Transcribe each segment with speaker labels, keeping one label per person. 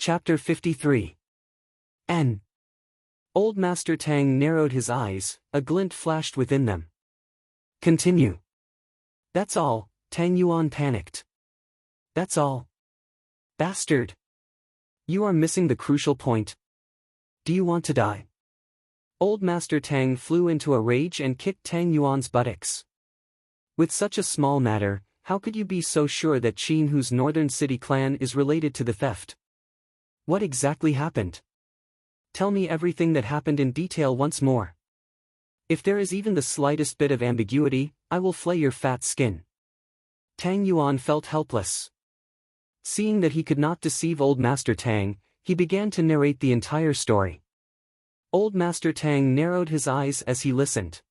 Speaker 1: Chapter 53. N. Old Master Tang narrowed his eyes, a glint flashed within them. Continue. That's all, Tang Yuan panicked. That's all. Bastard. You are missing the crucial point. Do you want to die? Old Master Tang flew into a rage and kicked Tang Yuan's buttocks. With such a small matter, how could you be so sure that Qin Hu's Northern City clan is related to the theft? What exactly happened? Tell me everything that happened in detail once more. If there is even the slightest bit of ambiguity, I will flay your fat skin. Tang Yuan felt helpless. Seeing that he could not deceive Old Master Tang, he began to narrate the entire story. Old Master Tang narrowed his eyes as he listened.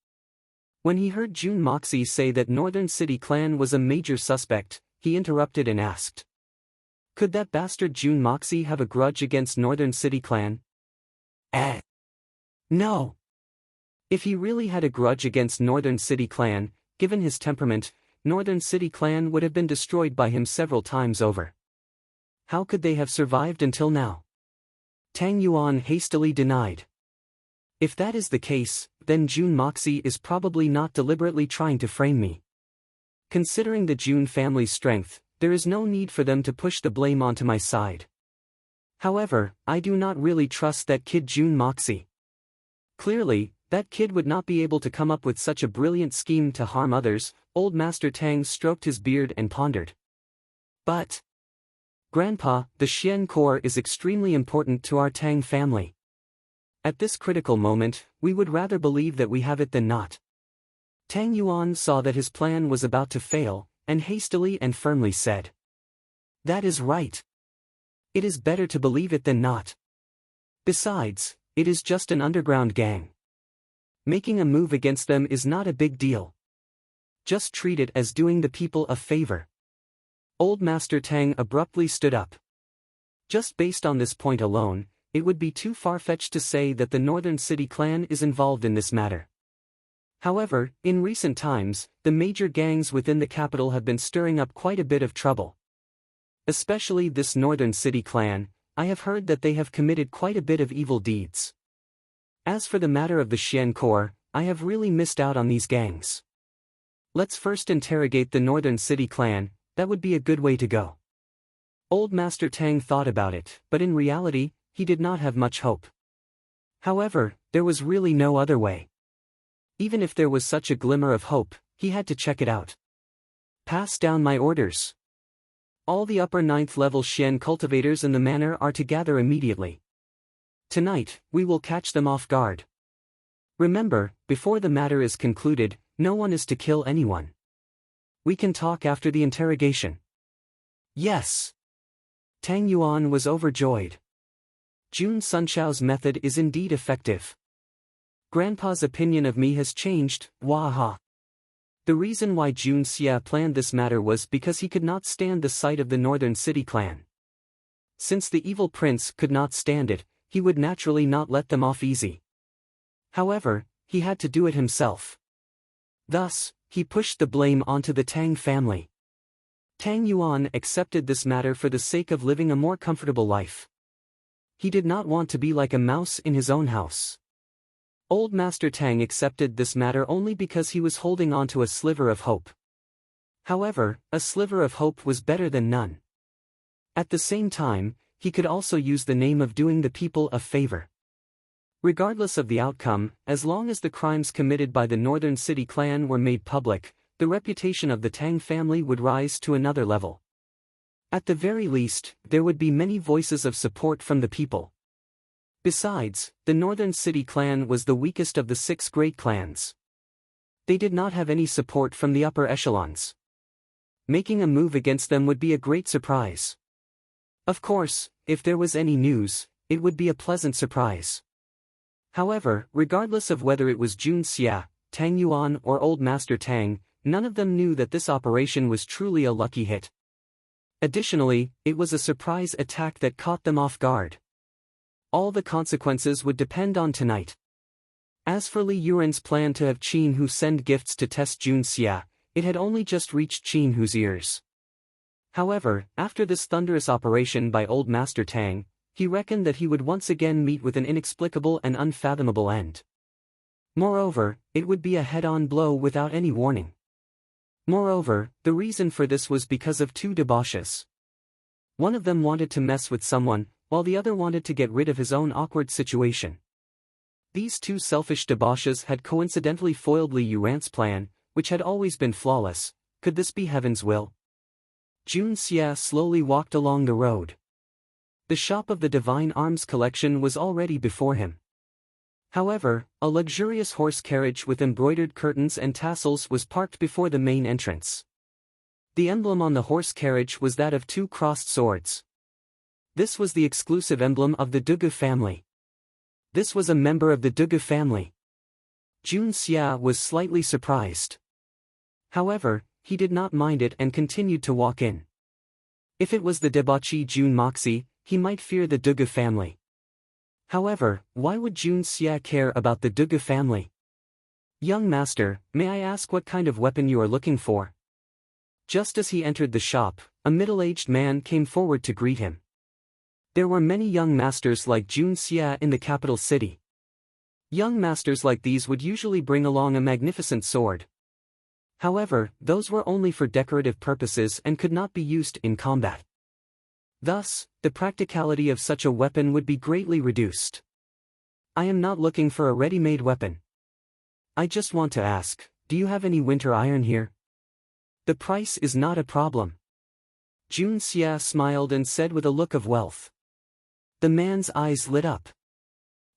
Speaker 1: When he heard Jun Moxie say that Northern City clan was a major suspect, he interrupted and asked. Could that bastard Jun Moxie have a grudge against Northern City clan? No. If he really had a grudge against Northern City clan, given his temperament, Northern City clan would have been destroyed by him several times over. How could they have survived until now? Tang Yuan hastily denied. If that is the case, then Jun Moxie is probably not deliberately trying to frame me. Considering the Jun family's strength, there is no need for them to push the blame onto my side. However, I do not really trust that kid Jun Moxie. Clearly, that kid would not be able to come up with such a brilliant scheme to harm others. Old Master Tang stroked his beard and pondered. But, Grandpa, the Xian core is extremely important to our Tang family. At this critical moment, we would rather believe that we have it than not. Tang Yuan saw that his plan was about to fail, and hastily and firmly said. That is right. It is better to believe it than not. Besides, it is just an underground gang. Making a move against them is not a big deal. Just treat it as doing the people a favor. Old Master Tang abruptly stood up. Just based on this point alone, it would be too far-fetched to say that the Northern City clan is involved in this matter. However, in recent times, the major gangs within the capital have been stirring up quite a bit of trouble. Especially this Northern City clan, I have heard that they have committed quite a bit of evil deeds. As for the matter of the Xian core, I have really missed out on these gangs. Let's first interrogate the Northern City clan, that would be a good way to go. Old Master Tang thought about it, but in reality, he did not have much hope. However, there was really no other way. Even if there was such a glimmer of hope, he had to check it out. Pass down my orders. All the upper 9th level Xian cultivators in the manor are to gather immediately. Tonight, we will catch them off guard. Remember, before the matter is concluded, no one is to kill anyone. We can talk after the interrogation. Yes. Tang Yuan was overjoyed. Jun Sunchao's method is indeed effective. Grandpa's opinion of me has changed, waha. The reason why Jun Xia planned this matter was because he could not stand the sight of the Northern City clan. Since the evil prince could not stand it, he would naturally not let them off easy. However, he had to do it himself. Thus, he pushed the blame onto the Tang family. Tang Yuan accepted this matter for the sake of living a more comfortable life. He did not want to be like a mouse in his own house. Old Master Tang accepted this matter only because he was holding on to a sliver of hope. However, a sliver of hope was better than none. At the same time, he could also use the name of doing the people a favor. Regardless of the outcome, as long as the crimes committed by the Northern City clan were made public, the reputation of the Tang family would rise to another level. At the very least, there would be many voices of support from the people. Besides, the Northern City clan was the weakest of the 6 great clans. They did not have any support from the upper echelons. Making a move against them would be a great surprise. Of course, if there was any news, it would be a pleasant surprise. However, regardless of whether it was Jun Xia, Tang Yuan or Old Master Tang, none of them knew that this operation was truly a lucky hit. Additionally, it was a surprise attack that caught them off guard. All the consequences would depend on tonight. As for Li Yuren's plan to have Qin Hu send gifts to test Jun Xia, it had only just reached Qin Hu's ears. However, after this thunderous operation by Old Master Tang, He reckoned that he would once again meet with an inexplicable and unfathomable end. Moreover, it would be a head-on blow without any warning. Moreover, the reason for this was because of two debauches. One of them wanted to mess with someone, while the other wanted to get rid of his own awkward situation. These two selfish debauches had coincidentally foiled Li Yuan's plan, which had always been flawless. Could this be heaven's will? Jun Xia slowly walked along the road. The shop of the Divine Arms Collection was already before him. However, a luxurious horse carriage with embroidered curtains and tassels was parked before the main entrance. The emblem on the horse carriage was that of two crossed swords. This was the exclusive emblem of the Dugu family. This was a member of the Dugu family. Jun Xia was slightly surprised. However, he did not mind it and continued to walk in. If it was the debauchee Jun Moxie, he might fear the Dugu family. However, why would Jun Xia care about the Dugu family? Young master, may I ask what kind of weapon you are looking for? Just as he entered the shop, a middle-aged man came forward to greet him. There were many young masters like Jun Xia in the capital city. Young masters like these would usually bring along a magnificent sword. However, those were only for decorative purposes and could not be used in combat. Thus, the practicality of such a weapon would be greatly reduced. I am not looking for a ready-made weapon. I just want to ask, do you have any winter iron here? The price is not a problem. Jun Xia smiled and said with a look of wealth. The man's eyes lit up.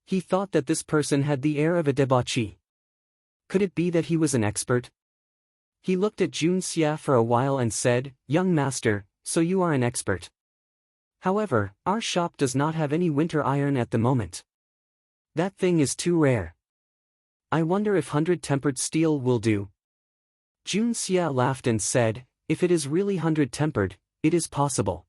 Speaker 1: He thought that this person had the air of a debauchee. Could it be that he was an expert? He looked at Jun Xia for a while and said, Young master, so you are an expert. However, our shop does not have any winter iron at the moment. That thing is too rare. I wonder if 100-tempered steel will do. Jun Xia laughed and said, if it is really 100-tempered, it is possible.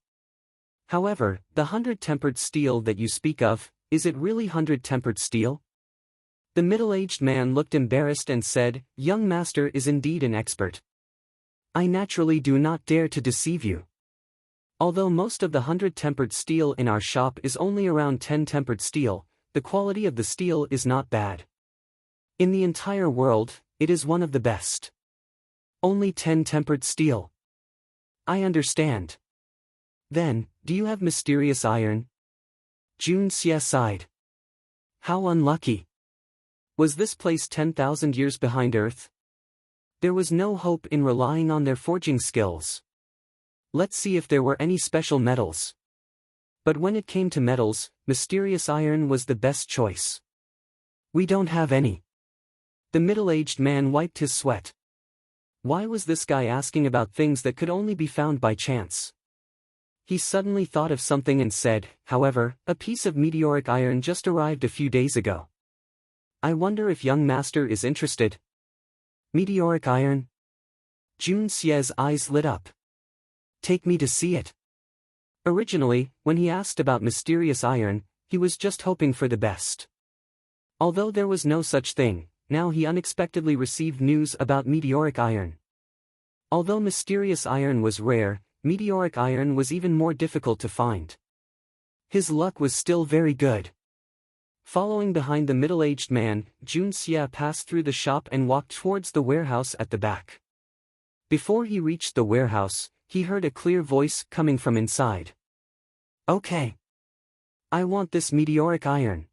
Speaker 1: However, the 100-tempered steel that you speak of, is it really 100-tempered steel? The middle-aged man looked embarrassed and said, Young master is indeed an expert. I naturally do not dare to deceive you. Although most of the 100-tempered steel in our shop is only around 10-tempered steel, the quality of the steel is not bad. In the entire world, it is one of the best. Only 10-tempered steel. I understand. Then, do you have mysterious iron? Jun Xia sighed. How unlucky. Was this place 10,000 years behind Earth? There was no hope in relying on their forging skills. Let's see if there were any special metals. But when it came to metals, mysterious iron was the best choice. We don't have any. The middle-aged man wiped his sweat. Why was this guy asking about things that could only be found by chance? He suddenly thought of something and said, however, a piece of meteoric iron just arrived a few days ago. I wonder if young master is interested. Meteoric iron? Jun Xia's eyes lit up. Take me to see it. Originally, when he asked about mysterious iron, he was just hoping for the best. Although there was no such thing, now he unexpectedly received news about meteoric iron. Although mysterious iron was rare, meteoric iron was even more difficult to find. His luck was still very good. Following behind the middle-aged man, Jun Xia passed through the shop and walked towards the warehouse at the back. Before he reached the warehouse, he heard a clear voice coming from inside. Okay. I want this meteoric iron.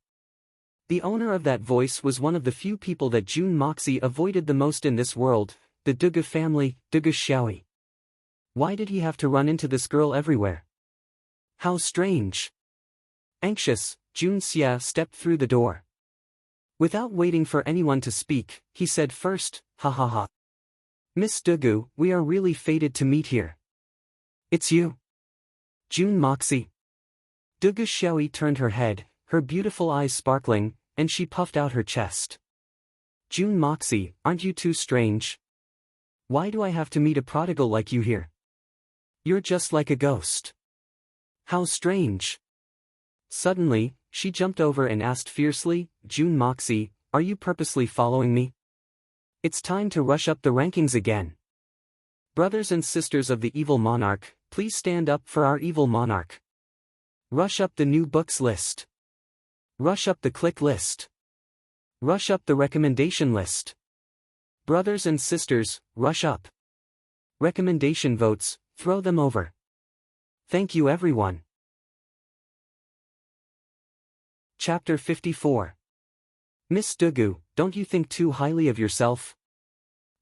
Speaker 1: The owner of that voice was one of the few people that Jun Moxie avoided the most in this world, the Dugu family, Dugu Xiaoi. Why did he have to run into this girl everywhere? How strange. Anxious, Jun Xia stepped through the door. Without waiting for anyone to speak, he said first, ha ha ha. Miss Dugu, we are really fated to meet here. It's you. Jun Moxie. Dugu Xiaoi turned her head, her beautiful eyes sparkling, and she puffed out her chest. Jun Moxie, aren't you too strange? Why do I have to meet a prodigal like you here? You're just like a ghost. How strange. Suddenly, she jumped over and asked fiercely, Jun Moxie, are you purposely following me? It's time to rush up the rankings again. Brothers and sisters of the evil monarch, please stand up for our evil monarch. Rush up the new books list. Rush up the click list. Rush up the recommendation list. Brothers and sisters, rush up. Recommendation votes, throw them over. Thank you everyone. Chapter 54. Miss Dugu, don't you think too highly of yourself?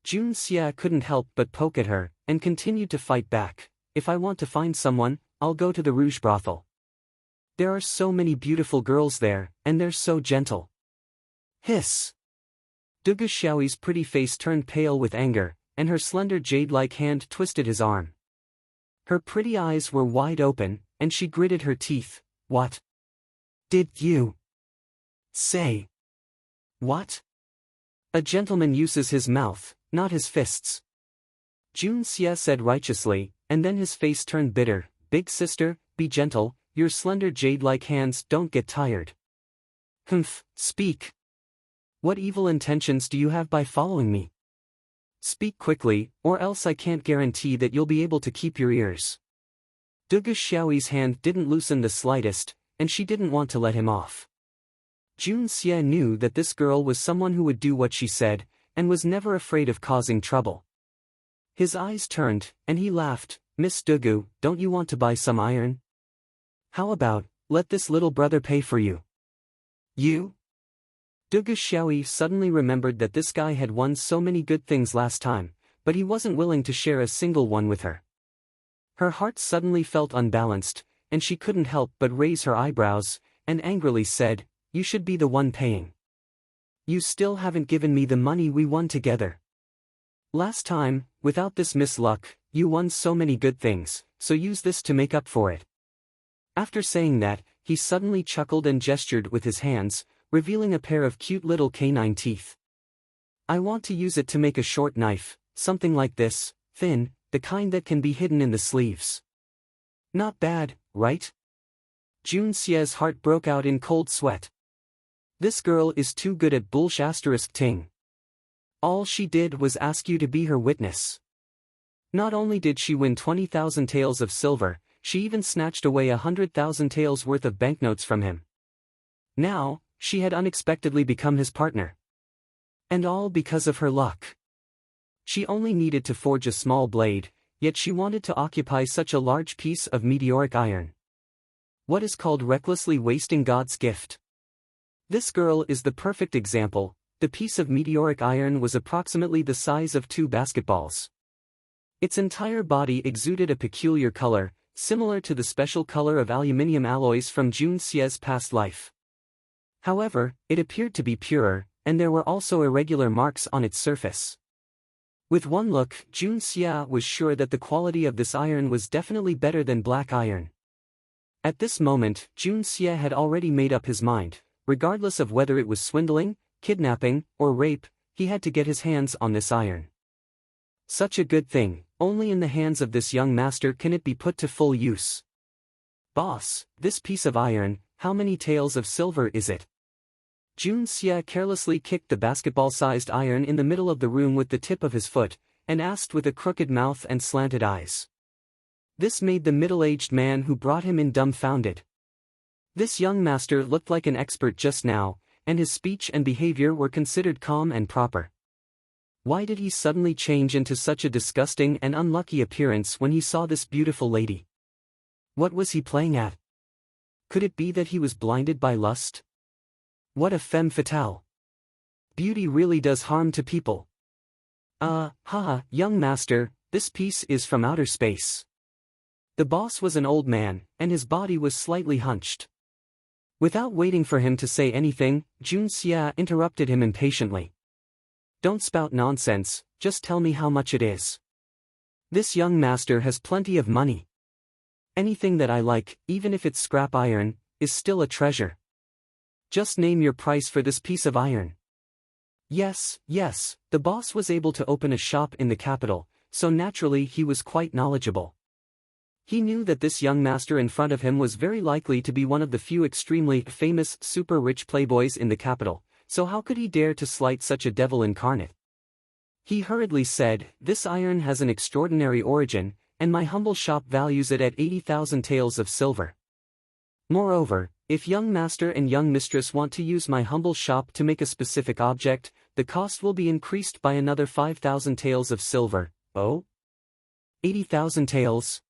Speaker 1: Jun Xia couldn't help but poke at her, and continued to fight back. If I want to find someone, I'll go to the Rouge brothel. There are so many beautiful girls there, and they're so gentle. Hiss. Dugu Xiaoyi's pretty face turned pale with anger, and her slender jade-like hand twisted his arm. Her pretty eyes were wide open, and she gritted her teeth. What did you say? What? A gentleman uses his mouth, not his fists. Jun Xia said righteously, and then his face turned bitter. Big sister, be gentle, your slender jade-like hands don't get tired. Humph, speak. What evil intentions do you have by following me? Speak quickly, or else I can't guarantee that you'll be able to keep your ears. Dugu Xiaoyi's hand didn't loosen the slightest, and she didn't want to let him off. Jun Xia knew that this girl was someone who would do what she said, and was never afraid of causing trouble. His eyes turned, and he laughed. Miss Dugu, don't you want to buy some iron? How about, let this little brother pay for you? You? Dugu Xiaoyi suddenly remembered that this guy had won so many good things last time, but he wasn't willing to share a single one with her. Her heart suddenly felt unbalanced, and she couldn't help but raise her eyebrows, and angrily said, you should be the one paying. You still haven't given me the money we won together. Last time, without this misluck, you won so many good things, so use this to make up for it. After saying that, he suddenly chuckled and gestured with his hands, revealing a pair of cute little canine teeth. I want to use it to make a short knife, something like this, thin, the kind that can be hidden in the sleeves. Not bad, right? Jun Xia's heart broke out in cold sweat. This girl is too good at ting. All she did was ask you to be her witness. Not only did she win 20,000 taels of silver, she even snatched away 100,000 taels worth of banknotes from him. Now, she had unexpectedly become his partner. And all because of her luck. She only needed to forge a small blade, yet she wanted to occupy such a large piece of meteoric iron. What is called recklessly wasting God's gift? This girl is the perfect example. The piece of meteoric iron was approximately the size of 2 basketballs. Its entire body exuded a peculiar color, similar to the special color of aluminium alloys from Jun Xia's past life. However, it appeared to be purer, and there were also irregular marks on its surface. With one look, Jun Xia was sure that the quality of this iron was definitely better than black iron. At this moment, Jun Xia had already made up his mind. Regardless of whether it was swindling, kidnapping, or rape, he had to get his hands on this iron. Such a good thing, only in the hands of this young master can it be put to full use. Boss, this piece of iron, how many taels of silver is it? Jun Xia carelessly kicked the basketball-sized iron in the middle of the room with the tip of his foot, and asked with a crooked mouth and slanted eyes. This made the middle-aged man who brought him in dumbfounded. This young master looked like an expert just now, and his speech and behavior were considered calm and proper. Why did he suddenly change into such a disgusting and unlucky appearance when he saw this beautiful lady? What was he playing at? Could it be that he was blinded by lust? What a femme fatale. Beauty really does harm to people. Haha, young master, this piece is from outer space. The boss was an old man, and his body was slightly hunched. Without waiting for him to say anything, Jun Xia interrupted him impatiently. Don't spout nonsense, just tell me how much it is. This young master has plenty of money. Anything that I like, even if it's scrap iron, is still a treasure. Just name your price for this piece of iron. Yes, the boss was able to open a shop in the capital, so naturally he was quite knowledgeable. He knew that this young master in front of him was very likely to be one of the few extremely famous super rich playboys in the capital, so how could he dare to slight such a devil incarnate? He hurriedly said, this iron has an extraordinary origin, and my humble shop values it at 80,000 taels of silver. Moreover, if young master and young mistress want to use my humble shop to make a specific object, the cost will be increased by another 5,000 taels of silver. Oh? 80,000 taels?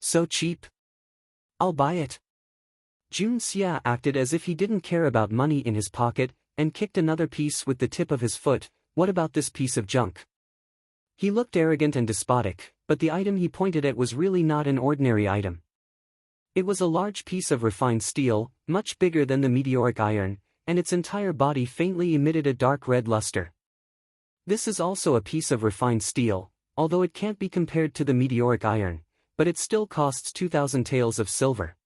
Speaker 1: So cheap? I'll buy it. Jun Xia acted as if he didn't care about money in his pocket, and kicked another piece with the tip of his foot. What about this piece of junk? He looked arrogant and despotic, but the item he pointed at was really not an ordinary item. It was a large piece of refined steel, much bigger than the meteoric iron, and its entire body faintly emitted a dark red luster. This is also a piece of refined steel, although it can't be compared to the meteoric iron, but it still costs 2,000 taels of silver.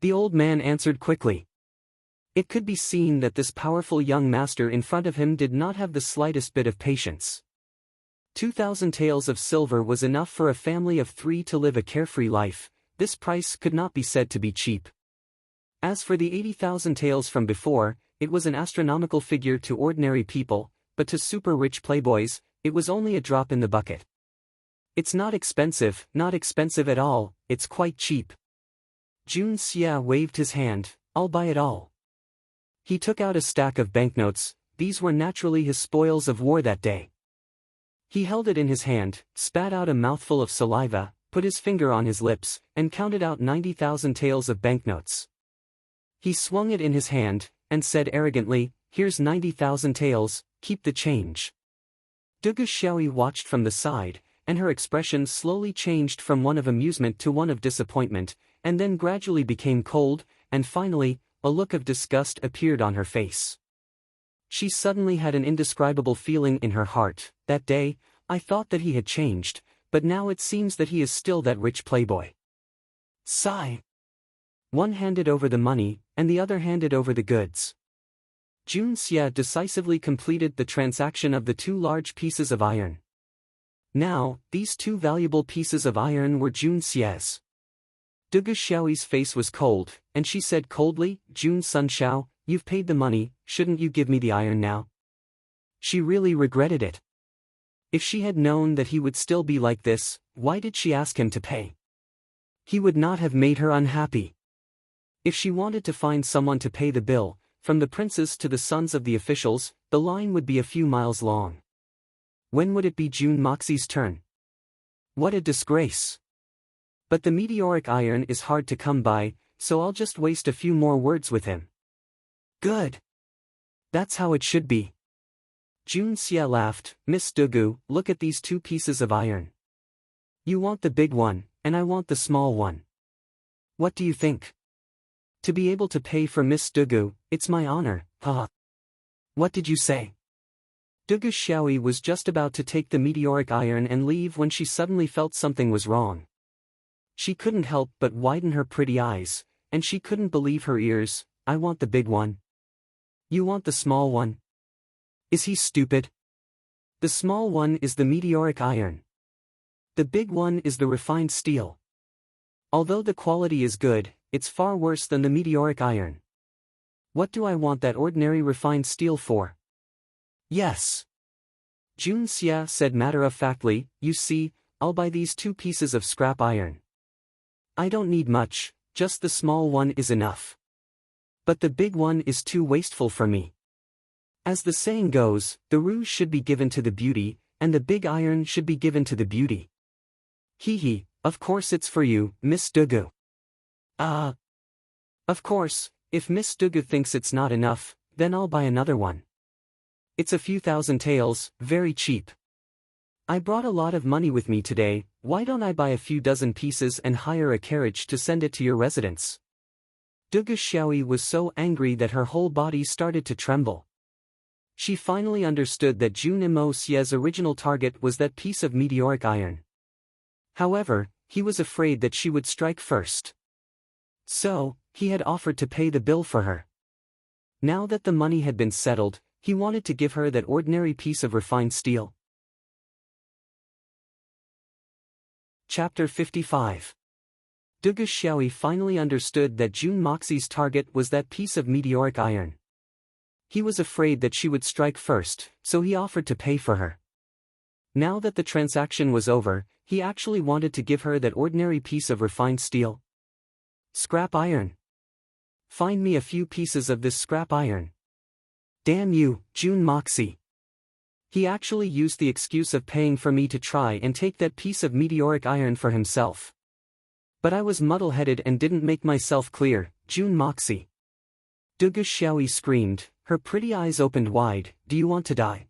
Speaker 1: The old man answered quickly. It could be seen that this powerful young master in front of him did not have the slightest bit of patience. 2,000 taels of silver was enough for a family of 3 to live a carefree life. This price could not be said to be cheap. As for the 80,000 taels from before, it was an astronomical figure to ordinary people, but to super-rich playboys, it was only a drop in the bucket. It's not expensive at all, it's quite cheap. Jun Xia waved his hand. I'll buy it all. He took out a stack of banknotes. These were naturally his spoils of war that day. He held it in his hand, spat out a mouthful of saliva, put his finger on his lips, and counted out 90,000 taels of banknotes. He swung it in his hand, and said arrogantly, "Here's 90,000 taels, keep the change." Dugu Xiaoyi watched from the side, and her expression slowly changed from one of amusement to one of disappointment, and then gradually became cold, and finally, a look of disgust appeared on her face. She suddenly had an indescribable feeling in her heart. That day, I thought that he had changed, but now it seems that he is still that rich playboy. Sigh. One handed over the money, and the other handed over the goods. Jun Xia decisively completed the transaction of the 2 large pieces of iron. Now, these 2 valuable pieces of iron were Jun Xia's. Dugu Xiaoyi's face was cold, and she said coldly, "Jun Sun Xiao, you've paid the money, shouldn't you give me the iron now?" She really regretted it. If she had known that he would still be like this, why did she ask him to pay? He would not have made her unhappy. If she wanted to find someone to pay the bill, from the princes to the sons of the officials, the line would be a few miles long. When would it be Jun Moxie's turn? What a disgrace. But the meteoric iron is hard to come by, so I'll just waste a few more words with him. Good. That's how it should be. Jun Xia laughed. Miss Dugu, look at these 2 pieces of iron. You want the big one, and I want the small one. What do you think? To be able to pay for Miss Dugu, it's my honor, haha. What did you say? Dugu Xiaoyi was just about to take the meteoric iron and leave when she suddenly felt something was wrong. She couldn't help but widen her pretty eyes, and she couldn't believe her ears. I want the big one. You want the small one? Is he stupid? The small one is the meteoric iron. The big one is the refined steel. Although the quality is good, it's far worse than the meteoric iron. What do I want that ordinary refined steel for? Yes. Jun Xia said matter-of-factly, you see, I'll buy these 2 pieces of scrap iron. I don't need much, just the small one is enough. But the big one is too wasteful for me. As the saying goes, the rouge should be given to the beauty, and the big iron should be given to the beauty. Hee, of course it's for you, Miss Dugu. Of course, if Miss Dugu thinks it's not enough, then I'll buy another one. It's a few thousand taels, very cheap. I brought a lot of money with me today, why don't I buy a few dozen pieces and hire a carriage to send it to your residence? Dugu Xiaoyi was so angry that her whole body started to tremble. She finally understood that Jun Xia's original target was that piece of meteoric iron. However, he was afraid that she would strike first. So, he had offered to pay the bill for her. Now that the money had been settled, he wanted to give her that ordinary piece of refined steel. Chapter 55. Dugu Xiaoyi finally understood that Jun Moxie's target was that piece of meteoric iron. He was afraid that she would strike first, so he offered to pay for her. Now that the transaction was over, he actually wanted to give her that ordinary piece of refined steel. Scrap iron. Find me a few pieces of this scrap iron. Damn you, June Moxie. He actually used the excuse of paying for me to try and take that piece of meteoric iron for himself. But I was muddle-headed and didn't make myself clear, June Moxie. Dugu Xiaoyi screamed, her pretty eyes opened wide. Do you want to die?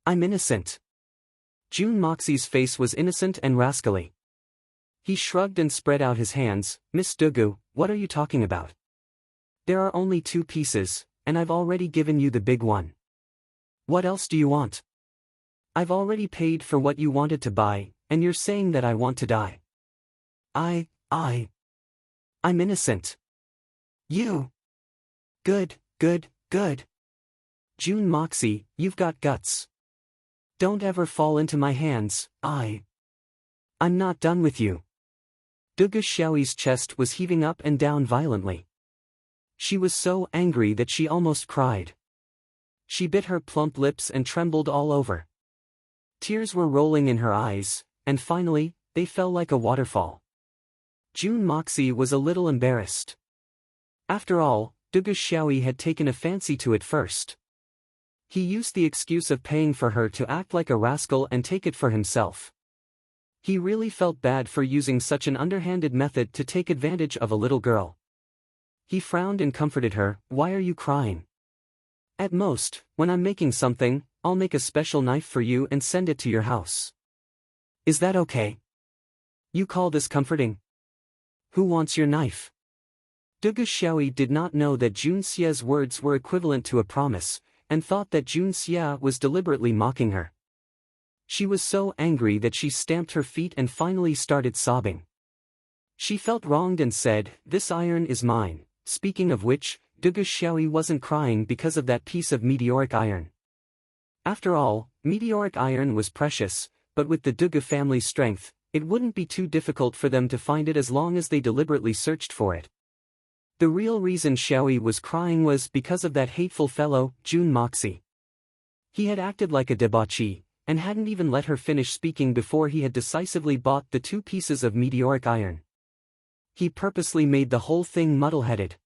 Speaker 1: I'm innocent. June Moxie's face was innocent and rascally. He shrugged and spread out his hands. Miss Dugu, what are you talking about? There are only 2 pieces, and I've already given you the big one. What else do you want? I've already paid for what you wanted to buy, and you're saying that I want to die. I'm innocent. You. Good. June Moxie, you've got guts. Don't ever fall into my hands. I'm not done with you. Dugu Xiaoyi's chest was heaving up and down violently. She was so angry that she almost cried. She bit her plump lips and trembled all over. Tears were rolling in her eyes, and finally, they fell like a waterfall. June Moxie was a little embarrassed. After all, Dugu Xiaoyi had taken a fancy to it first. He used the excuse of paying for her to act like a rascal and take it for himself. He really felt bad for using such an underhanded method to take advantage of a little girl. He frowned and comforted her. Why are you crying? At most, when I'm making something, I'll make a special knife for you and send it to your house. Is that okay? You call this comforting? Who wants your knife? Dugu Xiaoyi did not know that Jun Xia's words were equivalent to a promise, and thought that Jun Xia was deliberately mocking her. She was so angry that she stamped her feet and finally started sobbing. She felt wronged and said, "This iron is mine." Speaking of which, Dugu Xiaoyi wasn't crying because of that piece of meteoric iron. After all, meteoric iron was precious, but with the Dugu family's strength, it wouldn't be too difficult for them to find it as long as they deliberately searched for it. The real reason Xiaoyi was crying was because of that hateful fellow, June Moxie. He had acted like a debauchee, and hadn't even let her finish speaking before he had decisively bought the 2 pieces of meteoric iron. He purposely made the whole thing muddle-headed.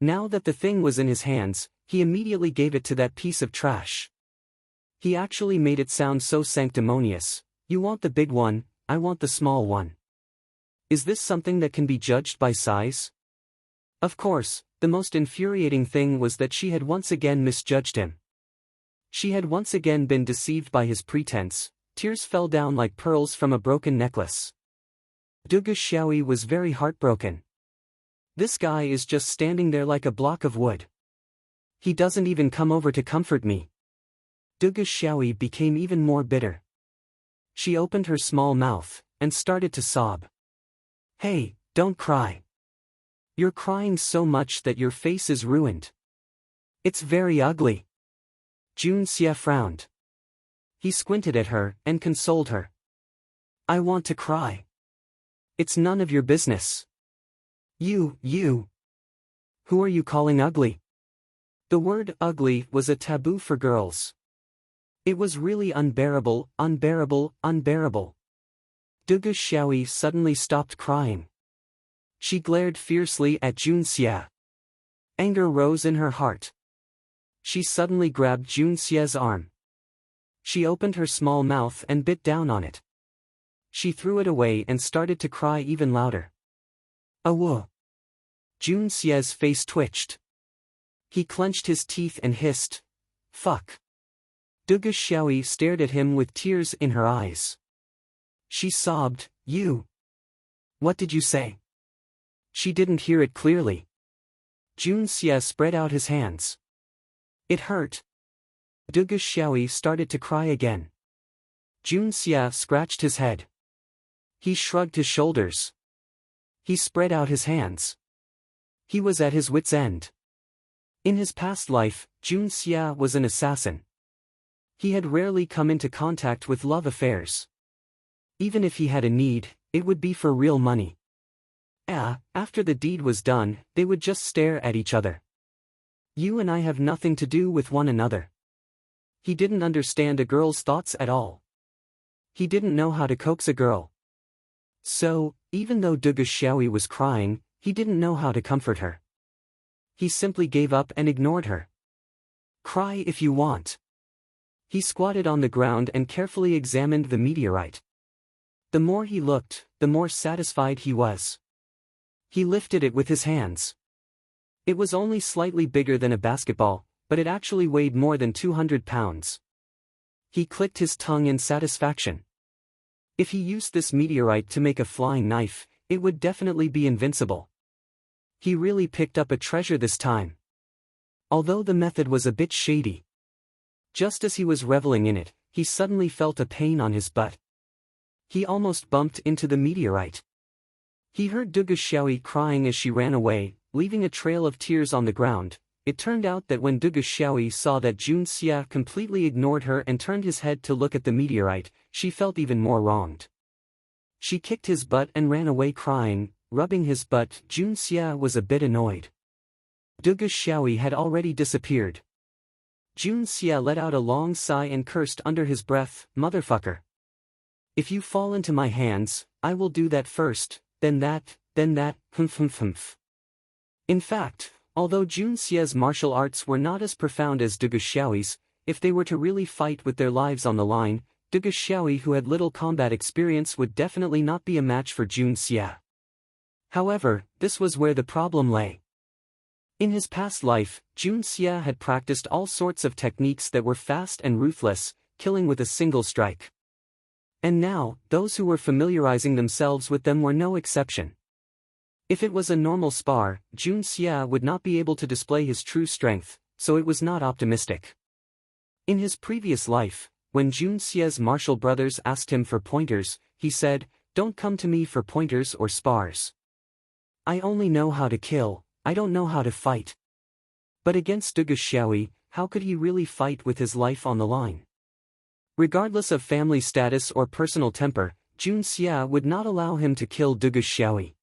Speaker 1: Now that the thing was in his hands, he immediately gave it to that piece of trash. He actually made it sound so sanctimonious. You want the big one, I want the small one. Is this something that can be judged by size? Of course, the most infuriating thing was that she had once again misjudged him. She had once again been deceived by his pretense. Tears fell down like pearls from a broken necklace. Dugu Xiaoyi was very heartbroken. This guy is just standing there like a block of wood. He doesn't even come over to comfort me. Dugu Xiaoyi became even more bitter. She opened her small mouth, and started to sob. Hey, don't cry. You're crying so much that your face is ruined. It's very ugly. Jun Xia frowned. He squinted at her, and consoled her. I want to cry. It's none of your business. You. Who are you calling ugly? The word ugly was a taboo for girls. It was really unbearable. Dugu Xiaoyi suddenly stopped crying. She glared fiercely at Jun Xia. Anger rose in her heart. She suddenly grabbed Jun Xia's arm. She opened her small mouth and bit down on it. She threw it away and started to cry even louder. Awoo! Jun Xia's face twitched. He clenched his teeth and hissed, "Fuck." Dugu Xiaoyi stared at him with tears in her eyes. She sobbed, "You. What did you say?" She didn't hear it clearly. Jun Xia spread out his hands. It hurt. Dugu Xiaoyi started to cry again. Jun Xia scratched his head. He shrugged his shoulders. He spread out his hands. He was at his wit's end. In his past life, Jun Xia was an assassin. He had rarely come into contact with love affairs. Even if he had a need, it would be for real money. After the deed was done, they would just stare at each other. You and I have nothing to do with one another. He didn't understand a girl's thoughts at all. He didn't know how to coax a girl. So, even though Dugu Xiaoyi was crying, he didn't know how to comfort her. He simply gave up and ignored her. Cry if you want. He squatted on the ground and carefully examined the meteorite. The more he looked, the more satisfied he was. He lifted it with his hands. It was only slightly bigger than a basketball, but it actually weighed more than 200 pounds. He clicked his tongue in satisfaction. If he used this meteorite to make a flying knife, it would definitely be invincible. He really picked up a treasure this time. Although the method was a bit shady. Just as he was reveling in it, he suddenly felt a pain on his butt. He almost bumped into the meteorite. He heard Dugu Xiaoyi crying as she ran away, leaving a trail of tears on the ground. It turned out that when Dugu Xiaoyi saw that Jun Xia completely ignored her and turned his head to look at the meteorite, she felt even more wronged. She kicked his butt and ran away crying, rubbing his butt. Jun Xia was a bit annoyed. Dugu Xiaoyi had already disappeared. Jun Xia let out a long sigh and cursed under his breath, "Motherfucker. If you fall into my hands, I will do that first, then that, humph. In fact, although Jun Xia's martial arts were not as profound as Dugu Xiaoyi's, if they were to really fight with their lives on the line, Dugu Xiaoyi, who had little combat experience, would definitely not be a match for Jun Xia. However, this was where the problem lay. In his past life, Jun Xia had practiced all sorts of techniques that were fast and ruthless, killing with a single strike. And now, those who were familiarizing themselves with them were no exception. If it was a normal spar, Jun Xia would not be able to display his true strength, so it was not optimistic. In his previous life, when Jun Xia's martial brothers asked him for pointers, he said, "Don't come to me for pointers or spars. I only know how to kill, I don't know how to fight." But against Dugu Xiaoyi, how could he really fight with his life on the line? Regardless of family status or personal temper, Jun Xia would not allow him to kill Dugu Xiaoyi.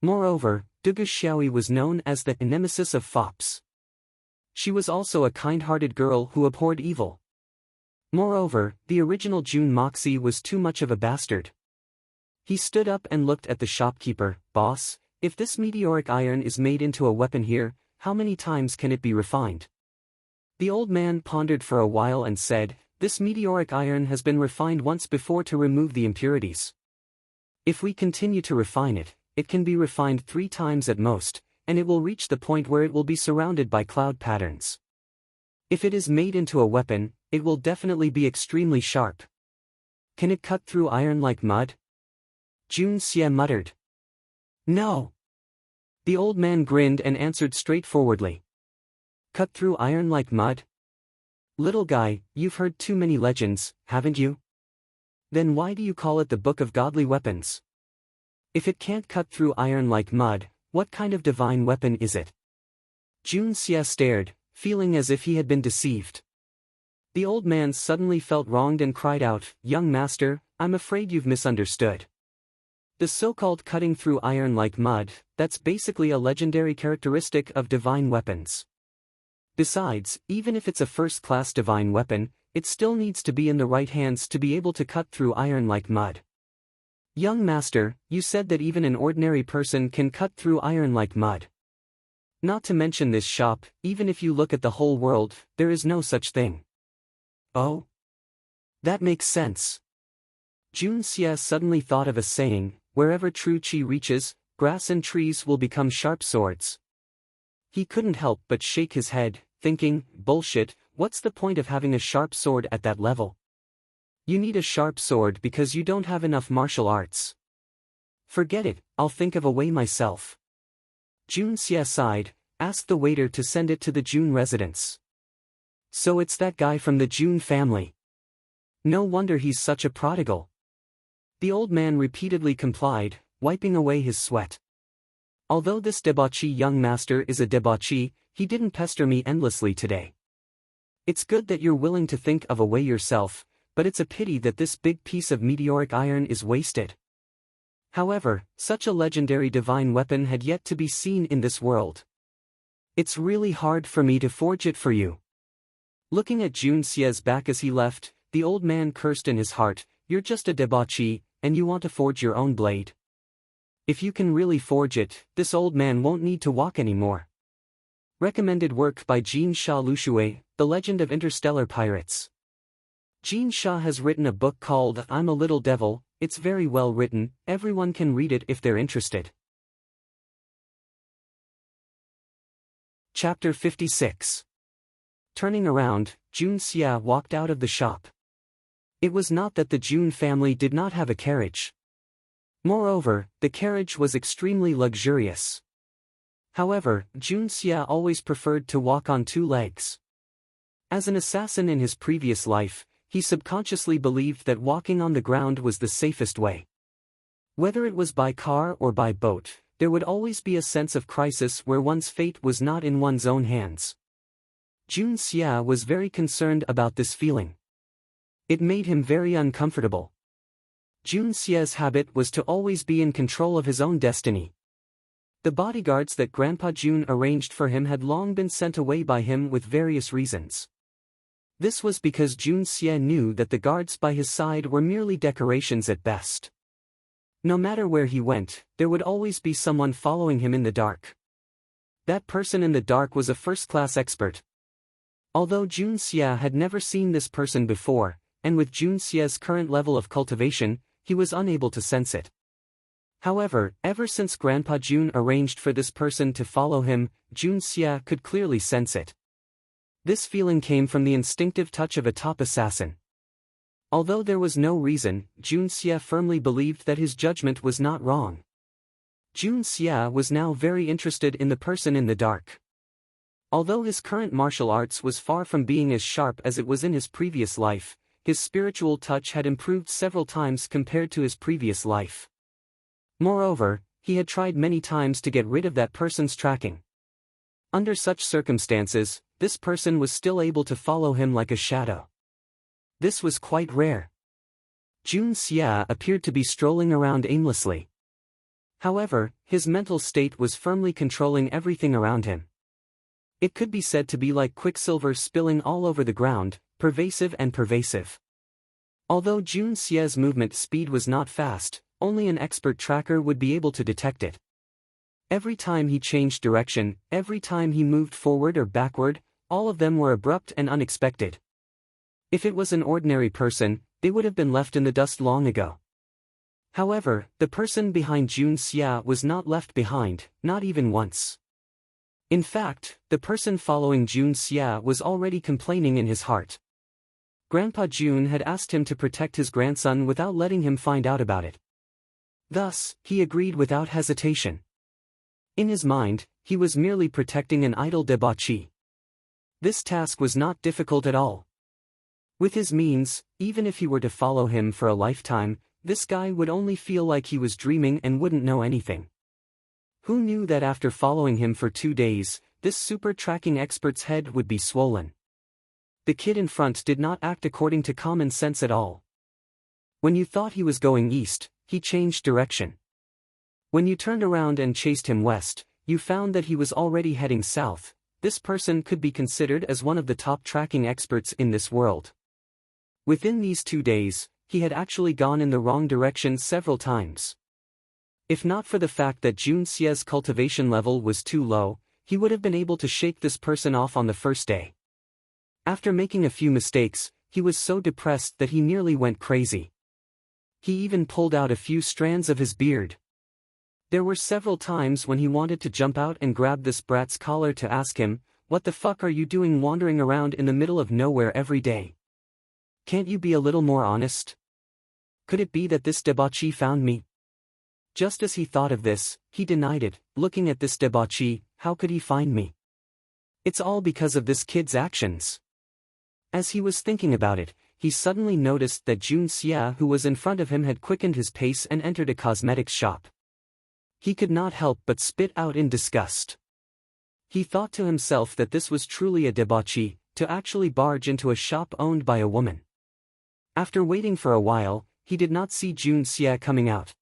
Speaker 1: Moreover, Dugu Xiaoyi was known as the nemesis of fops. She was also a kind-hearted girl who abhorred evil. Moreover, the original Jun Moxie was too much of a bastard. He stood up and looked at the shopkeeper. "Boss, if this meteoric iron is made into a weapon here, how many times can it be refined?" The old man pondered for a while and said, "This meteoric iron has been refined once before to remove the impurities. If we continue to refine it, it can be refined 3 times at most, and it will reach the point where it will be surrounded by cloud patterns. If it is made into a weapon, it will definitely be extremely sharp. Can it cut through iron like mud?" Jun Xia muttered. "No." The old man grinned and answered straightforwardly. "Cut through iron like mud? Little guy, you've heard too many legends, haven't you? Then why do you call it the Book of Godly Weapons? If it can't cut through iron like mud, what kind of divine weapon is it?" Jun Xia stared, feeling as if he had been deceived. The old man suddenly felt wronged and cried out, "Young master, I'm afraid you've misunderstood. The so-called cutting through iron like mud, that's basically a legendary characteristic of divine weapons. Besides, even if it's a first-class divine weapon, it still needs to be in the right hands to be able to cut through iron like mud. Young master, you said that even an ordinary person can cut through iron like mud. Not to mention this shop, even if you look at the whole world, there is no such thing." "Oh? That makes sense." Jun Xia suddenly thought of a saying, "Wherever true qi reaches, grass and trees will become sharp swords." He couldn't help but shake his head, thinking, bullshit, what's the point of having a sharp sword at that level? You need a sharp sword because you don't have enough martial arts. Forget it, I'll think of a way myself. Jun Xia sighed, asked the waiter to send it to the Jun residence. So it's that guy from the Jun family. No wonder he's such a prodigal. The old man repeatedly complied, wiping away his sweat. Although this debauchee young master is a debauchee, he didn't pester me endlessly today. It's good that you're willing to think of a way yourself, but it's a pity that this big piece of meteoric iron is wasted. However, such a legendary divine weapon had yet to be seen in this world. It's really hard for me to forge it for you. Looking at Jun Xia's back as he left, the old man cursed in his heart, "You're just a debauchee, and you want to forge your own blade? If you can really forge it, this old man won't need to walk anymore." Recommended work by Jean-Charles Lushuet, The Legend of Interstellar Pirates. Jean-Charles has written a book called I'm a Little Devil. It's very well written, everyone can read it if they're interested. Chapter 56. Turning around, Jun Xia walked out of the shop. It was not that the Jun family did not have a carriage. Moreover, the carriage was extremely luxurious. However, Jun Xia always preferred to walk on two legs. As an assassin in his previous life, he subconsciously believed that walking on the ground was the safest way. Whether it was by car or by boat, there would always be a sense of crisis where one's fate was not in one's own hands. Jun Xia was very concerned about this feeling. It made him very uncomfortable. Jun Xia's habit was to always be in control of his own destiny. The bodyguards that Grandpa Jun arranged for him had long been sent away by him with various reasons. This was because Jun Xia knew that the guards by his side were merely decorations at best. No matter where he went, there would always be someone following him in the dark. That person in the dark was a first-class expert. Although Jun Xia had never seen this person before, and with Jun Xia's current level of cultivation, he was unable to sense it. However, ever since Grandpa Jun arranged for this person to follow him, Jun Xia could clearly sense it. This feeling came from the instinctive touch of a top assassin. Although there was no reason, Jun Xia firmly believed that his judgment was not wrong. Jun Xia was now very interested in the person in the dark. Although his current martial arts was far from being as sharp as it was in his previous life, his spiritual touch had improved several times compared to his previous life. Moreover, he had tried many times to get rid of that person's tracking. Under such circumstances, this person was still able to follow him like a shadow. This was quite rare. Jun Xia appeared to be strolling around aimlessly. However, his mental state was firmly controlling everything around him. It could be said to be like quicksilver spilling all over the ground, pervasive and pervasive. Although Jun Xia's movement speed was not fast, only an expert tracker would be able to detect it. Every time he changed direction, every time he moved forward or backward, all of them were abrupt and unexpected. If it was an ordinary person, they would have been left in the dust long ago. However, the person behind Jun Xia was not left behind, not even once. In fact, the person following Jun Xia was already complaining in his heart. Grandpa Jun had asked him to protect his grandson without letting him find out about it. Thus, he agreed without hesitation. In his mind, he was merely protecting an idle debauchee. This task was not difficult at all. With his means, even if he were to follow him for a lifetime, this guy would only feel like he was dreaming and wouldn't know anything. Who knew that after following him for 2 days, this super tracking expert's head would be swollen? The kid in front did not act according to common sense at all. When you thought he was going east, he changed direction. When you turned around and chased him west, you found that he was already heading south. This person could be considered as one of the top tracking experts in this world. Within these 2 days, he had actually gone in the wrong direction several times. If not for the fact that Jun Xia's cultivation level was too low, he would have been able to shake this person off on the first day. After making a few mistakes, he was so depressed that he nearly went crazy. He even pulled out a few strands of his beard. There were several times when he wanted to jump out and grab this brat's collar to ask him, "What the fuck are you doing wandering around in the middle of nowhere every day? Can't you be a little more honest? Could it be that this debauchee found me?" Just as he thought of this, he denied it. Looking at this debauchee, how could he find me? It's all because of this kid's actions. As he was thinking about it, he suddenly noticed that Jun Xia, who was in front of him, had quickened his pace and entered a cosmetics shop. He could not help but spit out in disgust. He thought to himself that this was truly a debauchee, to actually barge into a shop owned by a woman. After waiting for a while, he did not see Jun Xia coming out.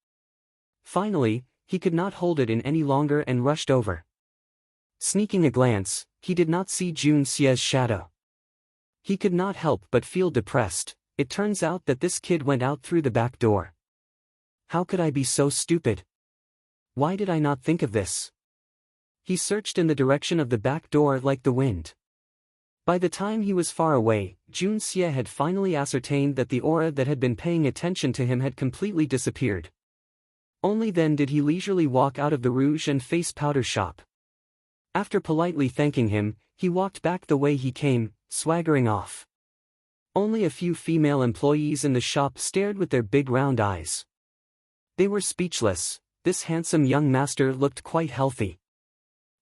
Speaker 1: Finally, he could not hold it in any longer and rushed over. Sneaking a glance, he did not see Jun Xia's shadow. He could not help but feel depressed. It turns out that this kid went out through the back door. How could I be so stupid? Why did I not think of this? He searched in the direction of the back door like the wind. By the time he was far away, Jun Xie had finally ascertained that the aura that had been paying attention to him had completely disappeared. Only then did he leisurely walk out of the rouge and face powder shop. After politely thanking him, he walked back the way he came, swaggering off. Only a few female employees in the shop stared with their big round eyes. They were speechless. This handsome young master looked quite healthy.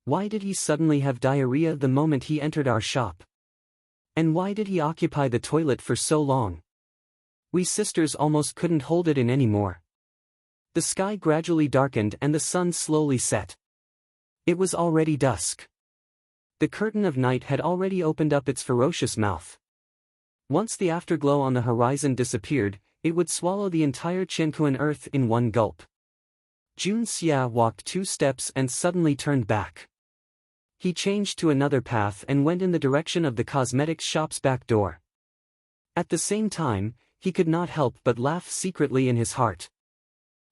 Speaker 1: Why did he suddenly have diarrhea the moment he entered our shop? And why did he occupy the toilet for so long? We sisters almost couldn't hold it in anymore. The sky gradually darkened and the sun slowly set. It was already dusk. The curtain of night had already opened up its ferocious mouth. Once the afterglow on the horizon disappeared, it would swallow the entire Qianquan earth in one gulp. Jun Xie walked 2 steps and suddenly turned back. He changed to another path and went in the direction of the cosmetics shop's back door. At the same time, he could not help but laugh secretly in his heart.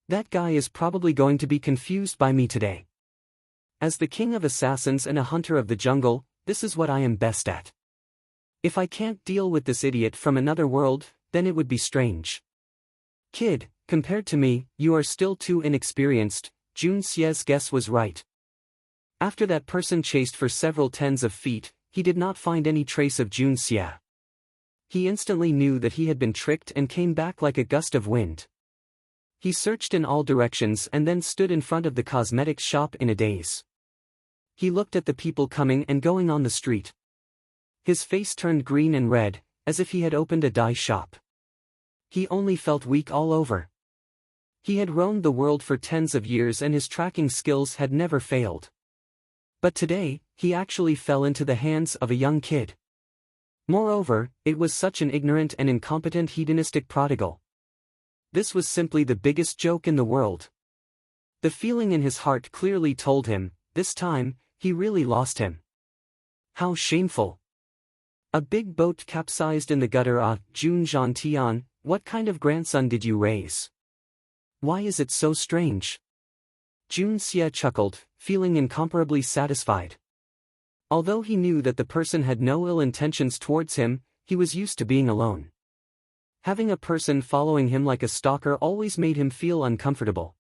Speaker 1: That guy is probably going to be confused by me today. As the king of assassins and a hunter of the jungle, this is what I am best at. If I can't deal with this idiot from another world, then it would be strange. Kid, compared to me, you are still too inexperienced. Jun Xie's guess was right. After that person chased for several tens of feet, he did not find any trace of Jun Xie. He instantly knew that he had been tricked and came back like a gust of wind. He searched in all directions and then stood in front of the cosmetics shop in a daze. He looked at the people coming and going on the street. His face turned green and red, as if he had opened a dye shop. He only felt weak all over. He had roamed the world for tens of years and his tracking skills had never failed. But today, he actually fell into the hands of a young kid. Moreover, it was such an ignorant and incompetent hedonistic prodigal. This was simply the biggest joke in the world. The feeling in his heart clearly told him, this time, he really lost him. How shameful. A big boat capsized in the gutter. Jun Zhantian, what kind of grandson did you raise? Why is it so strange? Jun Xie chuckled, feeling incomparably satisfied. Although he knew that the person had no ill intentions towards him, he was used to being alone. Having a person following him like a stalker always made him feel uncomfortable.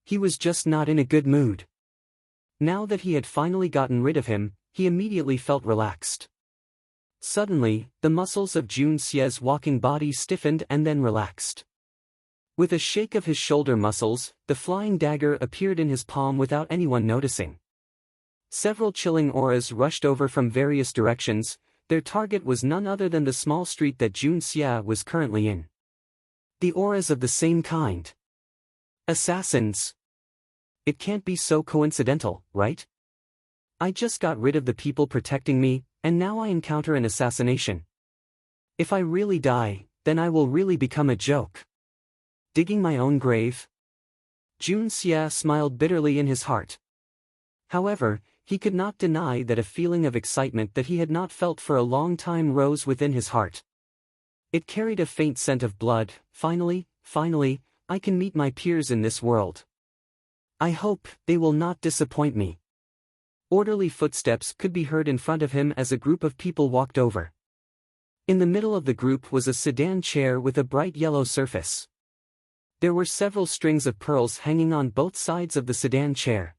Speaker 1: He was just not in a good mood. Now that he had finally gotten rid of him, he immediately felt relaxed. Suddenly, the muscles of Jun Xie's walking body stiffened and then relaxed. With a shake of his shoulder muscles, the flying dagger appeared in his palm without anyone noticing. Several chilling auras rushed over from various directions. Their target was none other than the small street that Jun Xie was currently in. The auras of the same kind. Assassins. It can't be so coincidental, right? I just got rid of the people protecting me, and now I encounter an assassination. If I really die, then I will really become a joke. Digging my own grave? Jun Xie smiled bitterly in his heart. However, he could not deny that a feeling of excitement that he had not felt for a long time rose within his heart. It carried a faint scent of blood. Finally, I can meet my peers in this world. I hope they will not disappoint me. Orderly footsteps could be heard in front of him as a group of people walked over. In the middle of the group was a sedan chair with a bright yellow surface. There were several strings of pearls hanging on both sides of the sedan chair.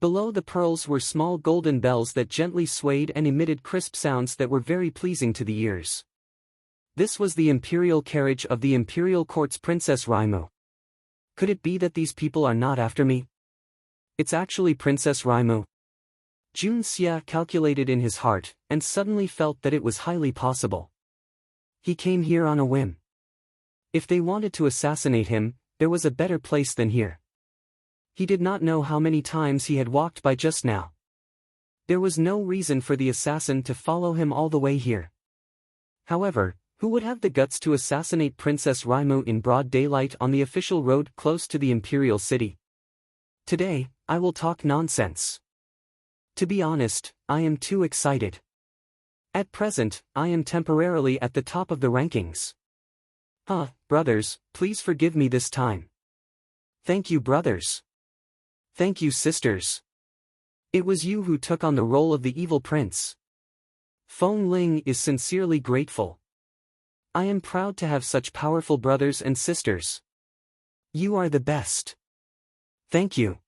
Speaker 1: Below the pearls were small golden bells that gently swayed and emitted crisp sounds that were very pleasing to the ears. This was the imperial carriage of the imperial court's Princess Raimu. Could it be that these people are not after me? It's actually Princess Raimu. Jun Xie calculated in his heart, and suddenly felt that it was highly possible. He came here on a whim. If they wanted to assassinate him, there was a better place than here. He did not know how many times he had walked by just now. There was no reason for the assassin to follow him all the way here. However, who would have the guts to assassinate Princess Raimu in broad daylight on the official road close to the imperial city? Today, I will talk nonsense. To be honest, I am too excited. At present, I am temporarily at the top of the rankings. Brothers, please forgive me this time. Thank you, brothers. Thank you, sisters. It was you who took on the role of the evil prince. Feng Ling is sincerely grateful. I am proud to have such powerful brothers and sisters. You are the best. Thank you.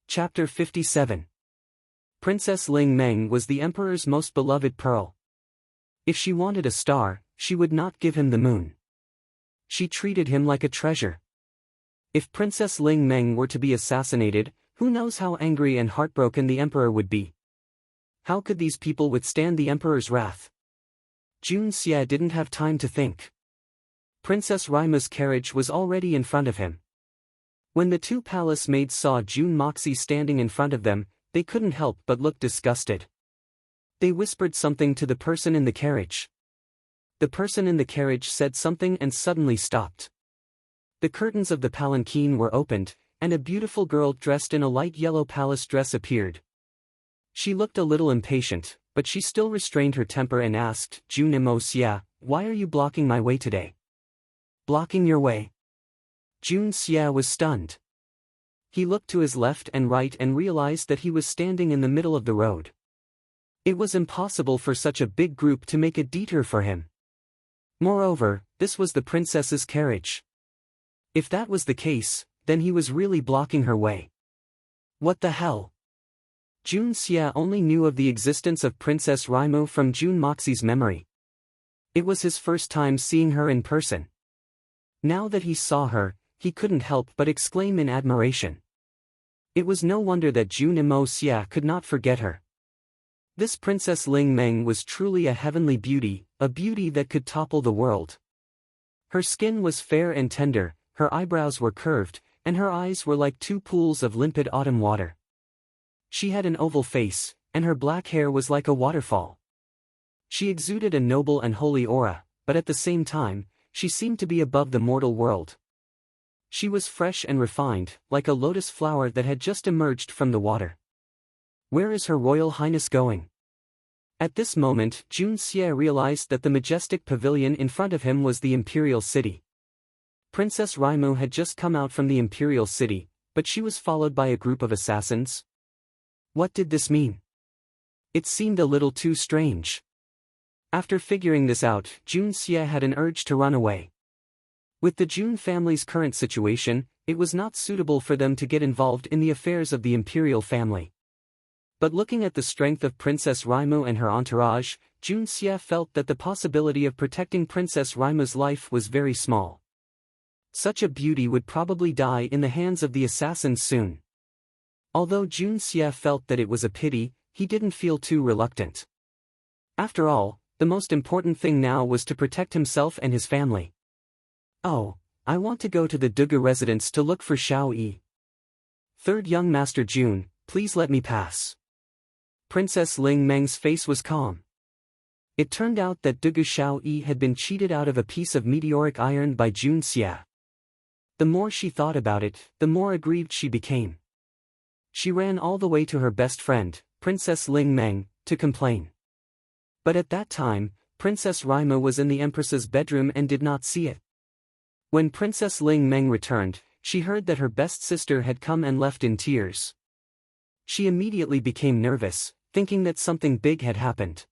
Speaker 1: Chapter 57. Princess Ling Meng was the emperor's most beloved pearl. If she wanted a star, she would not give him the moon. She treated him like a treasure. If Princess Ling Meng were to be assassinated, who knows how angry and heartbroken the emperor would be. How could these people withstand the emperor's wrath? Jun Xie didn't have time to think. Princess Raima's carriage was already in front of him. When the two palace maids saw Jun Moxie standing in front of them, they couldn't help but look disgusted. They whispered something to the person in the carriage. The person in the carriage said something and suddenly stopped. The curtains of the palanquin were opened, and a beautiful girl dressed in a light yellow palace dress appeared. She looked a little impatient, but she still restrained her temper and asked, Jun Xie, why are you blocking my way today? Blocking your way? Jun Xie was stunned. He looked to his left and right and realized that he was standing in the middle of the road. It was impossible for such a big group to make a detour for him. Moreover, this was the princess's carriage. If that was the case, then he was really blocking her way. What the hell? Jun Xie only knew of the existence of Princess Raimo from Jun Moxie's memory. It was his first time seeing her in person. Now that he saw her, he couldn't help but exclaim in admiration. It was no wonder that Jun Xie could not forget her. This Princess Ling Meng was truly a heavenly beauty, a beauty that could topple the world. Her skin was fair and tender, her eyebrows were curved, and her eyes were like two pools of limpid autumn water. She had an oval face, and her black hair was like a waterfall. She exuded a noble and holy aura, but at the same time, she seemed to be above the mortal world. She was fresh and refined, like a lotus flower that had just emerged from the water. Where is Her Royal Highness going? At this moment, Jun Xie realized that the majestic pavilion in front of him was the imperial city. Princess Raimo had just come out from the imperial city, but she was followed by a group of assassins. What did this mean? It seemed a little too strange. After figuring this out, Jun Xie had an urge to run away. With the Jun family's current situation, it was not suitable for them to get involved in the affairs of the imperial family. But looking at the strength of Princess Raimo and her entourage, Jun Xie felt that the possibility of protecting Princess Raimo's life was very small. Such a beauty would probably die in the hands of the assassins soon. Although Jun Xie felt that it was a pity, he didn't feel too reluctant. After all, the most important thing now was to protect himself and his family. Oh, I want to go to the Dugu residence to look for Xiao Yi. Third young Master Jun, please let me pass. Princess Ling Meng's face was calm. It turned out that Dugu Xiao Yi had been cheated out of a piece of meteoric iron by Jun Xie. The more she thought about it, the more aggrieved she became. She ran all the way to her best friend, Princess Ling Meng, to complain. But at that time, Princess Raimo was in the Empress's bedroom and did not see it. When Princess Ling Meng returned, she heard that her best sister had come and left in tears. She immediately became nervous, thinking that something big had happened.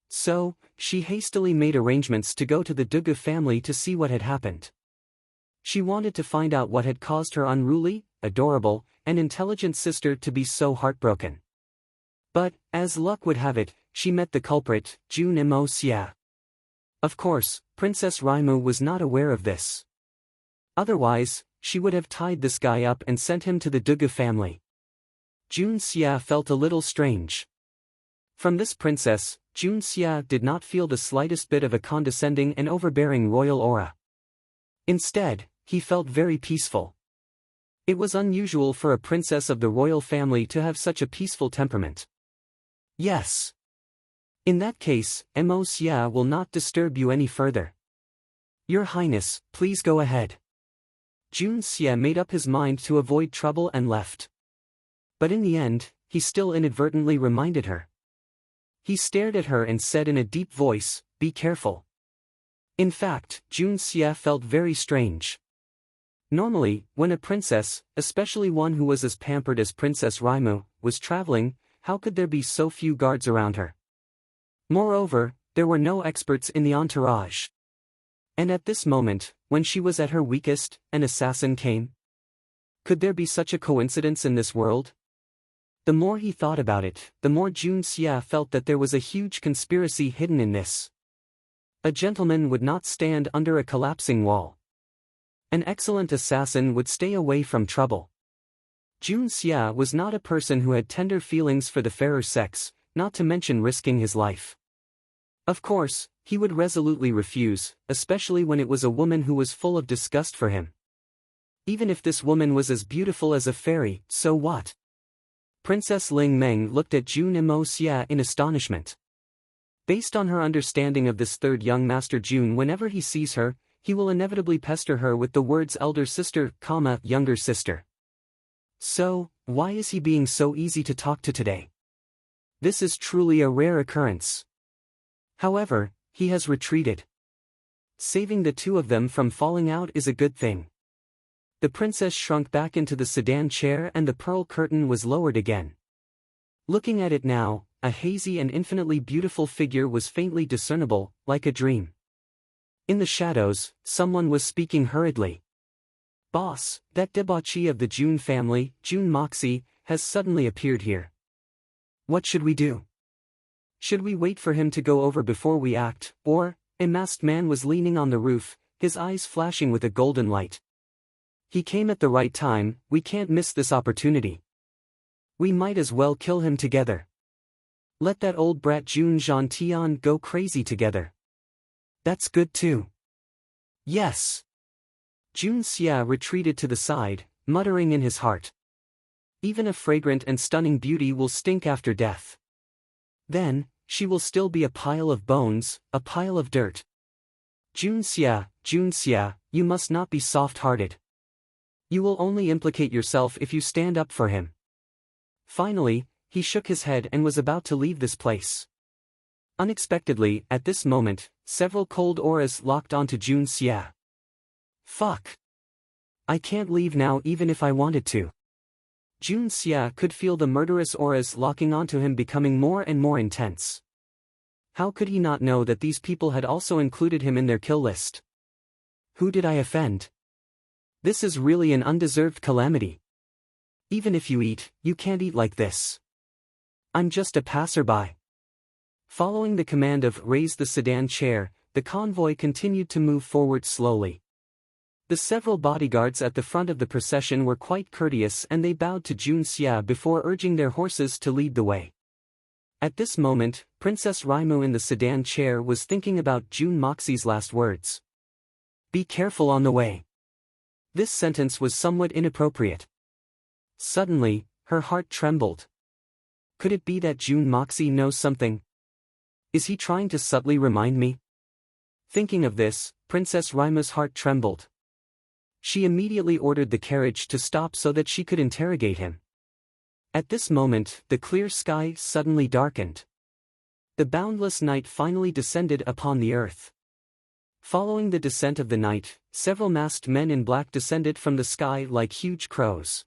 Speaker 1: So, she hastily made arrangements to go to the Dugu family to see what had happened. She wanted to find out what had caused her unruly, adorable, and intelligent sister to be so heartbroken. But, as luck would have it, she met the culprit, Jun Xie. Of course, Princess Raimo was not aware of this. Otherwise, she would have tied this guy up and sent him to the Dugu family. Jun Xie felt a little strange. From this princess, Jun Xie did not feel the slightest bit of a condescending and overbearing royal aura. Instead, he felt very peaceful. It was unusual for a princess of the royal family to have such a peaceful temperament. Yes. In that case, Mo Xie will not disturb you any further. Your Highness, please go ahead. Jun Xie made up his mind to avoid trouble and left. But in the end, he still inadvertently reminded her. He stared at her and said in a deep voice, "Be careful." In fact, Jun Xie felt very strange. Normally, when a princess, especially one who was as pampered as Princess Raimu, was traveling, how could there be so few guards around her? Moreover, there were no experts in the entourage. And at this moment, when she was at her weakest, an assassin came? Could there be such a coincidence in this world? The more he thought about it, the more Jun Xia felt that there was a huge conspiracy hidden in this. A gentleman would not stand under a collapsing wall. An excellent assassin would stay away from trouble. Jun Xia was not a person who had tender feelings for the fairer sex, not to mention risking his life. Of course, he would resolutely refuse, especially when it was a woman who was full of disgust for him. Even if this woman was as beautiful as a fairy, so what? Princess Ling Meng looked at Jun Imo Xia in astonishment. Based on her understanding of this third young master Jun, whenever he sees her, he will inevitably pester her with the words elder sister, younger sister. So, why is he being so easy to talk to today? This is truly a rare occurrence. However, he has retreated. Saving the two of them from falling out is a good thing. The princess shrunk back into the sedan chair and the pearl curtain was lowered again. Looking at it now, a hazy and infinitely beautiful figure was faintly discernible, like a dream. In the shadows, someone was speaking hurriedly. Boss, that debauchee of the Jun family, Jun Moxie, has suddenly appeared here. What should we do? Should we wait for him to go over before we act, or? A masked man was leaning on the roof, his eyes flashing with a golden light. He came at the right time, we can't miss this opportunity. We might as well kill him together. Let that old brat Jun Zhantian go crazy together. That's good too. Yes. Jun Xia retreated to the side, muttering in his heart. Even a fragrant and stunning beauty will stink after death. Then, she will still be a pile of bones, a pile of dirt. Jun Xia, you must not be soft-hearted. You will only implicate yourself if you stand up for him. Finally, he shook his head and was about to leave this place. Unexpectedly, at this moment, several cold auras locked onto Jun Xia. Fuck. I can't leave now even if I wanted to. Jun Xia could feel the murderous auras locking onto him becoming more and more intense. How could he not know that these people had also included him in their kill list? Who did I offend? This is really an undeserved calamity. Even if you eat, you can't eat like this. I'm just a passerby. Following the command of raise the sedan chair, the convoy continued to move forward slowly. The several bodyguards at the front of the procession were quite courteous and they bowed to Jun Xia before urging their horses to lead the way. At this moment, Princess Raimu in the sedan chair was thinking about Jun Moxie's last words. Be careful on the way. This sentence was somewhat inappropriate. Suddenly, her heart trembled. Could it be that Jun Moxie knows something? Is he trying to subtly remind me? Thinking of this, Princess Raimu's heart trembled. She immediately ordered the carriage to stop so that she could interrogate him. At this moment, the clear sky suddenly darkened. The boundless night finally descended upon the earth. Following the descent of the night, several masked men in black descended from the sky like huge crows.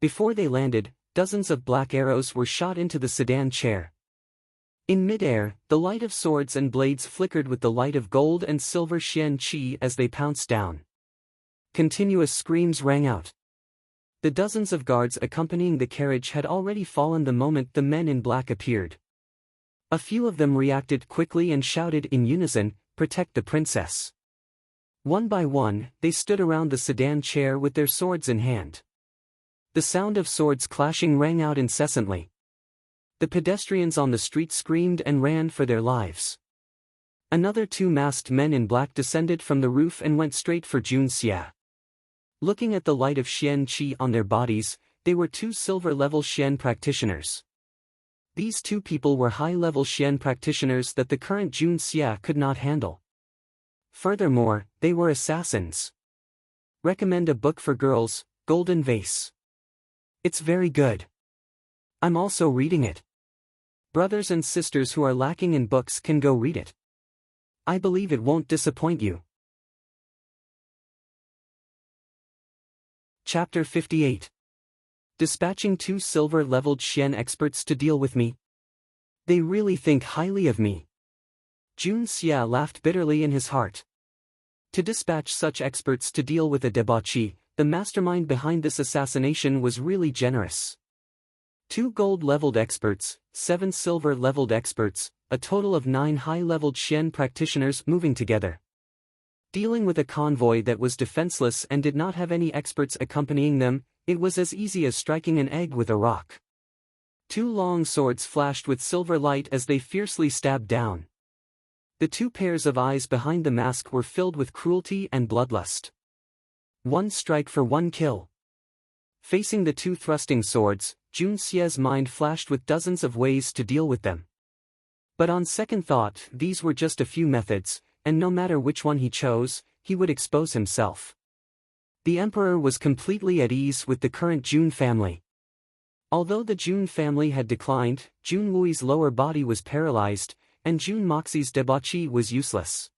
Speaker 1: Before they landed, dozens of black arrows were shot into the sedan chair. In midair, the light of swords and blades flickered with the light of gold and silver xian qi as they pounced down. Continuous screams rang out. The dozens of guards accompanying the carriage had already fallen the moment the men in black appeared. A few of them reacted quickly and shouted in unison, "Protect the princess." One by one, they stood around the sedan chair with their swords in hand. The sound of swords clashing rang out incessantly. The pedestrians on the street screamed and ran for their lives. Another two masked men in black descended from the roof and went straight for Jun Xia. Looking at the light of xian qi on their bodies, they were two silver-level xian practitioners. These two people were high-level xian practitioners that the current Jun Xia could not handle. Furthermore, they were assassins. Recommend a book for girls, Golden Vase. It's very good. I'm also reading it. Brothers and sisters who are lacking in books can go read it. I believe it won't disappoint you. Chapter 58. Dispatching 2 silver-leveled Xian experts to deal with me. They really think highly of me. Jun Xia laughed bitterly in his heart. To dispatch such experts to deal with a debauchee, the mastermind behind this assassination was really generous. 2 gold-leveled experts, 7 silver-leveled experts, a total of 9 high-leveled Xian practitioners moving together. Dealing with a convoy that was defenseless and did not have any experts accompanying them, it was as easy as striking an egg with a rock. 2 long swords flashed with silver light as they fiercely stabbed down. The 2 pairs of eyes behind the mask were filled with cruelty and bloodlust. 1 strike for 1 kill. Facing the 2 thrusting swords, Jun Xia's mind flashed with dozens of ways to deal with them. But on second thought, these were just a few methods, and no matter which one he chose, he would expose himself. The emperor was completely at ease with the current Jun family. Although the Jun family had declined, Jun Wui's lower body was paralyzed, and Jun Moxie's debauchee was useless.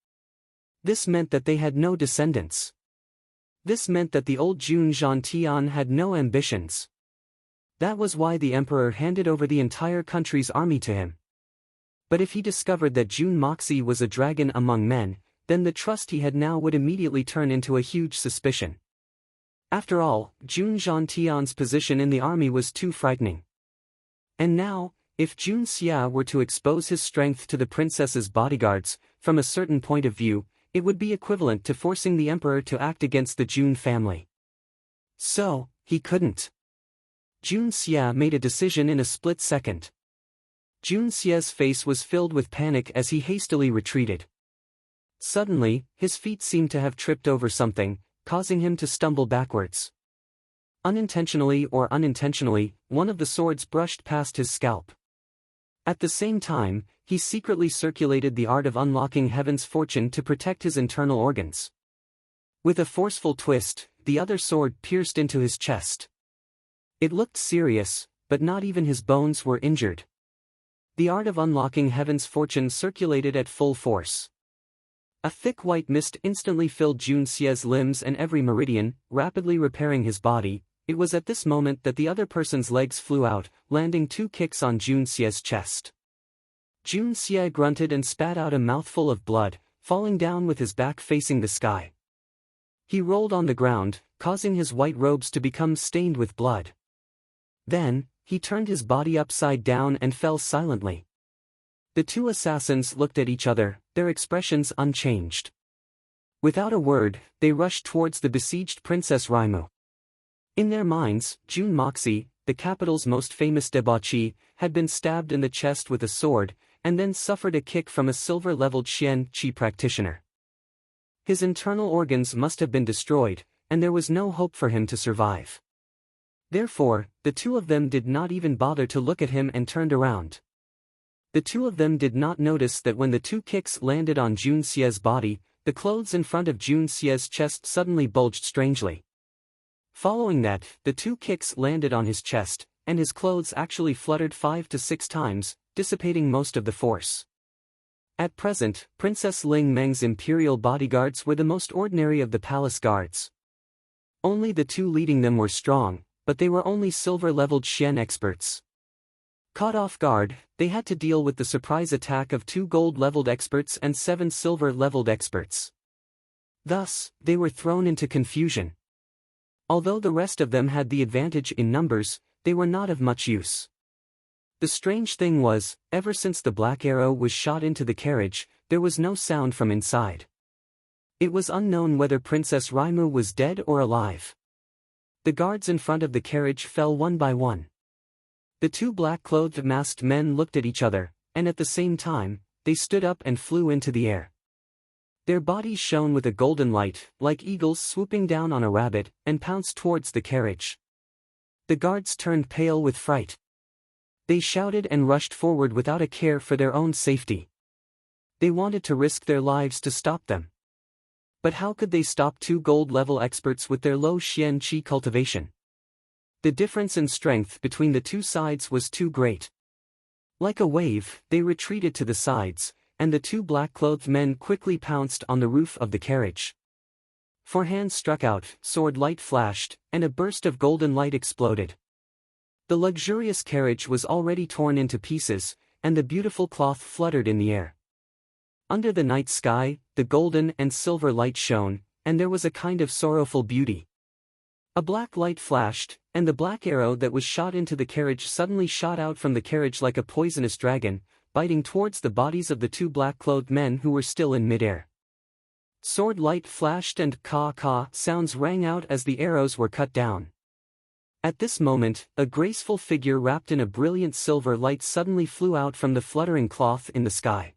Speaker 1: This meant that they had no descendants. This meant that the old Jun Zhantian had no ambitions. That was why the emperor handed over the entire country's army to him. But if he discovered that Jun Moxie was a dragon among men, then the trust he had now would immediately turn into a huge suspicion. After all, Jun Zhantian's position in the army was too frightening. And now, if Jun Xia were to expose his strength to the princess's bodyguards, from a certain point of view, it would be equivalent to forcing the emperor to act against the Jun family. So, he couldn't. Jun Xia made a decision in a split second. Jun Xia's face was filled with panic as he hastily retreated. Suddenly, his feet seemed to have tripped over something, causing him to stumble backwards. Unintentionally or unintentionally, one of the swords brushed past his scalp. At the same time, he secretly circulated the art of unlocking heaven's fortune to protect his internal organs. With a forceful twist, the other sword pierced into his chest. It looked serious, but not even his bones were injured. The art of unlocking heaven's fortune circulated at full force. A thick white mist instantly filled Jun Xia's limbs and every meridian, rapidly repairing his body. It was at this moment that the other person's legs flew out, landing 2 kicks on Jun Xia's chest. Jun Xia grunted and spat out a mouthful of blood, falling down with his back facing the sky. He rolled on the ground, causing his white robes to become stained with blood. Then, he turned his body upside down and fell silently. The 2 assassins looked at each other, their expressions unchanged. Without a word, they rushed towards the besieged Princess Raimu. In their minds, Jun Moxie, the capital's most famous debauchee, had been stabbed in the chest with a sword, and then suffered a kick from a silver-leveled Xian Qi practitioner. His internal organs must have been destroyed, and there was no hope for him to survive. Therefore, the 2 of them did not even bother to look at him and turned around. The 2 of them did not notice that when the 2 kicks landed on Jun Xia's body, the clothes in front of Jun Xia's chest suddenly bulged strangely. Following that, the 2 kicks landed on his chest, and his clothes actually fluttered 5 to 6 times, dissipating most of the force. At present, Princess Ling Meng's imperial bodyguards were the most ordinary of the palace guards. Only the 2 leading them were strong, but they were only silver-leveled Xian experts. Caught off guard, they had to deal with the surprise attack of 2 gold-leveled experts and 7 silver-leveled experts. Thus, they were thrown into confusion. Although the rest of them had the advantage in numbers, they were not of much use. The strange thing was, ever since the black arrow was shot into the carriage, there was no sound from inside. It was unknown whether Princess Raimu was dead or alive. The guards in front of the carriage fell one by one. The 2 black-clothed masked men looked at each other, and at the same time, they stood up and flew into the air. Their bodies shone with a golden light, like eagles swooping down on a rabbit, and pounced towards the carriage. The guards turned pale with fright. They shouted and rushed forward without a care for their own safety. They wanted to risk their lives to stop them. But how could they stop 2 gold-level experts with their low Xian Qi cultivation? The difference in strength between the 2 sides was too great. Like a wave, they retreated to the sides, and the 2 black-clothed men quickly pounced on the roof of the carriage. Four hands struck out, sword light flashed, and a burst of golden light exploded. The luxurious carriage was already torn into pieces, and the beautiful cloth fluttered in the air. Under the night sky, the golden and silver light shone, and there was a kind of sorrowful beauty. A black light flashed, and the black arrow that was shot into the carriage suddenly shot out from the carriage like a poisonous dragon, biting towards the bodies of the two black-clothed men who were still in midair. Sword light flashed and caw-caw sounds rang out as the arrows were cut down. At this moment, a graceful figure wrapped in a brilliant silver light suddenly flew out from the fluttering cloth in the sky.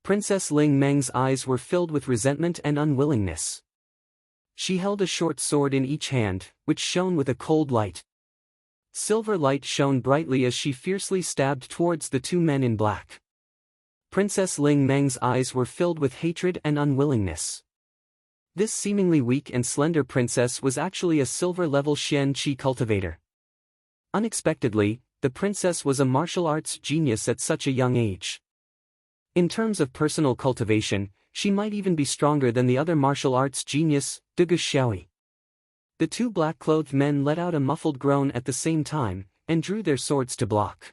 Speaker 1: Princess Ling Meng's eyes were filled with resentment and unwillingness. She held a short sword in each hand, which shone with a cold light. Silver light shone brightly as she fiercely stabbed towards the two men in black. Princess Ling Meng's eyes were filled with hatred and unwillingness. This seemingly weak and slender princess was actually a silver-level Xian Qi cultivator. Unexpectedly, the princess was a martial arts genius at such a young age. In terms of personal cultivation, she might even be stronger than the other martial arts genius, De Gu Xiaoyi. The two black-clothed men let out a muffled groan at the same time, and drew their swords to block.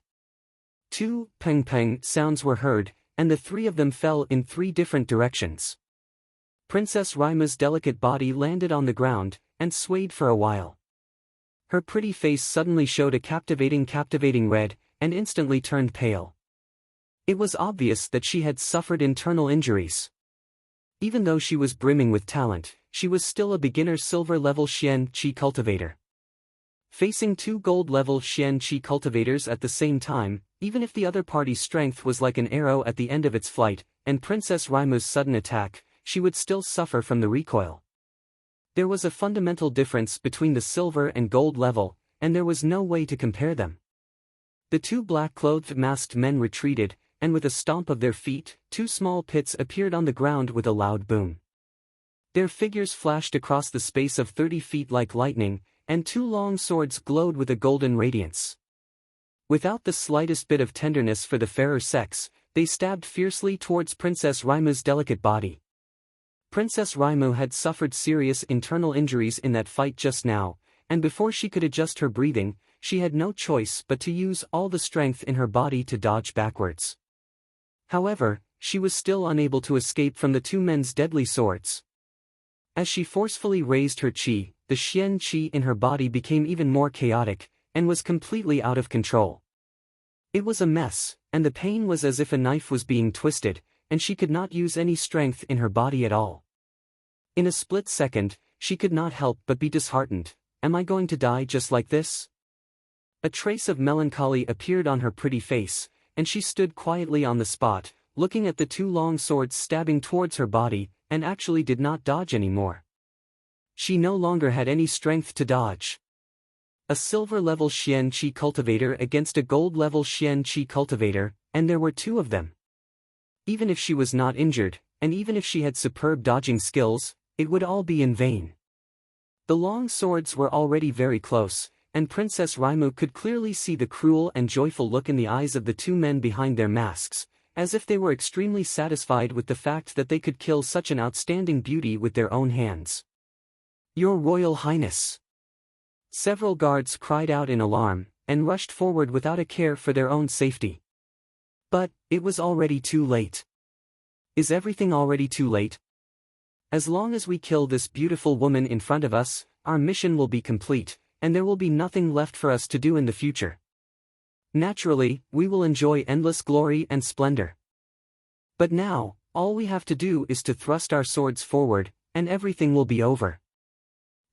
Speaker 1: Two peng-peng sounds were heard, and the three of them fell in three different directions. Princess Rima's delicate body landed on the ground, and swayed for a while. Her pretty face suddenly showed a captivating red, and instantly turned pale. It was obvious that she had suffered internal injuries. Even though she was brimming with talent, she was still a beginner silver-level Xian Qi cultivator. Facing two gold-level Xian Qi cultivators at the same time, even if the other party's strength was like an arrow at the end of its flight, and Princess Rima's sudden attack, she would still suffer from the recoil. There was a fundamental difference between the silver and gold level, and there was no way to compare them. The two black-clothed masked men retreated, and with a stomp of their feet, two small pits appeared on the ground with a loud boom. Their figures flashed across the space of 30 feet like lightning, and two long swords glowed with a golden radiance. Without the slightest bit of tenderness for the fairer sex, they stabbed fiercely towards Princess Rima's delicate body. Princess Rima had suffered serious internal injuries in that fight just now, and before she could adjust her breathing, she had no choice but to use all the strength in her body to dodge backwards. However, she was still unable to escape from the two men's deadly swords. As she forcefully raised her qi, the Xian qi in her body became even more chaotic, and was completely out of control. It was a mess, and the pain was as if a knife was being twisted, and she could not use any strength in her body at all. In a split second, she could not help but be disheartened. Am I going to die just like this? A trace of melancholy appeared on her pretty face, and she stood quietly on the spot, looking at the two long swords stabbing towards her body, and actually did not dodge anymore. She no longer had any strength to dodge. A silver-level Xian Qi cultivator against a gold-level Xian Qi cultivator, and there were two of them. Even if she was not injured, and even if she had superb dodging skills, it would all be in vain. The long swords were already very close, and Princess Raimu could clearly see the cruel and joyful look in the eyes of the two men behind their masks, as if they were extremely satisfied with the fact that they could kill such an outstanding beauty with their own hands. Your Royal Highness! Several guards cried out in alarm, and rushed forward without a care for their own safety. But, it was already too late. Is everything already too late? As long as we kill this beautiful woman in front of us, our mission will be complete, and there will be nothing left for us to do in the future. Naturally, we will enjoy endless glory and splendor. But now, all we have to do is to thrust our swords forward, and everything will be over.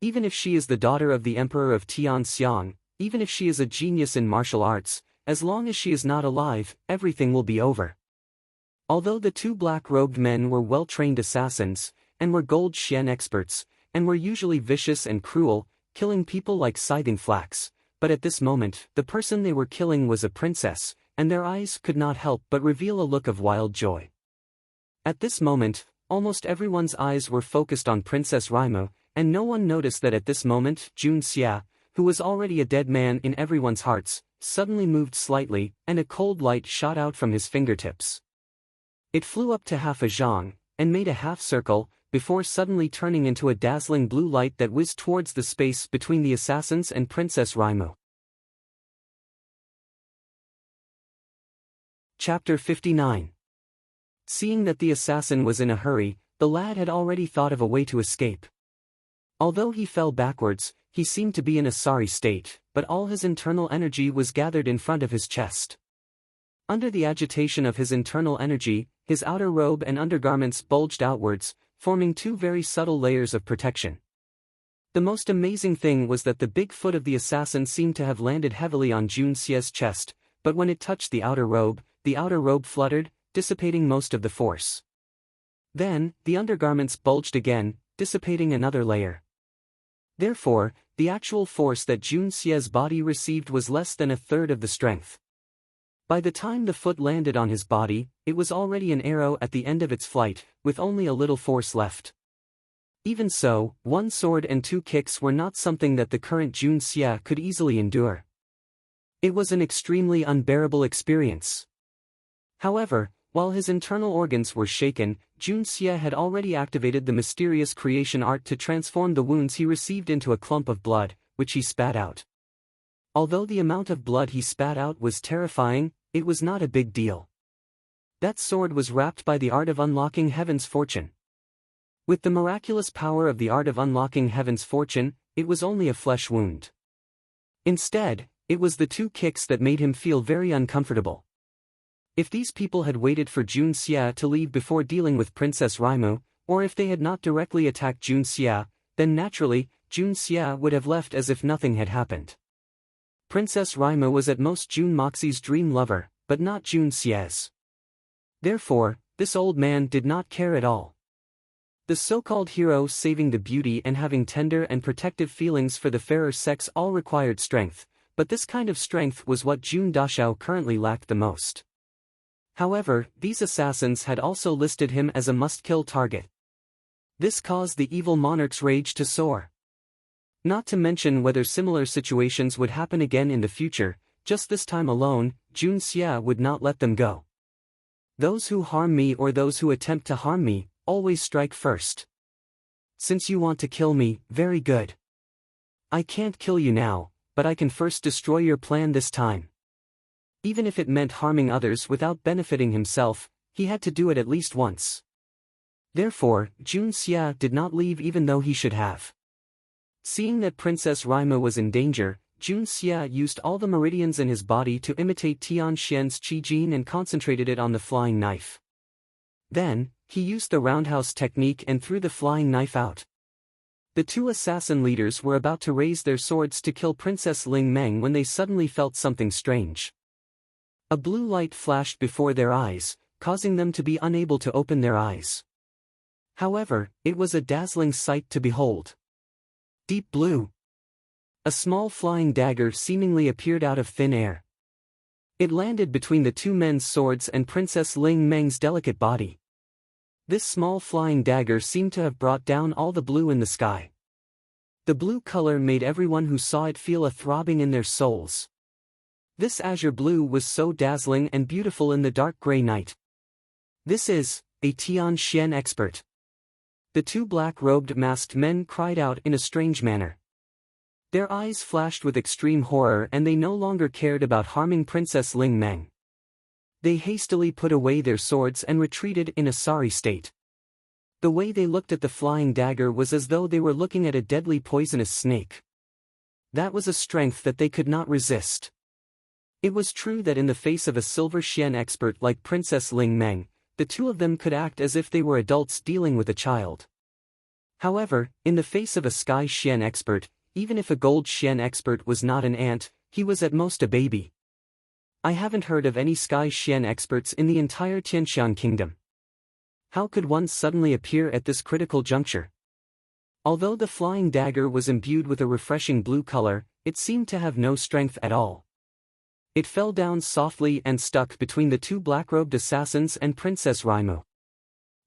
Speaker 1: Even if she is the daughter of the Emperor of Tianxiang, even if she is a genius in martial arts, as long as she is not alive, everything will be over. Although the two black-robed men were well-trained assassins, and were gold Xian experts, and were usually vicious and cruel, killing people like scything flax, but at this moment, the person they were killing was a princess, and their eyes could not help but reveal a look of wild joy. At this moment, almost everyone's eyes were focused on Princess Raimu, and no one noticed that at this moment, Jun Xia, who was already a dead man in everyone's hearts, suddenly moved slightly, and a cold light shot out from his fingertips. It flew up to half a zhang, and made a half-circle, before suddenly turning into a dazzling blue light that whizzed towards the space between the assassins and Princess Raimu. Chapter 59. Seeing that the assassin was in a hurry, the lad had already thought of a way to escape. Although he fell backwards, he seemed to be in a sorry state, but all his internal energy was gathered in front of his chest. Under the agitation of his internal energy, his outer robe and undergarments bulged outwards, forming two very subtle layers of protection. The most amazing thing was that the big foot of the assassin seemed to have landed heavily on Jun Xie's chest, but when it touched the outer robe fluttered, dissipating most of the force. Then, the undergarments bulged again, dissipating another layer. Therefore, the actual force that Jun Xie's body received was less than a third of the strength. By the time the foot landed on his body, it was already an arrow at the end of its flight, with only a little force left. Even so, one sword and two kicks were not something that the current Jun Xie could easily endure. It was an extremely unbearable experience. However, while his internal organs were shaken, Jun Xie had already activated the mysterious creation art to transform the wounds he received into a clump of blood, which he spat out. Although the amount of blood he spat out was terrifying, it was not a big deal. That sword was wrapped by the art of unlocking heaven's fortune. With the miraculous power of the art of unlocking heaven's fortune, it was only a flesh wound. Instead, it was the two kicks that made him feel very uncomfortable. If these people had waited for Jun Xie to leave before dealing with Princess Raimu, or if they had not directly attacked Jun Xie, then naturally, Jun Xie would have left as if nothing had happened. Princess Raimu was at most Jun Moxie's dream lover, but not Jun Xie's. Therefore, this old man did not care at all. The so-called hero saving the beauty and having tender and protective feelings for the fairer sex all required strength, but this kind of strength was what Jun Dashao currently lacked the most. However, these assassins had also listed him as a must-kill target. This caused the evil monarch's rage to soar. Not to mention whether similar situations would happen again in the future, just this time alone, Jun Xie would not let them go. Those who harm me or those who attempt to harm me, always strike first. Since you want to kill me, very good. I can't kill you now, but I can first destroy your plan this time. Even if it meant harming others without benefiting himself, he had to do it at least once. Therefore, Jun Xie did not leave even though he should have. Seeing that Princess Raimu was in danger, Jun Xie used all the meridians in his body to imitate Tian Xian's Qi Jin and concentrated it on the flying knife. Then, he used the roundhouse technique and threw the flying knife out. The two assassin leaders were about to raise their swords to kill Princess Ling Meng when they suddenly felt something strange. A blue light flashed before their eyes, causing them to be unable to open their eyes. However, it was a dazzling sight to behold. Deep blue. A small flying dagger seemingly appeared out of thin air. It landed between the two men's swords and Princess Ling Meng's delicate body. This small flying dagger seemed to have brought down all the blue in the sky. The blue color made everyone who saw it feel a throbbing in their souls. This azure blue was so dazzling and beautiful in the dark gray night. This is a Tian Xian expert. The two black-robed masked men cried out in a strange manner. Their eyes flashed with extreme horror and they no longer cared about harming Princess Ling Meng. They hastily put away their swords and retreated in a sorry state. The way they looked at the flying dagger was as though they were looking at a deadly poisonous snake. That was a strength that they could not resist. It was true that in the face of a Silver Xian expert like Princess Ling Meng, the two of them could act as if they were adults dealing with a child. However, in the face of a Sky Xian expert, even if a Gold Xian expert was not an ant, he was at most a baby. I haven't heard of any Sky Xian experts in the entire Tianxiang kingdom. How could one suddenly appear at this critical juncture? Although the flying dagger was imbued with a refreshing blue color, it seemed to have no strength at all. It fell down softly and stuck between the two black-robed assassins and Princess Raimu.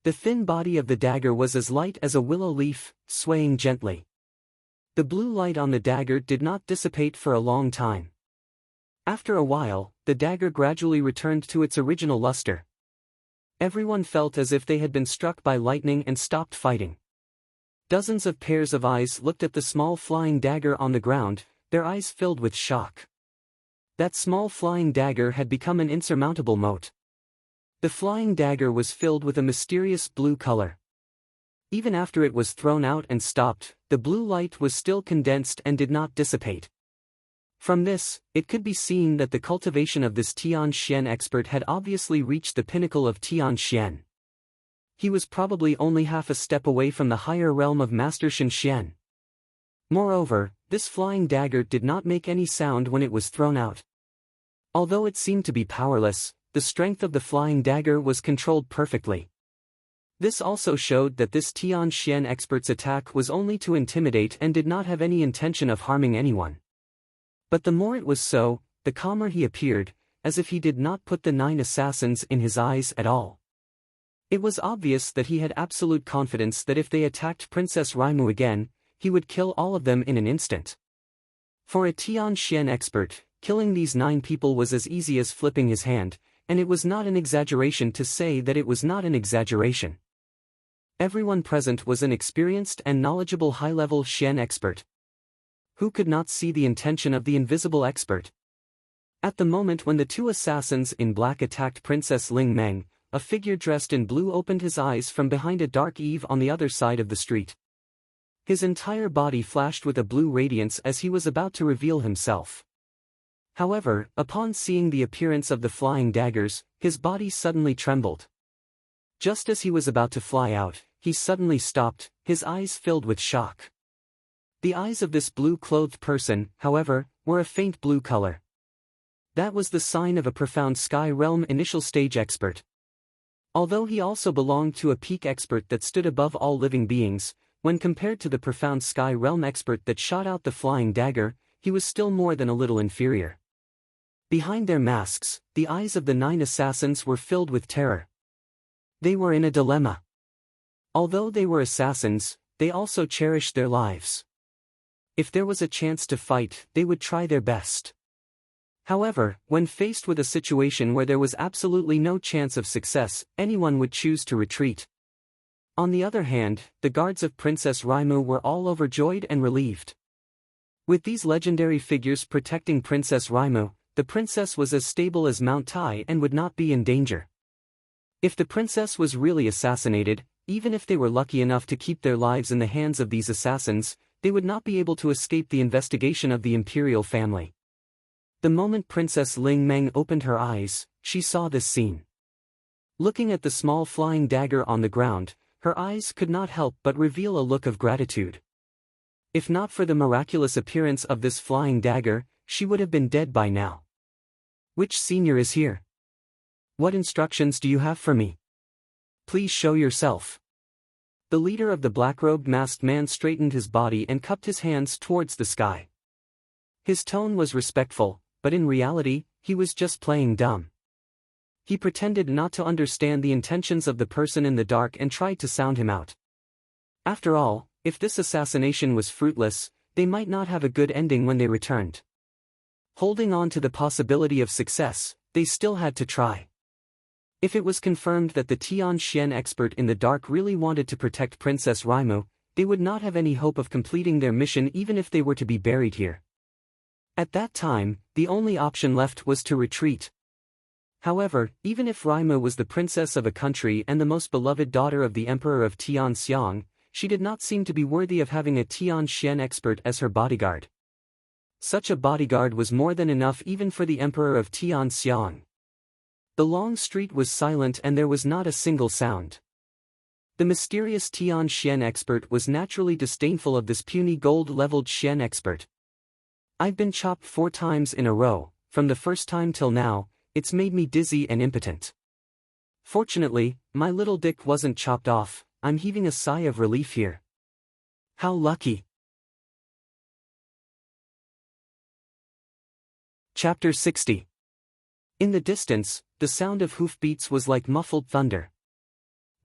Speaker 1: The thin body of the dagger was as light as a willow leaf, swaying gently. The blue light on the dagger did not dissipate for a long time. After a while, the dagger gradually returned to its original luster. Everyone felt as if they had been struck by lightning and stopped fighting. Dozens of pairs of eyes looked at the small flying dagger on the ground, their eyes filled with shock. That small flying dagger had become an insurmountable moat. The flying dagger was filled with a mysterious blue color. Even after it was thrown out and stopped, the blue light was still condensed and did not dissipate. From this, it could be seen that the cultivation of this Tianxian expert had obviously reached the pinnacle of Tianxian. He was probably only half a step away from the higher realm of Master Shenxian. Moreover, this flying dagger did not make any sound when it was thrown out. Although it seemed to be powerless, the strength of the flying dagger was controlled perfectly. This also showed that this Tianxian expert's attack was only to intimidate and did not have any intention of harming anyone. But the more it was so, the calmer he appeared, as if he did not put the 9 assassins in his eyes at all. It was obvious that he had absolute confidence that if they attacked Princess Raimu again, he would kill all of them in an instant. For a Tianxian expert, killing these 9 people was as easy as flipping his hand, and it was not an exaggeration to say that it was not an exaggeration. Everyone present was an experienced and knowledgeable high-level Xian expert. Who could not see the intention of the invisible expert? At the moment when the 2 assassins in black attacked Princess Ling Meng, a figure dressed in blue opened his eyes from behind a dark eave on the other side of the street. His entire body flashed with a blue radiance as he was about to reveal himself. However, upon seeing the appearance of the flying daggers, his body suddenly trembled. Just as he was about to fly out, he suddenly stopped, his eyes filled with shock. The eyes of this blue-clothed person, however, were a faint blue color. That was the sign of a profound Sky Realm initial stage expert. Although he also belonged to a peak expert that stood above all living beings, when compared to the profound Sky Realm expert that shot out the flying dagger, he was still more than a little inferior. Behind their masks, the eyes of the 9 assassins were filled with terror. They were in a dilemma. Although they were assassins, they also cherished their lives. If there was a chance to fight, they would try their best. However, when faced with a situation where there was absolutely no chance of success, anyone would choose to retreat. On the other hand, the guards of Princess Raimu were all overjoyed and relieved. With these legendary figures protecting Princess Raimu, the princess was as stable as Mount Tai and would not be in danger. If the princess was really assassinated, even if they were lucky enough to keep their lives in the hands of these assassins, they would not be able to escape the investigation of the imperial family. The moment Princess Ling Meng opened her eyes, she saw this scene. Looking at the small flying dagger on the ground, her eyes could not help but reveal a look of gratitude. If not for the miraculous appearance of this flying dagger, she would have been dead by now. Which senior is here? What instructions do you have for me? Please show yourself. The leader of the black-robed masked man straightened his body and cupped his hands towards the sky. His tone was respectful, but in reality, he was just playing dumb. He pretended not to understand the intentions of the person in the dark and tried to sound him out. After all, if this assassination was fruitless, they might not have a good ending when they returned. Holding on to the possibility of success, they still had to try. If it was confirmed that the Tianxian expert in the dark really wanted to protect Princess Raimu, they would not have any hope of completing their mission even if they were to be buried here. At that time, the only option left was to retreat. However, even if Raimu was the princess of a country and the most beloved daughter of the Emperor of Tianxiang, she did not seem to be worthy of having a Tianxian expert as her bodyguard. Such a bodyguard was more than enough even for the Emperor of Tianxiang. The long street was silent and there was not a single sound. The mysterious Tianxian expert was naturally disdainful of this puny gold-leveled Xian expert. I've been chopped 4 times in a row, from the first time till now, it's made me dizzy and impotent. Fortunately, my little dick wasn't chopped off, I'm heaving a sigh of relief here. How lucky. Chapter 60. In the distance, the sound of hoofbeats was like muffled thunder.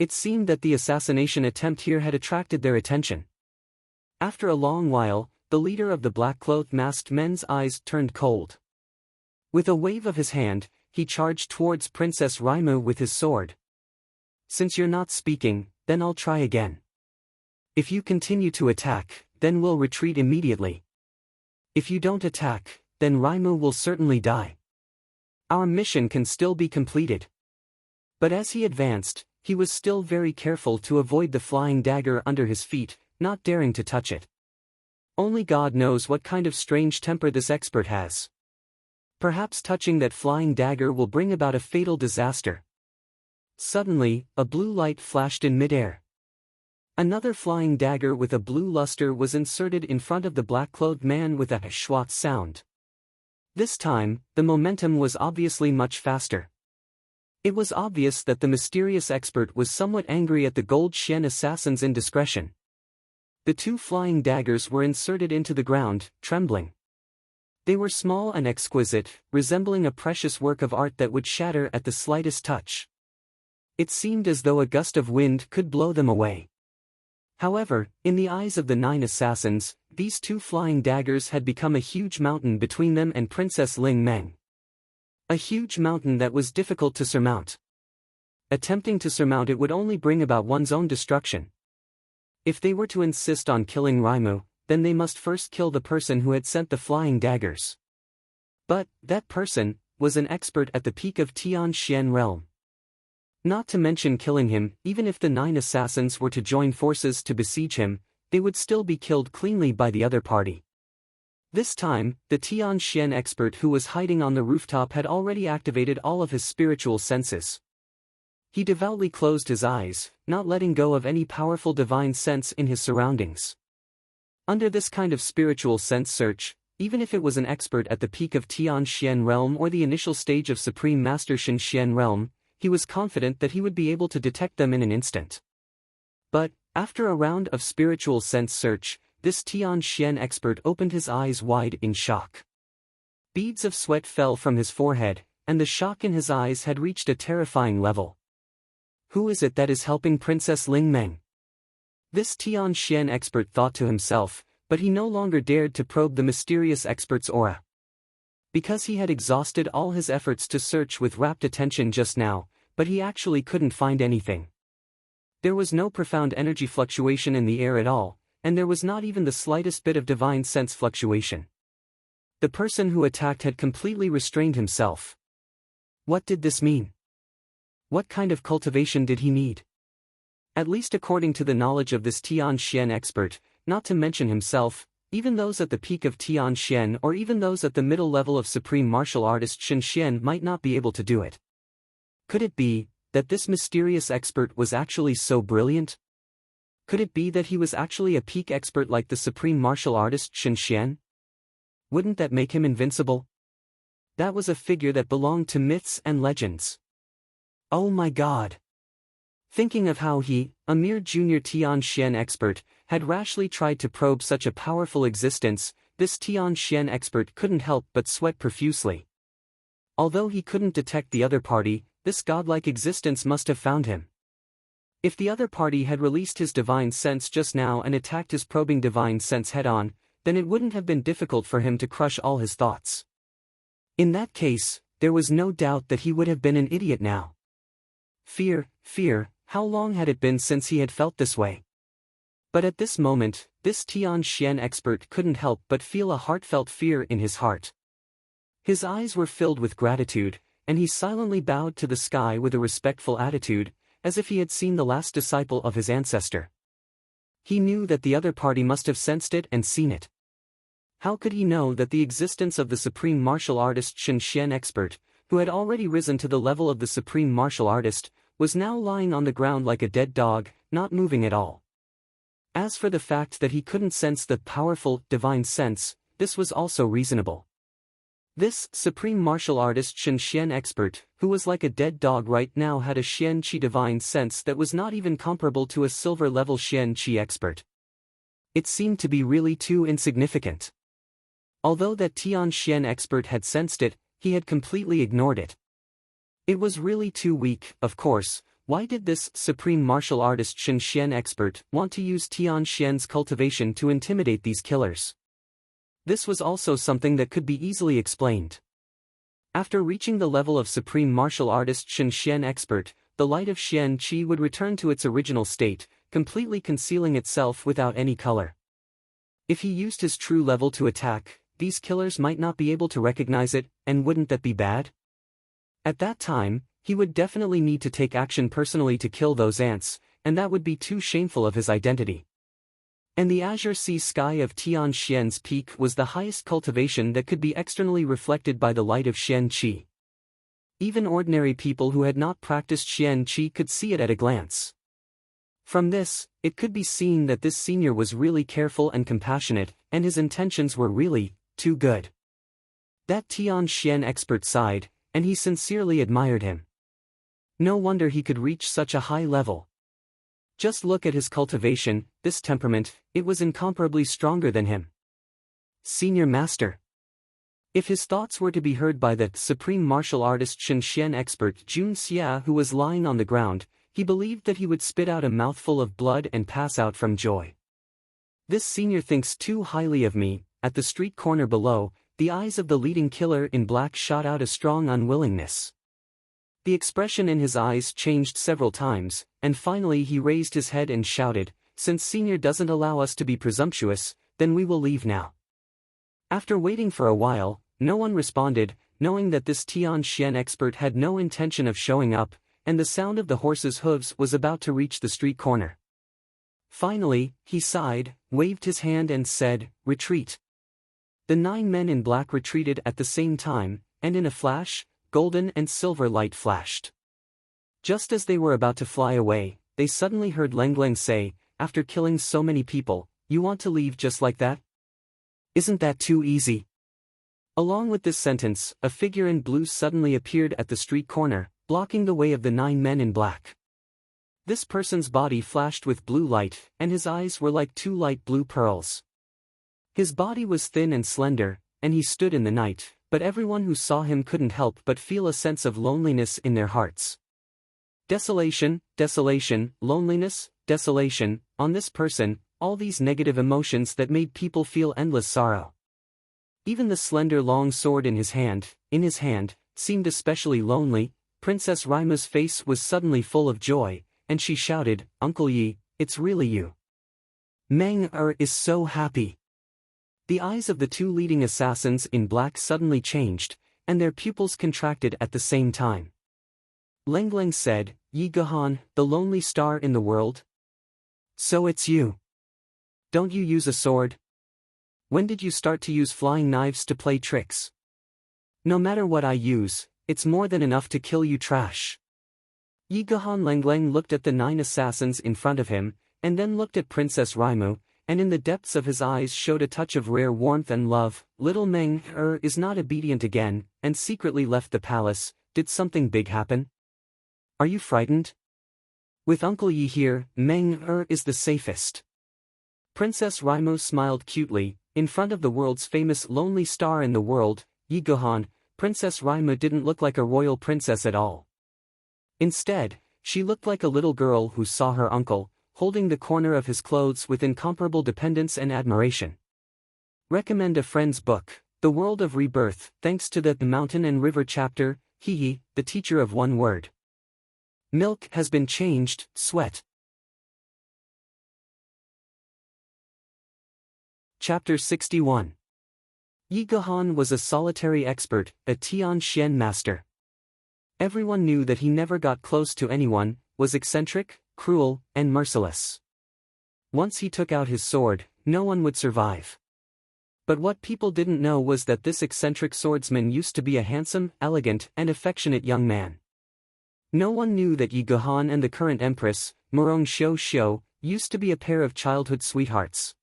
Speaker 1: It seemed that the assassination attempt here had attracted their attention. After a long while, the leader of the black-clothed masked men's eyes turned cold. With a wave of his hand, he charged towards Princess Raimu with his sword. Since you're not speaking, then I'll try again. If you continue to attack, then we'll retreat immediately. If you don't attack, then Raimu will certainly die. Our mission can still be completed. But as he advanced, he was still very careful to avoid the flying dagger under his feet, not daring to touch it. Only God knows what kind of strange temper this expert has. Perhaps touching that flying dagger will bring about a fatal disaster. Suddenly, a blue light flashed in midair. Another flying dagger with a blue luster was inserted in front of the black-clothed man with a schwat sound. This time, the momentum was obviously much faster. It was obvious that the mysterious expert was somewhat angry at the Gold Xian assassin's indiscretion. The two flying daggers were inserted into the ground, trembling. They were small and exquisite, resembling a precious work of art that would shatter at the slightest touch. It seemed as though a gust of wind could blow them away. However, in the eyes of the 9 assassins, these two flying daggers had become a huge mountain between them and Princess Ling Meng. A huge mountain that was difficult to surmount. Attempting to surmount it would only bring about one's own destruction. If they were to insist on killing Raimu, then they must first kill the person who had sent the flying daggers. But, that person, was an expert at the peak of Tianxian realm. Not to mention killing him, even if the 9 assassins were to join forces to besiege him, they would still be killed cleanly by the other party. This time, the Tianxian expert who was hiding on the rooftop had already activated all of his spiritual senses. He devoutly closed his eyes, not letting go of any powerful divine sense in his surroundings. Under this kind of spiritual sense search, even if it was an expert at the peak of Tianxian realm or the initial stage of Supreme Master Xinxian realm, he was confident that he would be able to detect them in an instant. But, after a round of spiritual sense search, this Tianxian expert opened his eyes wide in shock. Beads of sweat fell from his forehead, and the shock in his eyes had reached a terrifying level. Who is it that is helping Princess Ling Meng? This Tianxian expert thought to himself, but he no longer dared to probe the mysterious expert's aura. Because he had exhausted all his efforts to search with rapt attention just now, but he actually couldn't find anything. There was no profound energy fluctuation in the air at all, and there was not even the slightest bit of divine sense fluctuation. The person who attacked had completely restrained himself. What did this mean? What kind of cultivation did he need? At least according to the knowledge of this Tianxian expert, not to mention himself, even those at the peak of Tianxian or even those at the middle level of supreme martial artist Xinxian might not be able to do it. Could it be that this mysterious expert was actually so brilliant? Could it be that he was actually a peak expert like the supreme martial artist Xinxian? Wouldn't that make him invincible? That was a figure that belonged to myths and legends. Oh my God! Thinking of how he, a mere junior Tianxian expert, had rashly tried to probe such a powerful existence, this Tianxian expert couldn't help but sweat profusely. Although he couldn't detect the other party, this godlike existence must have found him. If the other party had released his divine sense just now and attacked his probing divine sense head-on, then it wouldn't have been difficult for him to crush all his thoughts. In that case, there was no doubt that he would have been an idiot now. Fear, how long had it been since he had felt this way? But at this moment, this Tianxian expert couldn't help but feel a heartfelt fear in his heart. His eyes were filled with gratitude, and he silently bowed to the sky with a respectful attitude, as if he had seen the last disciple of his ancestor. He knew that the other party must have sensed it and seen it. How could he know that the existence of the supreme martial artist Xinxian expert, who had already risen to the level of the supreme martial artist, was now lying on the ground like a dead dog, not moving at all? As for the fact that he couldn't sense the powerful, divine sense, this was also reasonable. This supreme martial artist Xinxian expert, who was like a dead dog right now, had a Xian Qi divine sense that was not even comparable to a silver-level Xian Qi expert. It seemed to be really too insignificant. Although that Tianxian expert had sensed it, he had completely ignored it. It was really too weak, of course. Why did this supreme martial artist Xinxian expert want to use Tianxian's cultivation to intimidate these killers? This was also something that could be easily explained. After reaching the level of supreme martial artist Xinxian expert, the light of Xian Qi would return to its original state, completely concealing itself without any color. If he used his true level to attack, these killers might not be able to recognize it, and wouldn't that be bad? At that time, he would definitely need to take action personally to kill those ants, and that would be too shameful of his identity. And the azure sea sky of Tian Xian's peak was the highest cultivation that could be externally reflected by the light of Xian Qi. Even ordinary people who had not practiced Xian Qi could see it at a glance. From this, it could be seen that this senior was really careful and compassionate, and his intentions were really too good. That Tian Xian expert sighed, and he sincerely admired him. No wonder he could reach such a high level. Just look at his cultivation, this temperament, it was incomparably stronger than him. Senior Master. If his thoughts were to be heard by the supreme martial artist Shen Xian expert Jun Xia, who was lying on the ground, he believed that he would spit out a mouthful of blood and pass out from joy. This senior thinks too highly of me. At the street corner below, the eyes of the leading killer in black shot out a strong unwillingness. The expression in his eyes changed several times, and finally he raised his head and shouted, "Since Senior doesn't allow us to be presumptuous, then we will leave now." After waiting for a while, no one responded, knowing that this Tian Xian expert had no intention of showing up, and the sound of the horse's hooves was about to reach the street corner. Finally, he sighed, waved his hand and said, "Retreat." The 9 men in black retreated at the same time, and in a flash, golden and silver light flashed. Just as they were about to fly away, they suddenly heard Lengleng say, "After killing so many people, you want to leave just like that? Isn't that too easy?" Along with this sentence, a figure in blue suddenly appeared at the street corner, blocking the way of the 9 men in black. This person's body flashed with blue light, and his eyes were like 2 light blue pearls. His body was thin and slender, and he stood in the night, but everyone who saw him couldn't help but feel a sense of loneliness in their hearts. Desolation, desolation, loneliness, desolation, on this person, all these negative emotions that made people feel endless sorrow. Even the slender long sword in his hand, seemed especially lonely. Princess Raimu's face was suddenly full of joy, and she shouted, "Uncle Yi, it's really you. Meng is so happy." The eyes of the 2 leading assassins in black suddenly changed, and their pupils contracted at the same time. Lengleng said, "Yi Gehan, the lonely star in the world? So it's you. Don't you use a sword? When did you start to use flying knives to play tricks? No matter what I use, it's more than enough to kill you trash." Yi Gehan Lengleng looked at the 9 assassins in front of him, and then looked at Princess Raimu, and in the depths of his eyes showed a touch of rare warmth and love. Little Meng is not obedient again, and secretly left the palace. Did something big happen? Are you frightened? With Uncle Yi here, Meng is the safest. Princess Raimu smiled cutely. In front of the world's famous lonely star in the world, Yi Gehan, Princess Raimu didn't look like a royal princess at all. Instead, she looked like a little girl who saw her uncle, holding the corner of his clothes with incomparable dependence and admiration. Recommend a friend's book, The World of Rebirth, thanks to the Mountain and River chapter. Hehe, the teacher of one word. Milk has been changed, sweat. Chapter 61. Yi Gehan was a solitary expert, a Tian Xian master. Everyone knew that he never got close to anyone, was eccentric, cruel, and merciless. Once he took out his sword, no one would survive. But what people didn't know was that this eccentric swordsman used to be a handsome, elegant, and affectionate young man. No one knew that Yi Gehan and the current empress, Murong Xiu, used to be a pair of childhood sweethearts.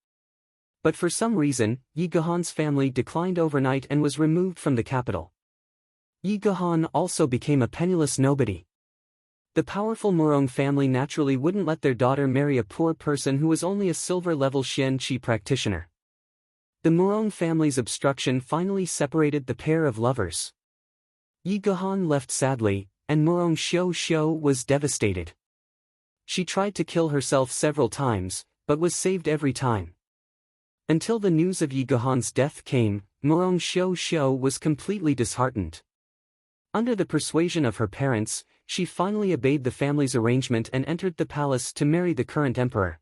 Speaker 1: But for some reason, Yi Gehan's family declined overnight and was removed from the capital. Yi Gehan also became a penniless nobody. The powerful Murong family naturally wouldn't let their daughter marry a poor person who was only a silver-level Xian Qi practitioner. The Murong family's obstruction finally separated the pair of lovers. Yi Gehan left sadly, and Murong Xiu was devastated. She tried to kill herself several times, but was saved every time. Until the news of Yi Gehan's death came, Murong Xiu was completely disheartened. Under the persuasion of her parents, she finally obeyed the family's arrangement and entered the palace to marry the current emperor.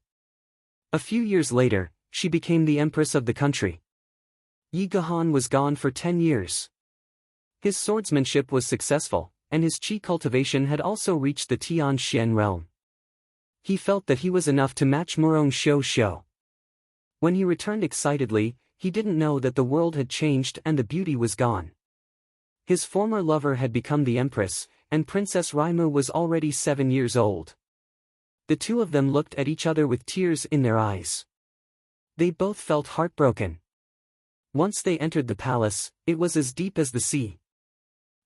Speaker 1: A few years later, she became the empress of the country. Yi Gahan was gone for 10 years. His swordsmanship was successful, and his qi cultivation had also reached the Tian Xian realm. He felt that he was enough to match Murong Xiu. When he returned excitedly, he didn't know that the world had changed and the beauty was gone. His former lover had become the empress, and Princess Raimu was already 7 years old. The two of them looked at each other with tears in their eyes. They both felt heartbroken. Once they entered the palace, it was as deep as the sea.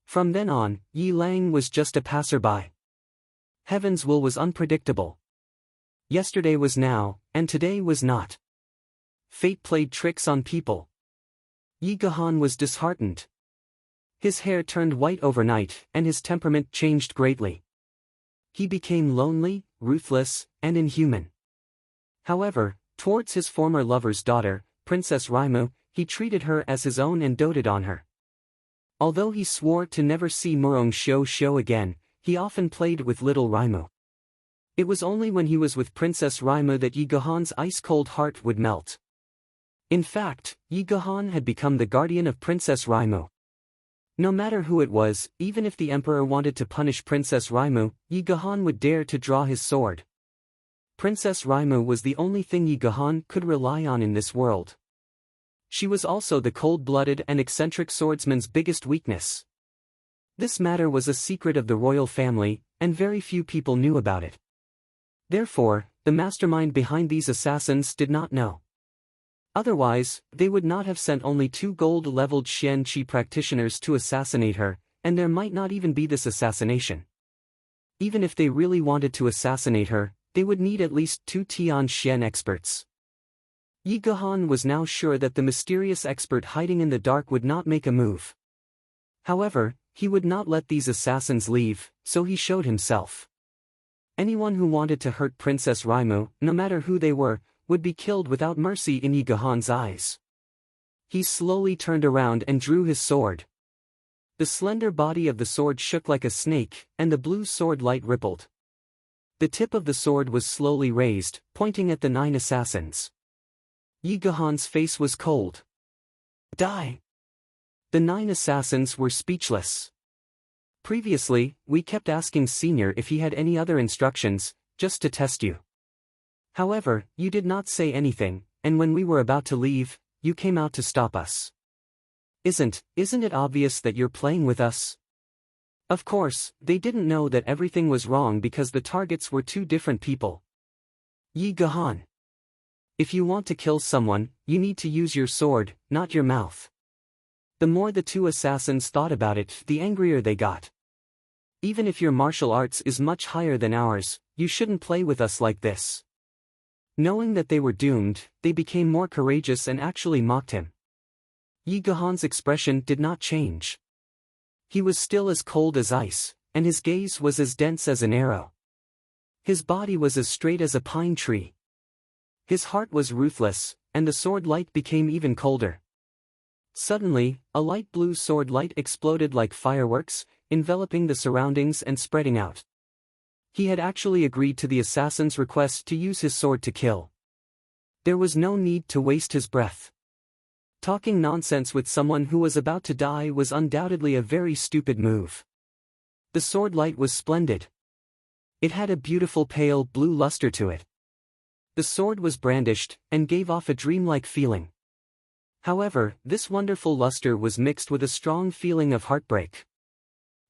Speaker 1: From then on, Yi Lang was just a passerby. Heaven's will was unpredictable. Yesterday was now, and today was not. Fate played tricks on people. Yi Gahan was disheartened. His hair turned white overnight, and his temperament changed greatly. He became lonely, ruthless, and inhuman. However, towards his former lover's daughter, Princess Raimu, he treated her as his own and doted on her. Although he swore to never see Murong Xiu again, he often played with little Raimu. It was only when he was with Princess Raimu that Yi Gahan's ice-cold heart would melt. In fact, Yi Gahan had become the guardian of Princess Raimu. No matter who it was, even if the emperor wanted to punish Princess Raimu, Yi Gahan would dare to draw his sword. Princess Raimu was the only thing Yi Gahan could rely on in this world. She was also the cold-blooded and eccentric swordsman's biggest weakness. This matter was a secret of the royal family, and very few people knew about it. Therefore, the mastermind behind these assassins did not know. Otherwise, they would not have sent only 2 gold-leveled Xian Qi practitioners to assassinate her, and there might not even be this assassination. Even if they really wanted to assassinate her, they would need at least 2 Tian Xian experts. Yi Gahan was now sure that the mysterious expert hiding in the dark would not make a move. However, he would not let these assassins leave, so he showed himself. Anyone who wanted to hurt Princess Raimu, no matter who they were, would be killed without mercy in Yi Gahan's eyes. He slowly turned around and drew his sword. The slender body of the sword shook like a snake, and the blue sword light rippled. The tip of the sword was slowly raised, pointing at the 9 assassins. Yi Gahan's face was cold. Die! The 9 assassins were speechless. Previously, we kept asking Senior if he had any other instructions, just to test you. However, you did not say anything, and when we were about to leave, you came out to stop us. Isn't it obvious that you're playing with us? Of course, they didn't know that everything was wrong because the targets were 2 different people. Yi Gahan. If you want to kill someone, you need to use your sword, not your mouth. The more the 2 assassins thought about it, the angrier they got. Even if your martial arts is much higher than ours, you shouldn't play with us like this. Knowing that they were doomed, they became more courageous and actually mocked him. Yi Gahan's expression did not change. He was still as cold as ice, and his gaze was as dense as an arrow. His body was as straight as a pine tree. His heart was ruthless, and the sword light became even colder. Suddenly, a light blue sword light exploded like fireworks, enveloping the surroundings and spreading out. He had actually agreed to the assassin's request to use his sword to kill. There was no need to waste his breath. Talking nonsense with someone who was about to die was undoubtedly a very stupid move. The sword light was splendid. It had a beautiful pale blue luster to it. The sword was brandished, and gave off a dreamlike feeling. However, this wonderful luster was mixed with a strong feeling of heartbreak.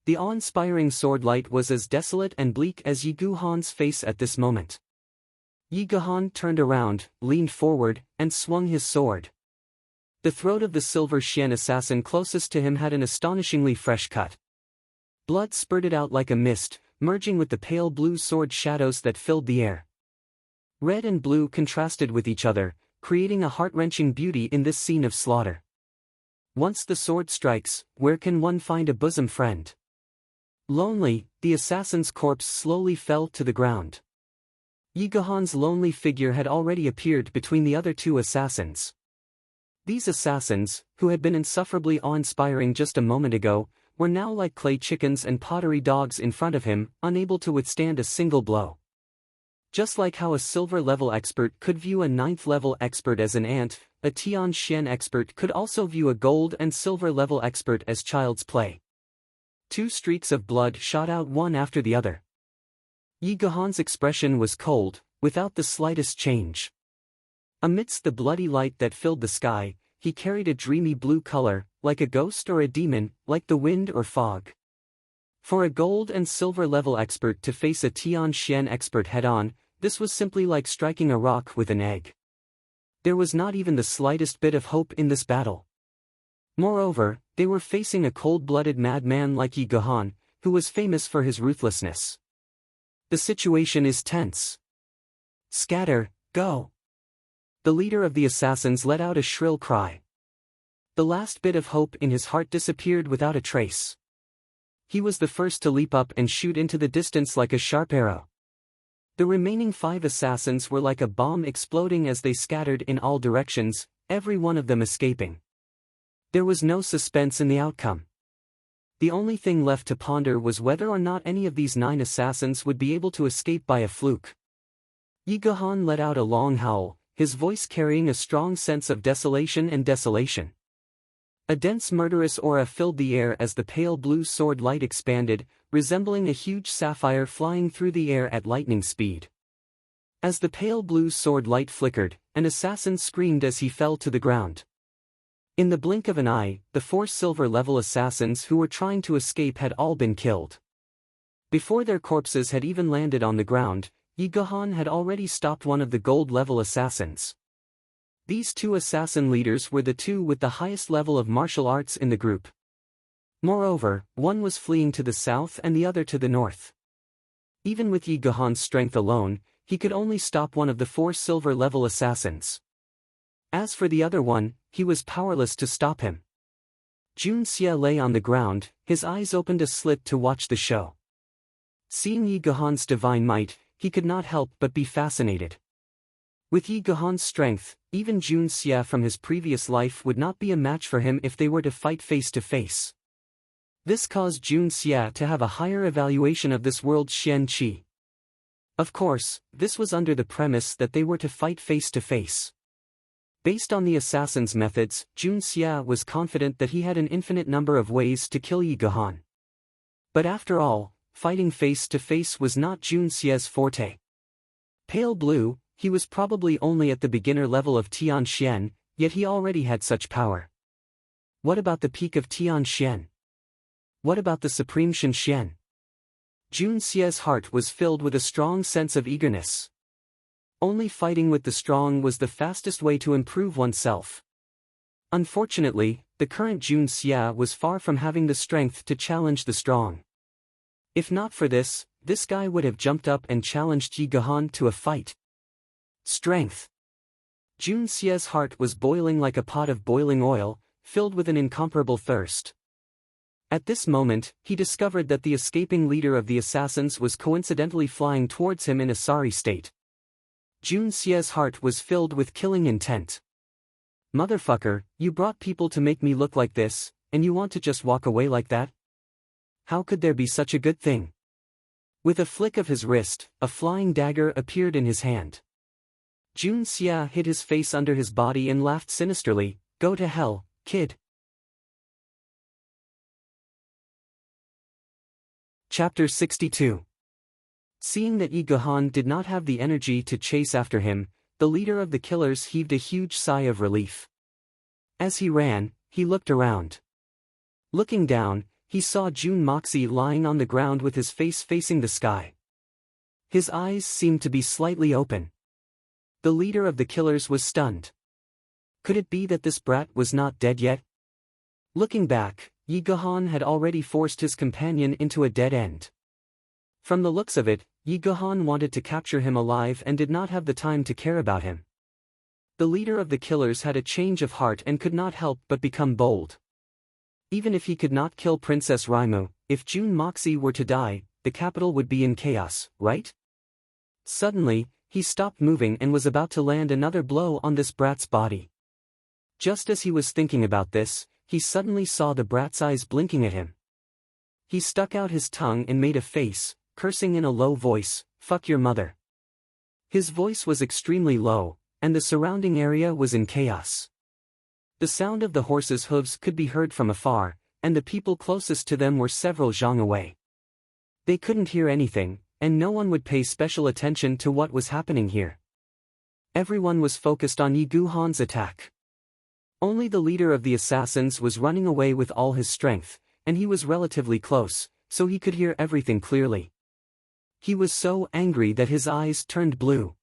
Speaker 1: The awe-inspiring sword light was as desolate and bleak as Yi Gahan's face at this moment. Yi Gahan turned around, leaned forward, and swung his sword. The throat of the silver Xian assassin closest to him had an astonishingly fresh cut. Blood spurted out like a mist, merging with the pale blue sword shadows that filled the air. Red and blue contrasted with each other, creating a heart-wrenching beauty in this scene of slaughter. Once the sword strikes, where can one find a bosom friend? Lonely, the assassin's corpse slowly fell to the ground. Yi Gahan's lonely figure had already appeared between the other 2 assassins. These assassins, who had been insufferably awe-inspiring just a moment ago, were now like clay chickens and pottery dogs in front of him, unable to withstand a single blow. Just like how a silver-level expert could view a ninth-level expert as an ant, a Tianxian expert could also view a gold and silver-level expert as child's play. Two streaks of blood shot out one after the other. Yi Gehan's expression was cold, without the slightest change. Amidst the bloody light that filled the sky, he carried a dreamy blue color, like a ghost or a demon, like the wind or fog. For a gold and silver-level expert to face a Tianxian expert head-on, this was simply like striking a rock with an egg. There was not even the slightest bit of hope in this battle. Moreover, they were facing a cold-blooded madman like Yi Gehan, who was famous for his ruthlessness. The situation is tense. Scatter, go! The leader of the assassins let out a shrill cry. The last bit of hope in his heart disappeared without a trace. He was the first to leap up and shoot into the distance like a sharp arrow. The remaining 5 assassins were like a bomb exploding as they scattered in all directions, every one of them escaping. There was no suspense in the outcome. The only thing left to ponder was whether or not any of these 9 assassins would be able to escape by a fluke. Yi Gehan let out a long howl, his voice carrying a strong sense of desolation and desolation. A dense murderous aura filled the air as the pale blue sword light expanded, resembling a huge sapphire flying through the air at lightning speed. As the pale blue sword light flickered, an assassin screamed as he fell to the ground. In the blink of an eye, the 4 silver-level assassins who were trying to escape had all been killed. Before their corpses had even landed on the ground, Yi Gehan had already stopped one of the gold-level assassins. These 2 assassin leaders were the 2 with the highest level of martial arts in the group. Moreover, one was fleeing to the south and the other to the north. Even with Yi Gehan's strength alone, he could only stop one of the 4 silver-level assassins. As for the other one, he was powerless to stop him. Jun Xie lay on the ground, his eyes opened a slit to watch the show. Seeing Yi Gehan's divine might, he could not help but be fascinated. With Yi Gehan's strength, even Jun Xie from his previous life would not be a match for him if they were to fight face to face. This caused Jun Xie to have a higher evaluation of this world's Xian Qi. Of course, this was under the premise that they were to fight face to face. Based on the assassin's methods, Jun Xie was confident that he had an infinite number of ways to kill Yi Gehan. But after all, fighting face to face was not Jun Xie's forte. Pale blue, he was probably only at the beginner level of Tianxian, yet he already had such power. What about the peak of Tianxian? What about the supreme Shenxian? Jun Xie's heart was filled with a strong sense of eagerness. Only fighting with the strong was the fastest way to improve oneself. Unfortunately, the current Jun Xie was far from having the strength to challenge the strong. If not for this, this guy would have jumped up and challenged Yi Gehan to a fight. Strength. Jun Xie's heart was boiling like a pot of boiling oil, filled with an incomparable thirst. At this moment, he discovered that the escaping leader of the assassins was coincidentally flying towards him in a sorry state. Jun Xie's heart was filled with killing intent. Motherfucker, you brought people to make me look like this, and you want to just walk away like that? How could there be such a good thing? With a flick of his wrist, a flying dagger appeared in his hand. Jun Xie hid his face under his body and laughed sinisterly. Go to hell, kid. Chapter 62. Seeing that Yi Gehan did not have the energy to chase after him, the leader of the killers heaved a huge sigh of relief. As he ran, he looked around. Looking down, he saw Jun Moxie lying on the ground with his face facing the sky. His eyes seemed to be slightly open. The leader of the killers was stunned. Could it be that this brat was not dead yet? Looking back, Yi Gehan had already forced his companion into a dead end. From the looks of it, Yi Gehan wanted to capture him alive and did not have the time to care about him. The leader of the killers had a change of heart and could not help but become bold. Even if he could not kill Princess Raimu, if Jun Moxie were to die, the capital would be in chaos, right? Suddenly, he stopped moving and was about to land another blow on this brat's body. Just as he was thinking about this, he suddenly saw the brat's eyes blinking at him. He stuck out his tongue and made a face, cursing in a low voice, "Fuck your mother." His voice was extremely low, and the surrounding area was in chaos. The sound of the horses' hooves could be heard from afar, and the people closest to them were several zhang away. They couldn't hear anything, and no one would pay special attention to what was happening here. Everyone was focused on Yi Guhan's attack. Only the leader of the assassins was running away with all his strength, and he was relatively close, so he could hear everything clearly. He was so angry that his eyes turned blue.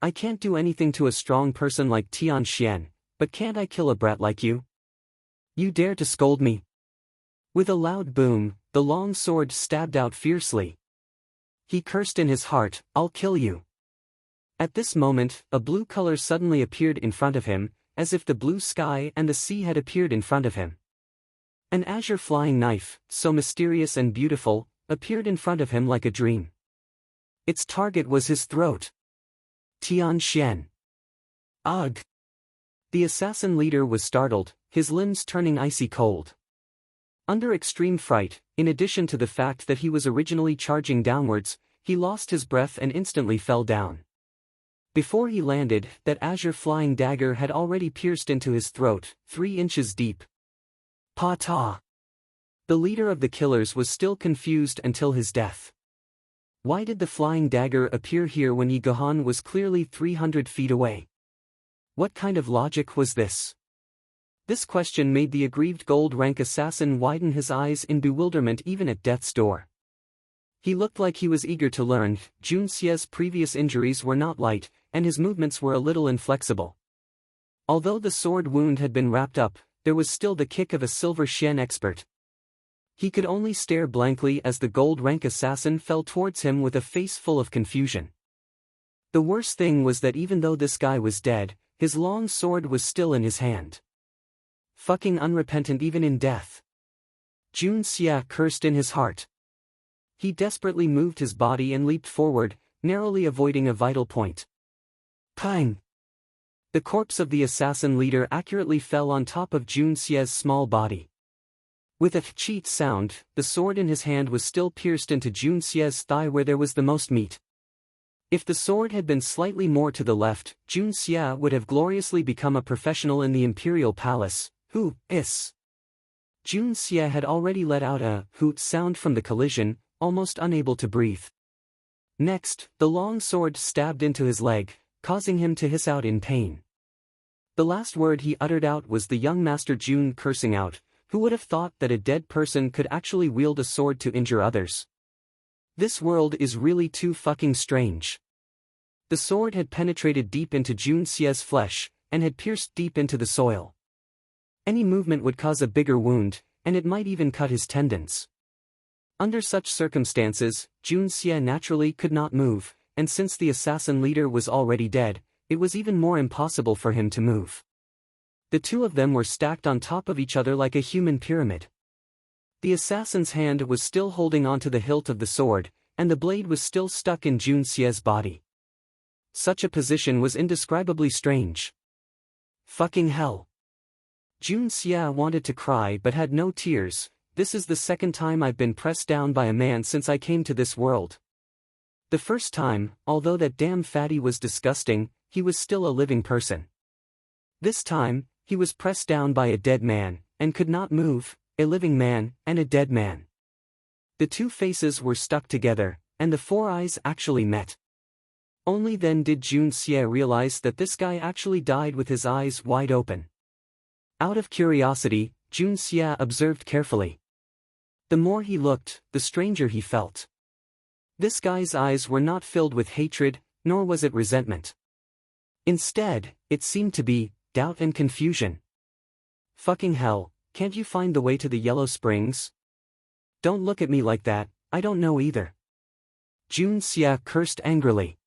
Speaker 1: "I can't do anything to a strong person like Tian Xian, but can't I kill a brat like you? You dare to scold me?" With a loud boom, the long sword stabbed out fiercely. He cursed in his heart, "I'll kill you." At this moment, a blue color suddenly appeared in front of him, as if the blue sky and the sea had appeared in front of him. An azure flying knife, so mysterious and beautiful, appeared in front of him like a dream. Its target was his throat. Tian Xian. Ugh! The assassin leader was startled, his limbs turning icy cold. Under extreme fright, in addition to the fact that he was originally charging downwards, he lost his breath and instantly fell down. Before he landed, that azure flying dagger had already pierced into his throat, 3 inches deep. Pa-ta! The leader of the killers was still confused until his death. Why did the flying dagger appear here when Yi Guhan was clearly 300 feet away? What kind of logic was this? This question made the aggrieved gold-rank assassin widen his eyes in bewilderment even at death's door. He looked like he was eager to learn. Jun Xie's previous injuries were not light, and his movements were a little inflexible. Although the sword wound had been wrapped up, there was still the kick of a silver Xian expert. He could only stare blankly as the gold-rank assassin fell towards him with a face full of confusion. The worst thing was that even though this guy was dead, his long sword was still in his hand. Fucking unrepentant even in death. Jun Xie cursed in his heart. He desperately moved his body and leaped forward, narrowly avoiding a vital point. Pang! The corpse of the assassin leader accurately fell on top of Jun Xie's small body. With a cheat sound, the sword in his hand was still pierced into Jun Xie's thigh where there was the most meat. If the sword had been slightly more to the left, Jun Xie would have gloriously become a professional in the imperial palace. Is. Jun Xie had already let out a hoot sound from the collision, almost unable to breathe. Next, the long sword stabbed into his leg, causing him to hiss out in pain. The last word he uttered out was the young Master Jun cursing out. Who would have thought that a dead person could actually wield a sword to injure others? This world is really too fucking strange. The sword had penetrated deep into Jun Xie's flesh, and had pierced deep into the soil. Any movement would cause a bigger wound, and it might even cut his tendons. Under such circumstances, Jun Xie naturally could not move, and since the assassin leader was already dead, it was even more impossible for him to move. The two of them were stacked on top of each other like a human pyramid. The assassin's hand was still holding onto the hilt of the sword, and the blade was still stuck in Jun Xie's body. Such a position was indescribably strange. Fucking hell. Jun Xie wanted to cry but had no tears. This is the second time I've been pressed down by a man since I came to this world. The first time, although that damn fatty was disgusting, he was still a living person. This time, he was pressed down by a dead man, and could not move, a living man, and a dead man. The two faces were stuck together, and the 4 eyes actually met. Only then did Jun Xie realize that this guy actually died with his eyes wide open. Out of curiosity, Jun Xie observed carefully. The more he looked, the stranger he felt. This guy's eyes were not filled with hatred, nor was it resentment. Instead, it seemed to be doubt and confusion. Fucking hell, can't you find the way to the Yellow Springs? Don't look at me like that, I don't know either. Jun Xie cursed angrily.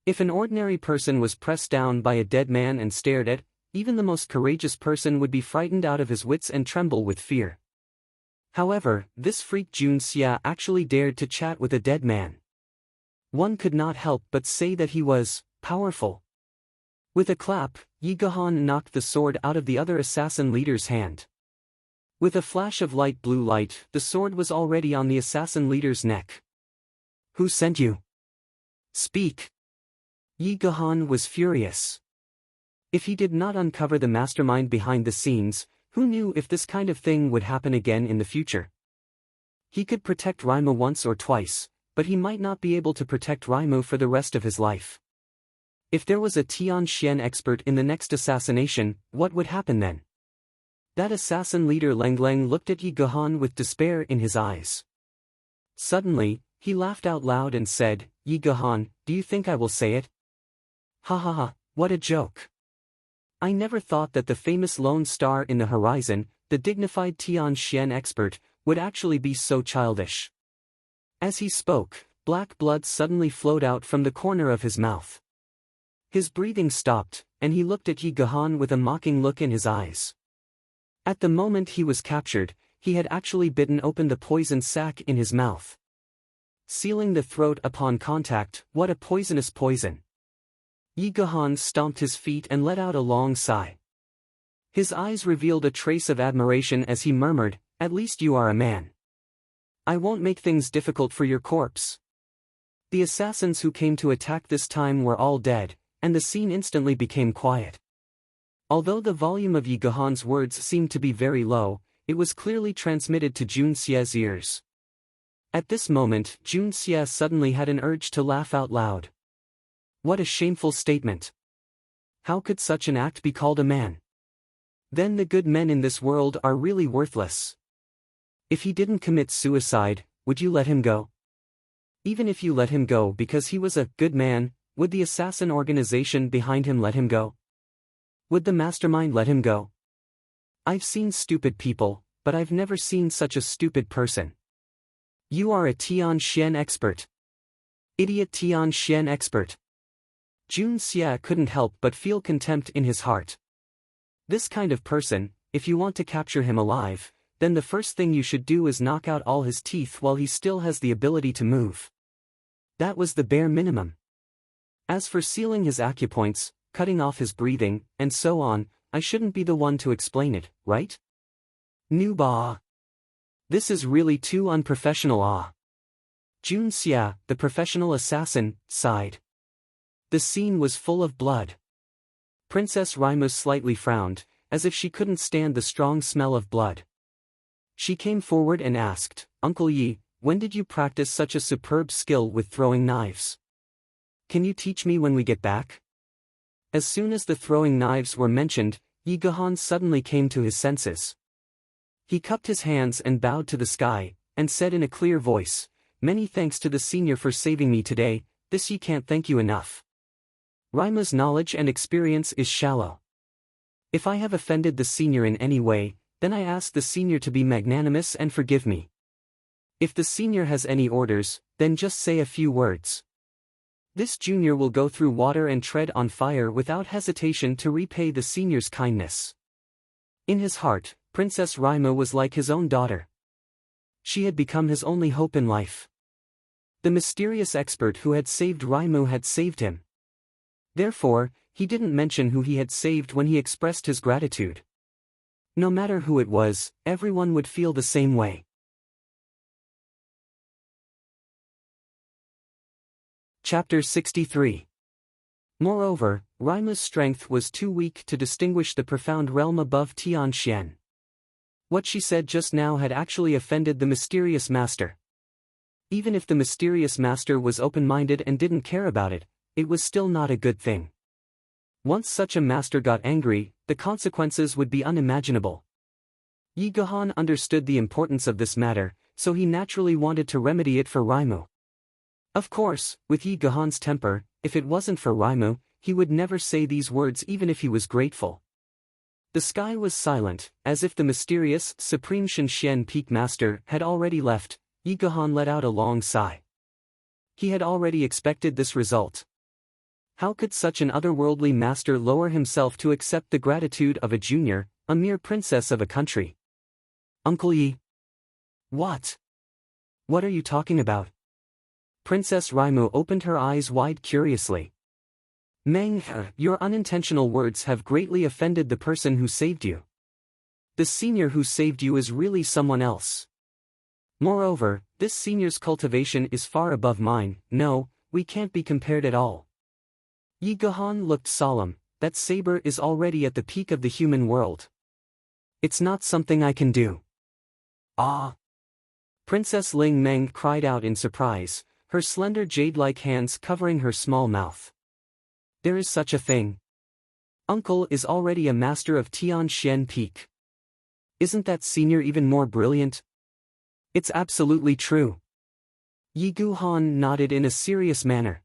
Speaker 1: If an ordinary person was pressed down by a dead man and stared at, even the most courageous person would be frightened out of his wits and tremble with fear. However, this freak Jun Xie actually dared to chat with a dead man. One could not help but say that he was powerful. With a clap, Yi Guhan knocked the sword out of the other assassin leader's hand. With a flash of light blue light, the sword was already on the assassin leader's neck. Who sent you? Speak. Yi Gahan was furious. If he did not uncover the mastermind behind the scenes, who knew if this kind of thing would happen again in the future? He could protect Raimo once or twice, but he might not be able to protect Raimo for the rest of his life. If there was a Tianxian expert in the next assassination, what would happen then? That assassin leader Leng Leng looked at Yi Gahan with despair in his eyes. Suddenly, he laughed out loud and said, Yi Gahan, do you think I will say it? Ha ha ha, what a joke. I never thought that the famous lone star in the horizon, the dignified Tianxian expert, would actually be so childish. As he spoke, black blood suddenly flowed out from the corner of his mouth. His breathing stopped, and he looked at Yi Gahan with a mocking look in his eyes. At the moment he was captured, he had actually bitten open the poison sac in his mouth. Sealing the throat upon contact, what a poisonous poison. Yi Gahan stomped his feet and let out a long sigh. His eyes revealed a trace of admiration as he murmured, at least you are a man. I won't make things difficult for your corpse. The assassins who came to attack this time were all dead, and the scene instantly became quiet. Although the volume of Yi Gahan's words seemed to be very low, it was clearly transmitted to Jun Xie's ears. At this moment, Jun Xie suddenly had an urge to laugh out loud. What a shameful statement. How could such an act be called a man? Then the good men in this world are really worthless. If he didn't commit suicide, would you let him go? Even if you let him go because he was a good man, would the assassin organization behind him let him go? Would the mastermind let him go? I've seen stupid people, but I've never seen such a stupid person. You are a Tianxian expert. Idiot Tianxian expert. Jun Xie couldn't help but feel contempt in his heart. This kind of person, if you want to capture him alive, then the first thing you should do is knock out all his teeth while he still has the ability to move. That was the bare minimum. As for sealing his acupoints, cutting off his breathing, and so on, I shouldn't be the one to explain it, right? Nuba. This is really too unprofessional. Jun Xie, the professional assassin, sighed. The scene was full of blood. Princess Raimo slightly frowned, as if she couldn't stand the strong smell of blood. She came forward and asked, Uncle Yi, when did you practice such a superb skill with throwing knives? Can you teach me when we get back? As soon as the throwing knives were mentioned, Yi Gahan suddenly came to his senses. He cupped his hands and bowed to the sky, and said in a clear voice, Many thanks to the senior for saving me today, this Yi can't thank you enough. Raimo's knowledge and experience is shallow. If I have offended the senior in any way, then I ask the senior to be magnanimous and forgive me. If the senior has any orders, then just say a few words. This junior will go through water and tread on fire without hesitation to repay the senior's kindness. In his heart, Princess Raimo was like his own daughter. She had become his only hope in life. The mysterious expert who had saved Raimo had saved him. Therefore, he didn't mention who he had saved when he expressed his gratitude. No matter who it was, everyone would feel the same way. Chapter 63. Moreover, Raimo's strength was too weak to distinguish the profound realm above Tianxian. What she said just now had actually offended the mysterious master. Even if the mysterious master was open-minded and didn't care about it, it was still not a good thing. Once such a master got angry, the consequences would be unimaginable. Yi Gahan understood the importance of this matter, so he naturally wanted to remedy it for Raimo. Of course, with Yi Gahan's temper, if it wasn't for Raimo, he would never say these words even if he was grateful. The sky was silent, as if the mysterious, supreme Shenxian peak master had already left. Yi Gahan let out a long sigh. He had already expected this result. How could such an otherworldly master lower himself to accept the gratitude of a junior, a mere princess of a country? Uncle Yi. What? What are you talking about? Princess Raimo opened her eyes wide curiously. Meng, your unintentional words have greatly offended the person who saved you. The senior who saved you is really someone else. Moreover, this senior's cultivation is far above mine. No, we can't be compared at all. Yi Guhan looked solemn. That saber is already at the peak of the human world. It's not something I can do. Ah! Princess Ling Meng cried out in surprise, her slender jade-like hands covering her small mouth. There is such a thing. Uncle is already a master of Tianxian Peak. Isn't that senior even more brilliant? It's absolutely true. Yi Guhan nodded in a serious manner.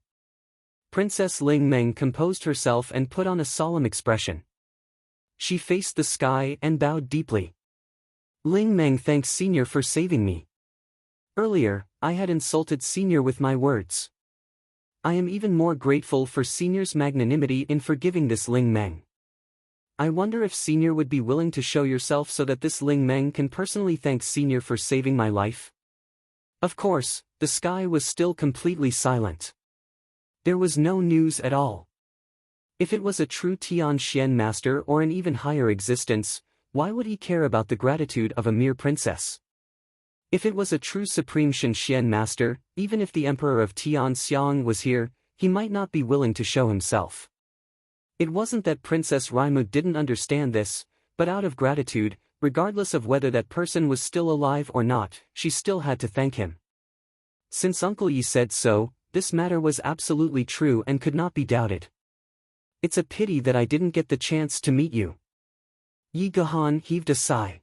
Speaker 1: Princess Ling Meng composed herself and put on a solemn expression. She faced the sky and bowed deeply. Ling Meng thanks Senior for saving me. Earlier, I had insulted Senior with my words. I am even more grateful for Senior's magnanimity in forgiving this Ling Meng. I wonder if Senior would be willing to show yourself so that this Ling Meng can personally thank Senior for saving my life. Of course, the sky was still completely silent. There was no news at all. If it was a true Tianxian master or an even higher existence, why would he care about the gratitude of a mere princess? If it was a true supreme Shenxian master, even if the emperor of Tianxiang was here, he might not be willing to show himself. It wasn't that Princess Raimu didn't understand this, but out of gratitude, regardless of whether that person was still alive or not, she still had to thank him. Since Uncle Yi said so, this matter was absolutely true and could not be doubted. It's a pity that I didn't get the chance to meet you. Yi Guhan heaved a sigh.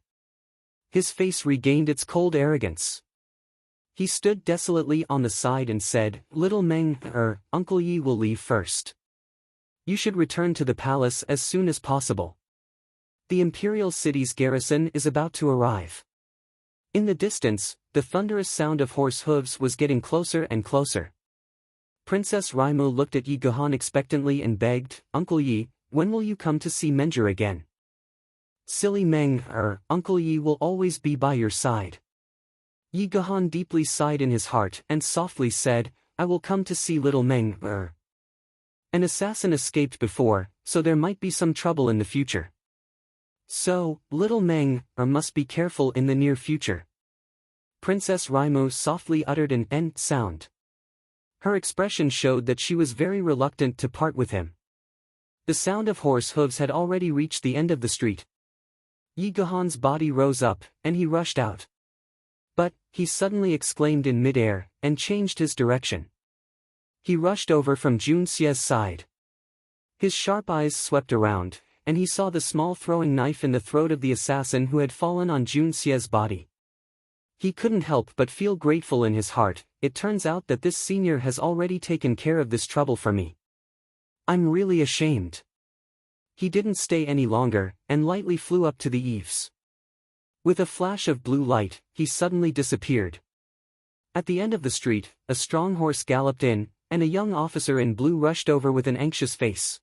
Speaker 1: His face regained its cold arrogance. He stood desolately on the side and said, Little Meng, Uncle Yi will leave first. You should return to the palace as soon as possible. The imperial city's garrison is about to arrive. In the distance, the thunderous sound of horse hooves was getting closer and closer. Princess Raimu looked at Yi Guhan expectantly and begged, Uncle Yi, when will you come to see Menjur again? Silly Meng, Uncle Yi will always be by your side. Yi Guhan deeply sighed in his heart and softly said, I will come to see little Meng, An assassin escaped before, so there might be some trouble in the future. So, little Meng, must be careful in the near future. Princess Raimu softly uttered an N sound. Her expression showed that she was very reluctant to part with him. The sound of horse hooves had already reached the end of the street. Yi Guhan's body rose up, and he rushed out. But, he suddenly exclaimed in midair, and changed his direction. He rushed over from Jun Xie's side. His sharp eyes swept around, and he saw the small throwing knife in the throat of the assassin who had fallen on Jun Xie's body. He couldn't help but feel grateful in his heart. It turns out that this senior has already taken care of this trouble for me. I'm really ashamed. He didn't stay any longer, and lightly flew up to the eaves. With a flash of blue light, he suddenly disappeared. At the end of the street, a strong horse galloped in, and a young officer in blue rushed over with an anxious face.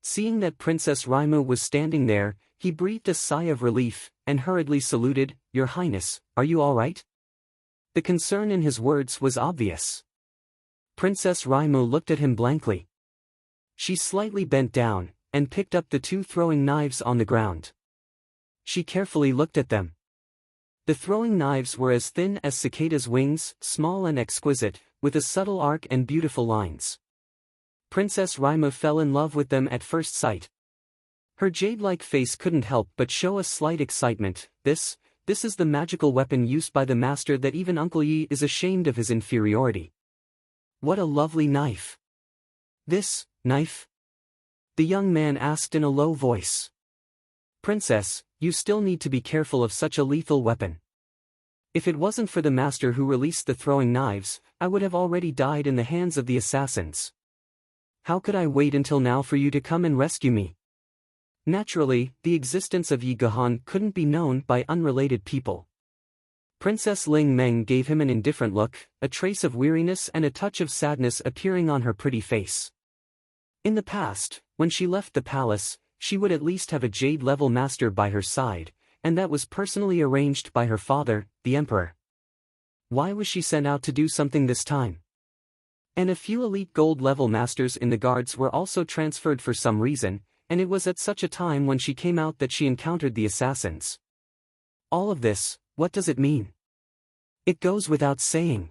Speaker 1: Seeing that Princess Raimu was standing there, he breathed a sigh of relief, and hurriedly saluted, Your Highness, are you all right? The concern in his words was obvious. Princess Raimu looked at him blankly. She slightly bent down, and picked up the two throwing knives on the ground. She carefully looked at them. The throwing knives were as thin as cicada's wings, small and exquisite, with a subtle arc and beautiful lines. Princess Raimu fell in love with them at first sight. Her jade-like face couldn't help but show a slight excitement. This is the magical weapon used by the master that even Uncle Yi is ashamed of his inferiority. What a lovely knife. This knife? The young man asked in a low voice. Princess, you still need to be careful of such a lethal weapon. If it wasn't for the master who released the throwing knives, I would have already died in the hands of the assassins. How could I wait until now for you to come and rescue me? Naturally, the existence of Yi Guhan couldn't be known by unrelated people. Princess Ling Meng gave him an indifferent look, a trace of weariness and a touch of sadness appearing on her pretty face. In the past, when she left the palace, she would at least have a jade-level master by her side, and that was personally arranged by her father, the emperor. Why was she sent out to do something this time? And a few elite gold-level masters in the guards were also transferred for some reason, and it was at such a time when she came out that she encountered the assassins. All of this, what does it mean? It goes without saying.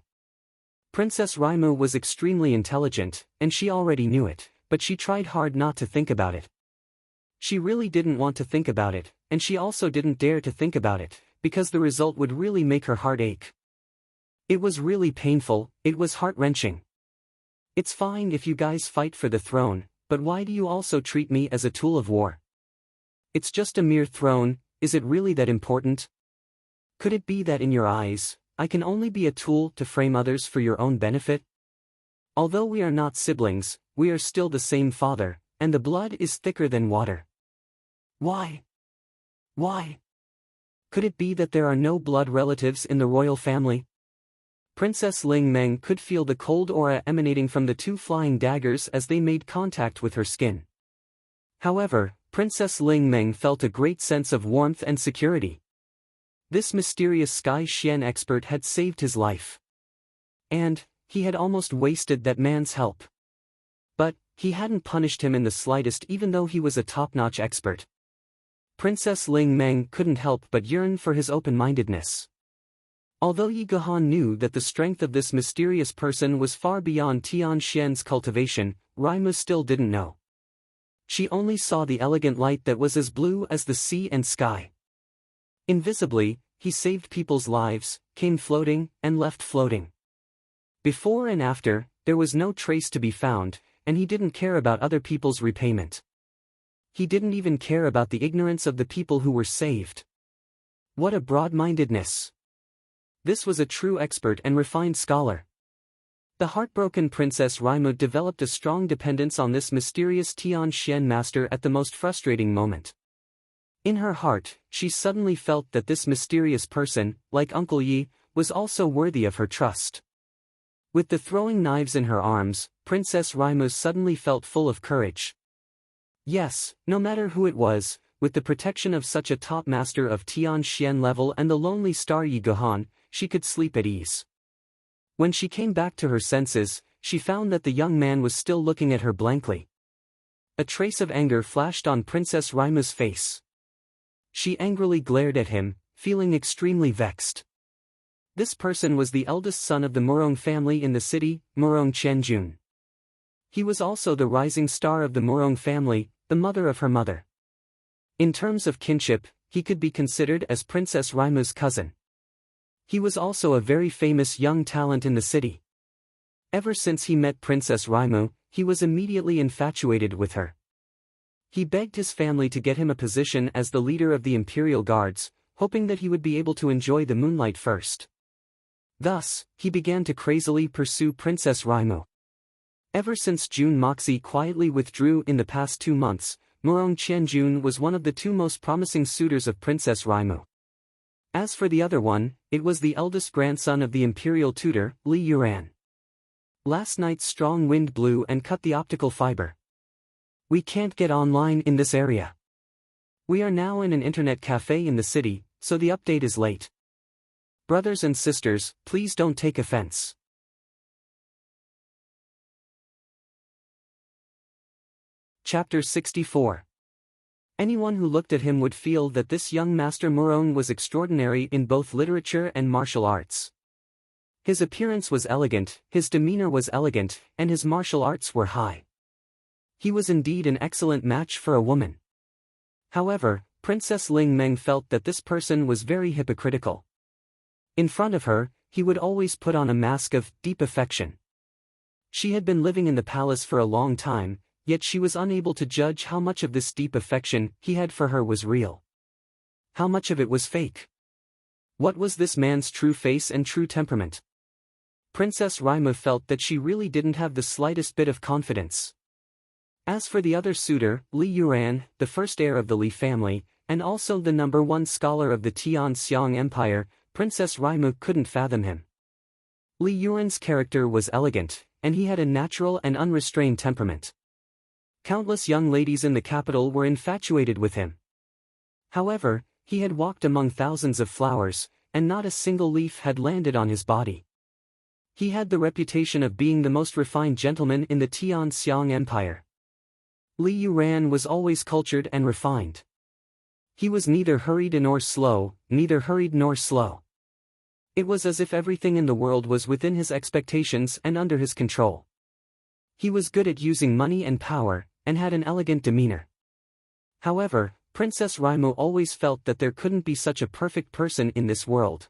Speaker 1: Princess Raimu was extremely intelligent, and she already knew it, but she tried hard not to think about it. She really didn't want to think about it, and she also didn't dare to think about it, because the result would really make her heart ache. It was really painful, it was heart-wrenching. It's fine if you guys fight for the throne, but why do you also treat me as a tool of war? It's just a mere throne, is it really that important? Could it be that in your eyes, I can only be a tool to frame others for your own benefit? Although we are not siblings, we are still the same father, and the blood is thicker than water. Why? Why? Could it be that there are no blood relatives in the royal family? Princess Ling Meng could feel the cold aura emanating from the two flying daggers as they made contact with her skin. However, Princess Ling Meng felt a great sense of warmth and security. This mysterious Sky Xian expert had saved his life. And he had almost wasted that man's help. But he hadn't punished him in the slightest, even though he was a top-notch expert. Princess Ling Meng couldn't help but yearn for his open-mindedness. Although Yi Guhan knew that the strength of this mysterious person was far beyond Tian Xian's cultivation, Raimu still didn't know. She only saw the elegant light that was as blue as the sea and sky. Invisibly, he saved people's lives, came floating, and left floating. Before and after, there was no trace to be found, and he didn't care about other people's repayment. He didn't even care about the ignorance of the people who were saved. What a broad-mindedness! This was a true expert and refined scholar. The heartbroken Princess Raimu developed a strong dependence on this mysterious Tian Xian master at the most frustrating moment. In her heart, she suddenly felt that this mysterious person, like Uncle Yi, was also worthy of her trust. With the throwing knives in her arms, Princess Raimu suddenly felt full of courage. Yes, no matter who it was, with the protection of such a top master of Tian Xian level and the lonely star Yi Guhan, she could sleep at ease. When she came back to her senses, she found that the young man was still looking at her blankly. A trace of anger flashed on Princess Raimu's face. She angrily glared at him, feeling extremely vexed. This person was the eldest son of the Murong family in the city, Murong Chenjun. He was also the rising star of the Murong family, the mother of her mother. In terms of kinship, he could be considered as Princess Raimu's cousin. He was also a very famous young talent in the city. Ever since he met Princess Raimu, he was immediately infatuated with her. He begged his family to get him a position as the leader of the Imperial Guards, hoping that he would be able to enjoy the moonlight first. Thus, he began to crazily pursue Princess Raimu. Ever since Jun Moxie quietly withdrew in the past 2 months, Murong Qianjun was one of the 2 most promising suitors of Princess Raimu. As for the other one, it was the eldest grandson of the imperial tutor, Li Yuran. Last night's strong wind blew and cut the optical fiber. We can't get online in this area. We are now in an internet cafe in the city, so the update is late. Brothers and sisters, please don't take offense. Chapter 64. Anyone who looked at him would feel that this young Master Murong was extraordinary in both literature and martial arts. His appearance was elegant, his demeanor was elegant, and his martial arts were high. He was indeed an excellent match for a woman. However, Princess Ling Meng felt that this person was very hypocritical. In front of her, he would always put on a mask of deep affection. She had been living in the palace for a long time, yet she was unable to judge how much of this deep affection he had for her was real. How much of it was fake? What was this man's true face and true temperament? Princess Raimu felt that she really didn't have the slightest bit of confidence. As for the other suitor, Li Yuran, the first heir of the Li family, and also the #1 scholar of the Tian Xiang Empire, Princess Raimu couldn't fathom him. Li Yuran's character was elegant, and he had a natural and unrestrained temperament. Countless young ladies in the capital were infatuated with him. However, he had walked among thousands of flowers, and not a single leaf had landed on his body. He had the reputation of being the most refined gentleman in the Tian Xiang Empire. Li Yuran was always cultured and refined. He was neither hurried nor slow, neither hurried nor slow. It was as if everything in the world was within his expectations and under his control. He was good at using money and power, and had an elegant demeanor. However, Princess Raimu always felt that there couldn't be such a perfect person in this world.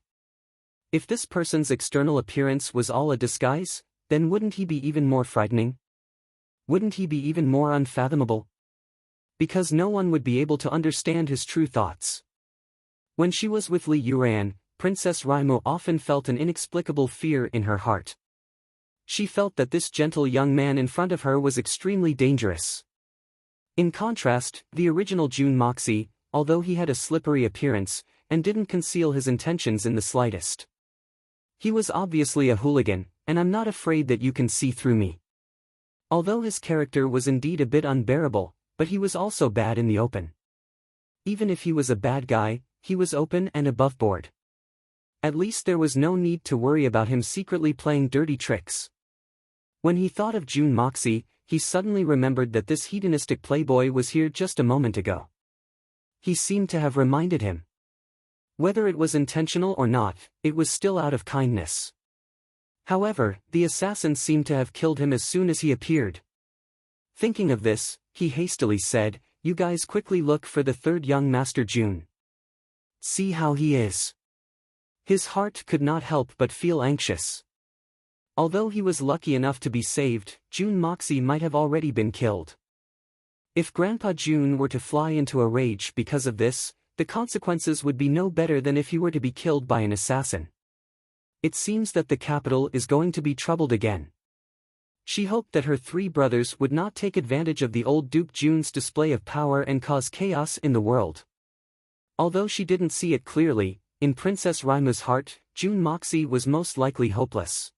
Speaker 1: If this person's external appearance was all a disguise, then wouldn't he be even more frightening? Wouldn't he be even more unfathomable? Because no one would be able to understand his true thoughts. When she was with Li Yuran, Princess Raimu often felt an inexplicable fear in her heart. She felt that this gentle young man in front of her was extremely dangerous. In contrast, the original Jun Moxie, although he had a slippery appearance, and didn't conceal his intentions in the slightest. He was obviously a hooligan, and I'm not afraid that you can see through me. Although his character was indeed a bit unbearable, but he was also bad in the open. Even if he was a bad guy, he was open and above board. At least there was no need to worry about him secretly playing dirty tricks. When he thought of Jun Moxie, he suddenly remembered that this hedonistic playboy was here just a moment ago. He seemed to have reminded him. Whether it was intentional or not, it was still out of kindness. However, the assassin seemed to have killed him as soon as he appeared. Thinking of this, he hastily said, "You guys quickly look for the third young Master Jun. See how he is." His heart could not help but feel anxious. Although he was lucky enough to be saved, Jun Moxie might have already been killed. If Grandpa Jun were to fly into a rage because of this, the consequences would be no better than if he were to be killed by an assassin. It seems that the capital is going to be troubled again. She hoped that her three brothers would not take advantage of the old Duke Jun's display of power and cause chaos in the world. Although she didn't see it clearly, in Princess Raimu's heart, Jun Moxie was most likely hopeless.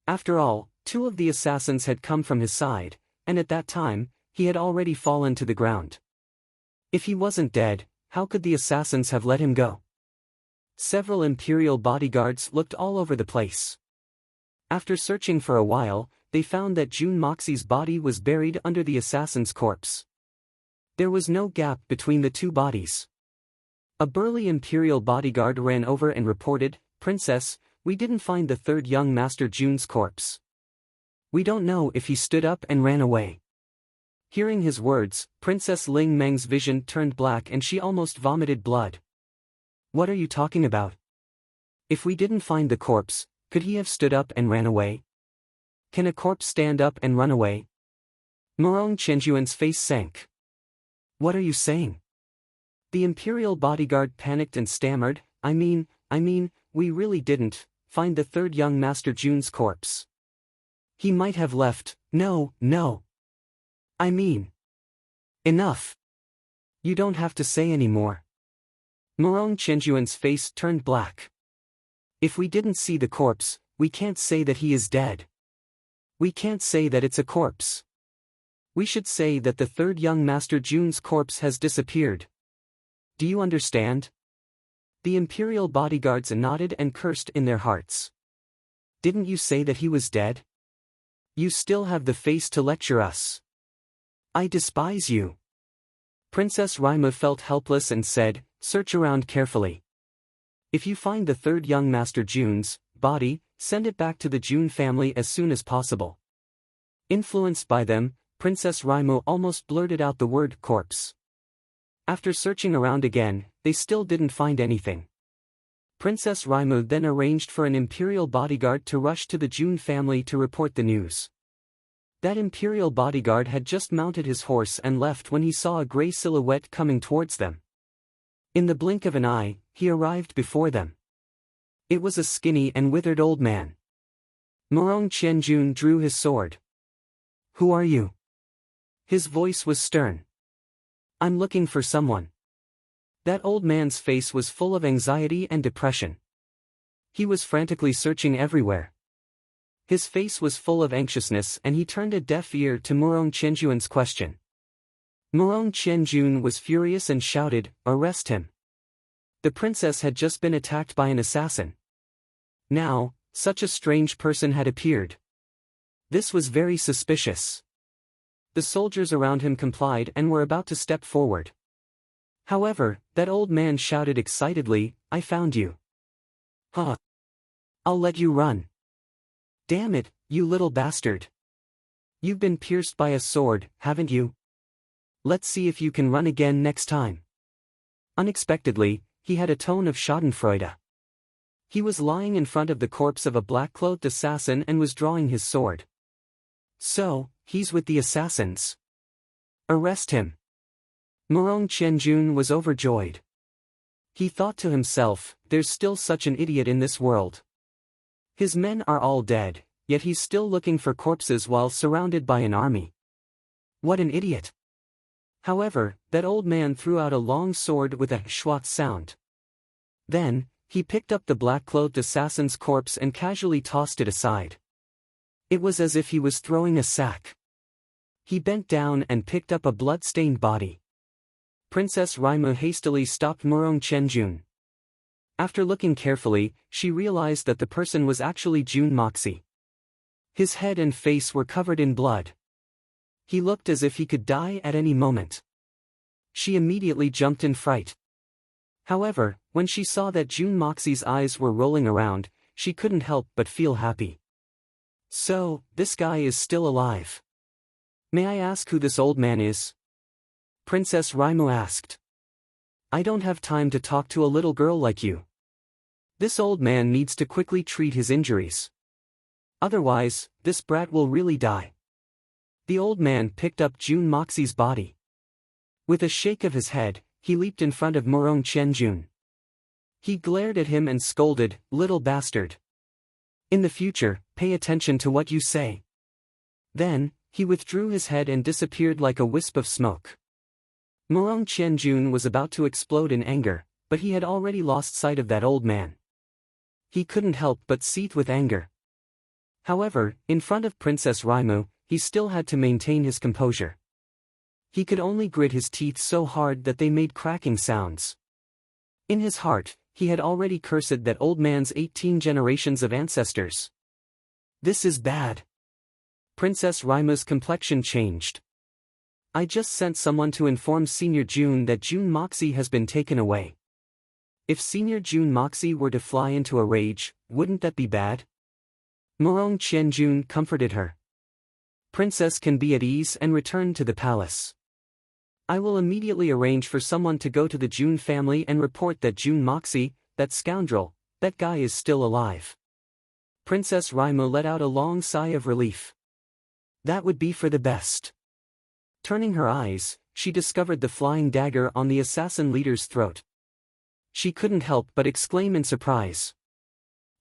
Speaker 1: After all, two of the assassins had come from his side, and at that time, he had already fallen to the ground. If he wasn't dead, how could the assassins have let him go? Several Imperial bodyguards looked all over the place. After searching for a while, they found that Jun Moxie's body was buried under the assassin's corpse. There was no gap between the two bodies. A burly Imperial bodyguard ran over and reported, "Princess, we didn't find the third young Master Jun's corpse. We don't know if he stood up and ran away." Hearing his words, Princess Ling Meng's vision turned black and she almost vomited blood. "What are you talking about? If we didn't find the corpse, could he have stood up and ran away? Can a corpse stand up and run away?" Morong Chenjuan's face sank. "What are you saying?" The Imperial bodyguard panicked and stammered, I mean, we really didn't find the third young Master Jun's corpse. He might have left." No. I mean. Enough. You don't have to say any more." Morong Chenjuan's face turned black. "If we didn't see the corpse, we can't say that he is dead. We can't say that it's a corpse. We should say that the third young Master Jun's corpse has disappeared. Do you understand?" The Imperial bodyguards nodded and cursed in their hearts. "Didn't you say that he was dead? You still have the face to lecture us. I despise you." Princess Raimu felt helpless and said, "Search around carefully. If you find the third young Master Jun's body, send it back to the Jun family as soon as possible." Influenced by them, Princess Raimu almost blurted out the word corpse. After searching around again, they still didn't find anything. Princess Raimu then arranged for an Imperial bodyguard to rush to the Jun family to report the news. That Imperial bodyguard had just mounted his horse and left when he saw a grey silhouette coming towards them. In the blink of an eye, he arrived before them. It was a skinny and withered old man. Morong Chenjun drew his sword. "Who are you?" His voice was stern. "I'm looking for someone." That old man's face was full of anxiety and depression. He was frantically searching everywhere. His face was full of anxiousness and he turned a deaf ear to Morong Chenjuan's question. Morong Chenjun was furious and shouted, "Arrest him." The princess had just been attacked by an assassin. Now, such a strange person had appeared. This was very suspicious. The soldiers around him complied and were about to step forward. However, that old man shouted excitedly, "I found you." "Huh. I'll let you run." "Damn it, you little bastard. You've been pierced by a sword, haven't you? Let's see if you can run again next time." Unexpectedly, he had a tone of schadenfreude. He was lying in front of the corpse of a black-clothed assassin and was drawing his sword. "So, he's with the assassins. Arrest him." Morong Qianjun was overjoyed. He thought to himself, there's still such an idiot in this world. His men are all dead, yet he's still looking for corpses while surrounded by an army. What an idiot. However, that old man threw out a long sword with a schwat sound. Then, he picked up the black-clothed assassin's corpse and casually tossed it aside. It was as if he was throwing a sack. He bent down and picked up a blood-stained body. Princess Raimu hastily stopped Morong Qianjun. After looking carefully, she realized that the person was actually Jun Moxie. His head and face were covered in blood. He looked as if he could die at any moment. She immediately jumped in fright. However, when she saw that Jun Moxie's eyes were rolling around, she couldn't help but feel happy. So, this guy is still alive. May I ask who this old man is? Princess Raimu asked. I don't have time to talk to a little girl like you. This old man needs to quickly treat his injuries. Otherwise, this brat will really die. The old man picked up Jun Moxie's body. With a shake of his head, he leaped in front of Morong Qianjun. He glared at him and scolded, "Little bastard. In the future, pay attention to what you say." Then, he withdrew his head and disappeared like a wisp of smoke. Morong Qianjun was about to explode in anger, but he had already lost sight of that old man. He couldn't help but seethe with anger. However, in front of Princess Raimu, he still had to maintain his composure. He could only grit his teeth so hard that they made cracking sounds. In his heart, he had already cursed that old man's 18 generations of ancestors. This is bad. Princess Raimu's complexion changed. I just sent someone to inform Senior Jun that Jun Moxie has been taken away. If Senior Jun Moxie were to fly into a rage, wouldn't that be bad? Morong Qianjun comforted her. Princess can be at ease and return to the palace. I will immediately arrange for someone to go to the Jun family and report that Jun Moxie, that scoundrel, that guy is still alive. Princess Raimu let out a long sigh of relief. That would be for the best. Turning her eyes, she discovered the flying dagger on the assassin leader's throat. She couldn't help but exclaim in surprise.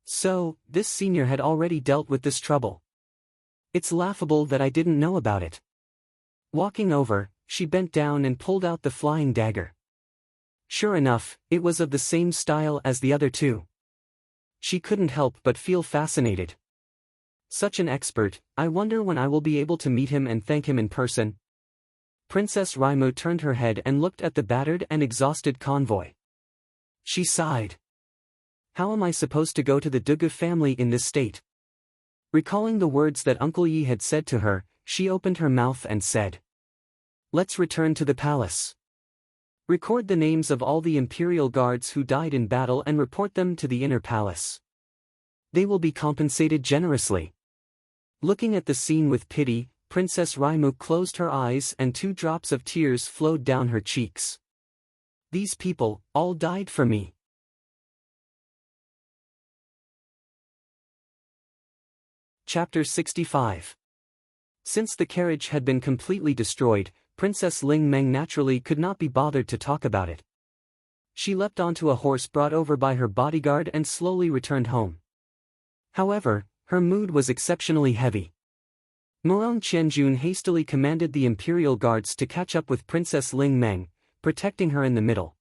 Speaker 1: So, this senior had already dealt with this trouble. It's laughable that I didn't know about it. Walking over, she bent down and pulled out the flying dagger. Sure enough, it was of the same style as the other two. She couldn't help but feel fascinated. Such an expert, I wonder when I will be able to meet him and thank him in person. Princess Raimu turned her head and looked at the battered and exhausted convoy. She sighed. How am I supposed to go to the Dugu family in this state? Recalling the words that Uncle Yi had said to her, she opened her mouth and said, Let's return to the palace. Record the names of all the imperial guards who died in battle and report them to the inner palace. They will be compensated generously. Looking at the scene with pity, Princess Raimu closed her eyes and 2 drops of tears flowed down her cheeks. These people, all died for me. Chapter 65. Since the carriage had been completely destroyed, Princess Ling Meng naturally could not be bothered to talk about it. She leapt onto a horse brought over by her bodyguard and slowly returned home. However, her mood was exceptionally heavy. Morong Qianjun hastily commanded the imperial guards to catch up with Princess Ling Meng, protecting her in the middle.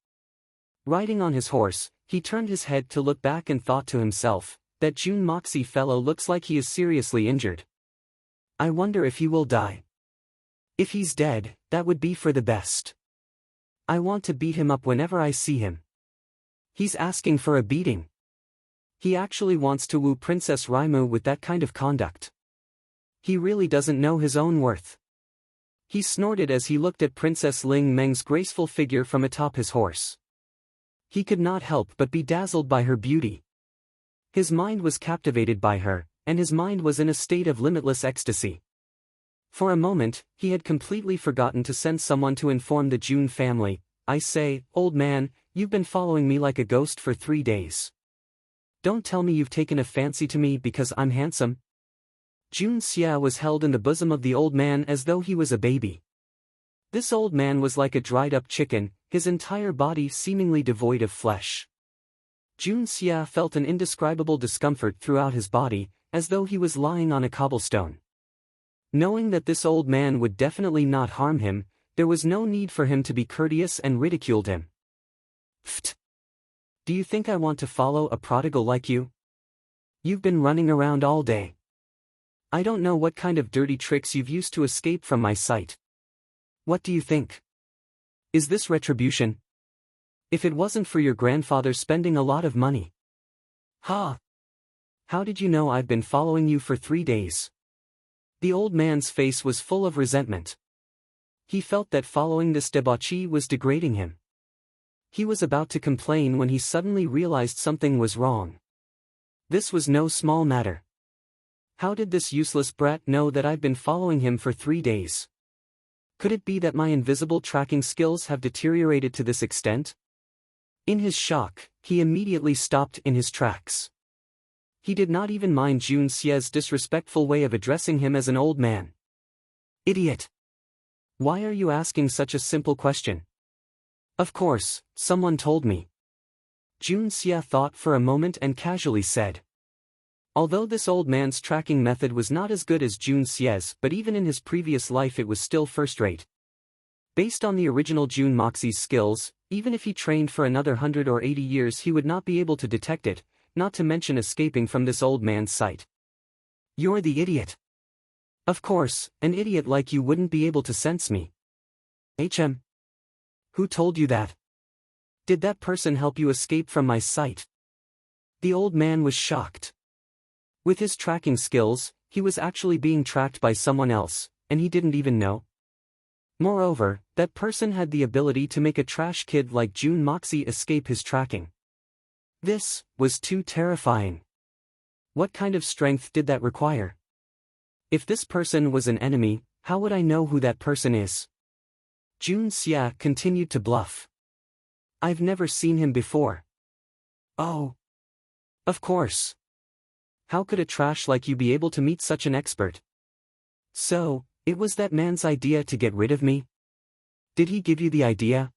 Speaker 1: Riding on his horse, he turned his head to look back and thought to himself, that Jun Moxie fellow looks like he is seriously injured. I wonder if he will die. If he's dead, that would be for the best. I want to beat him up whenever I see him. He's asking for a beating. He actually wants to woo Princess Raimu with that kind of conduct. He really doesn't know his own worth. He snorted as he looked at Princess Ling Meng's graceful figure from atop his horse. He could not help but be dazzled by her beauty. His mind was captivated by her, and his mind was in a state of limitless ecstasy. For a moment, he had completely forgotten to send someone to inform the Jun family. "I say, old man, you've been following me like a ghost for 3 days. Don't tell me you've taken a fancy to me because I'm handsome." Jun Xia was held in the bosom of the old man as though he was a baby. This old man was like a dried-up chicken, his entire body seemingly devoid of flesh. Jun Xia felt an indescribable discomfort throughout his body, as though he was lying on a cobblestone. Knowing that this old man would definitely not harm him, there was no need for him to be courteous and ridiculed him. "Pfft! Do you think I want to follow a prodigal like you? You've been running around all day. I don't know what kind of dirty tricks you've used to escape from my sight. What do you think? Is this retribution? If it wasn't for your grandfather spending a lot of money." "Ha! How did you know I've been following you for 3 days?" The old man's face was full of resentment. He felt that following this debauchee was degrading him. He was about to complain when he suddenly realized something was wrong. This was no small matter. How did this useless brat know that I've been following him for 3 days? Could it be that my invisible tracking skills have deteriorated to this extent? In his shock, he immediately stopped in his tracks. He did not even mind Jun Xia's disrespectful way of addressing him as an old man. "Idiot! Why are you asking such a simple question?" "Of course, someone told me." Jun Xia thought for a moment and casually said. Although this old man's tracking method was not as good as Jun Xia's, but even in his previous life it was still first-rate. Based on the original Jun Moxie's skills, even if he trained for another 100 or 80 years he would not be able to detect it, not to mention escaping from this old man's sight. "You're the idiot." "Of course, an idiot like you wouldn't be able to sense me." "HM. Who told you that? Did that person help you escape from my sight?" The old man was shocked. With his tracking skills, he was actually being tracked by someone else, and he didn't even know. Moreover, that person had the ability to make a trash kid like Jun Moxie escape his tracking. This was too terrifying. What kind of strength did that require? If this person was an enemy, how would I know who that person is? Jun Xia continued to bluff. "I've never seen him before." "Oh. Of course. How could a trash like you be able to meet such an expert? So, it was that man's idea to get rid of me? Did he give you the idea?"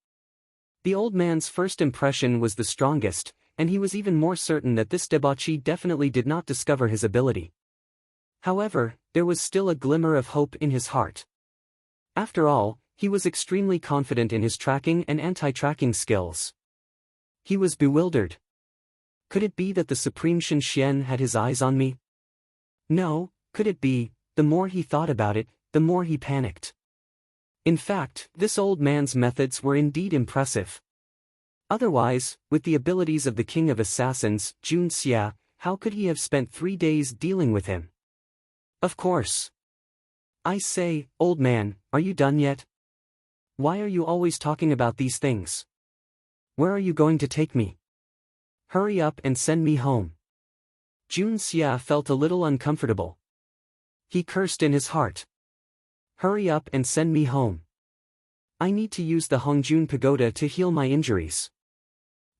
Speaker 1: The old man's first impression was the strongest, and he was even more certain that this debauchee definitely did not discover his ability. However, there was still a glimmer of hope in his heart. After all, he was extremely confident in his tracking and anti-tracking skills. He was bewildered. Could it be that the Supreme Shen had his eyes on me? No, could it be? The more he thought about it, the more he panicked. In fact, this old man's methods were indeed impressive. Otherwise, with the abilities of the King of Assassins, Jun Xia, how could he have spent 3 days dealing with him? Of course. "I say, old man, are you done yet? Why are you always talking about these things? Where are you going to take me? Hurry up and send me home." Jun Xia felt a little uncomfortable. He cursed in his heart. "Hurry up and send me home. I need to use the Hongjun Pagoda to heal my injuries.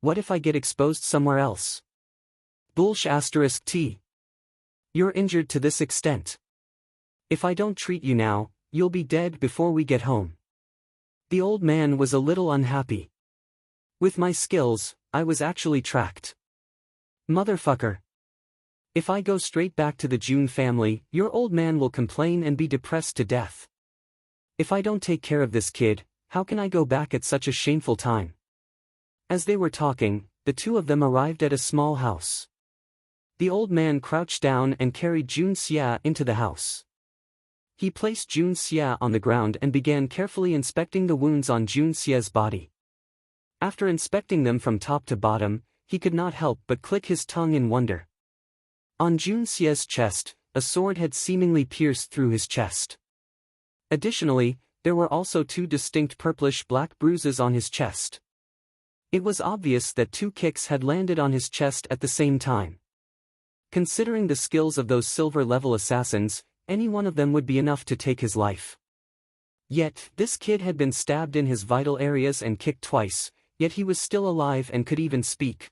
Speaker 1: What if I get exposed somewhere else? T. You're injured to this extent. If I don't treat you now, you'll be dead before we get home." The old man was a little unhappy. "With my skills, I was actually tracked. Motherfucker. If I go straight back to the Jun family, your old man will complain and be depressed to death. If I don't take care of this kid, how can I go back at such a shameful time?" As they were talking, the two of them arrived at a small house. The old man crouched down and carried Jun Xia into the house. He placed Jun Xia on the ground and began carefully inspecting the wounds on Jun Xia's body. After inspecting them from top to bottom, he could not help but click his tongue in wonder. On Jun Xia's chest, a sword had seemingly pierced through his chest. Additionally, there were also two distinct purplish-black bruises on his chest. It was obvious that two kicks had landed on his chest at the same time. Considering the skills of those silver-level assassins, any one of them would be enough to take his life. Yet, this kid had been stabbed in his vital areas and kicked twice, yet he was still alive and could even speak.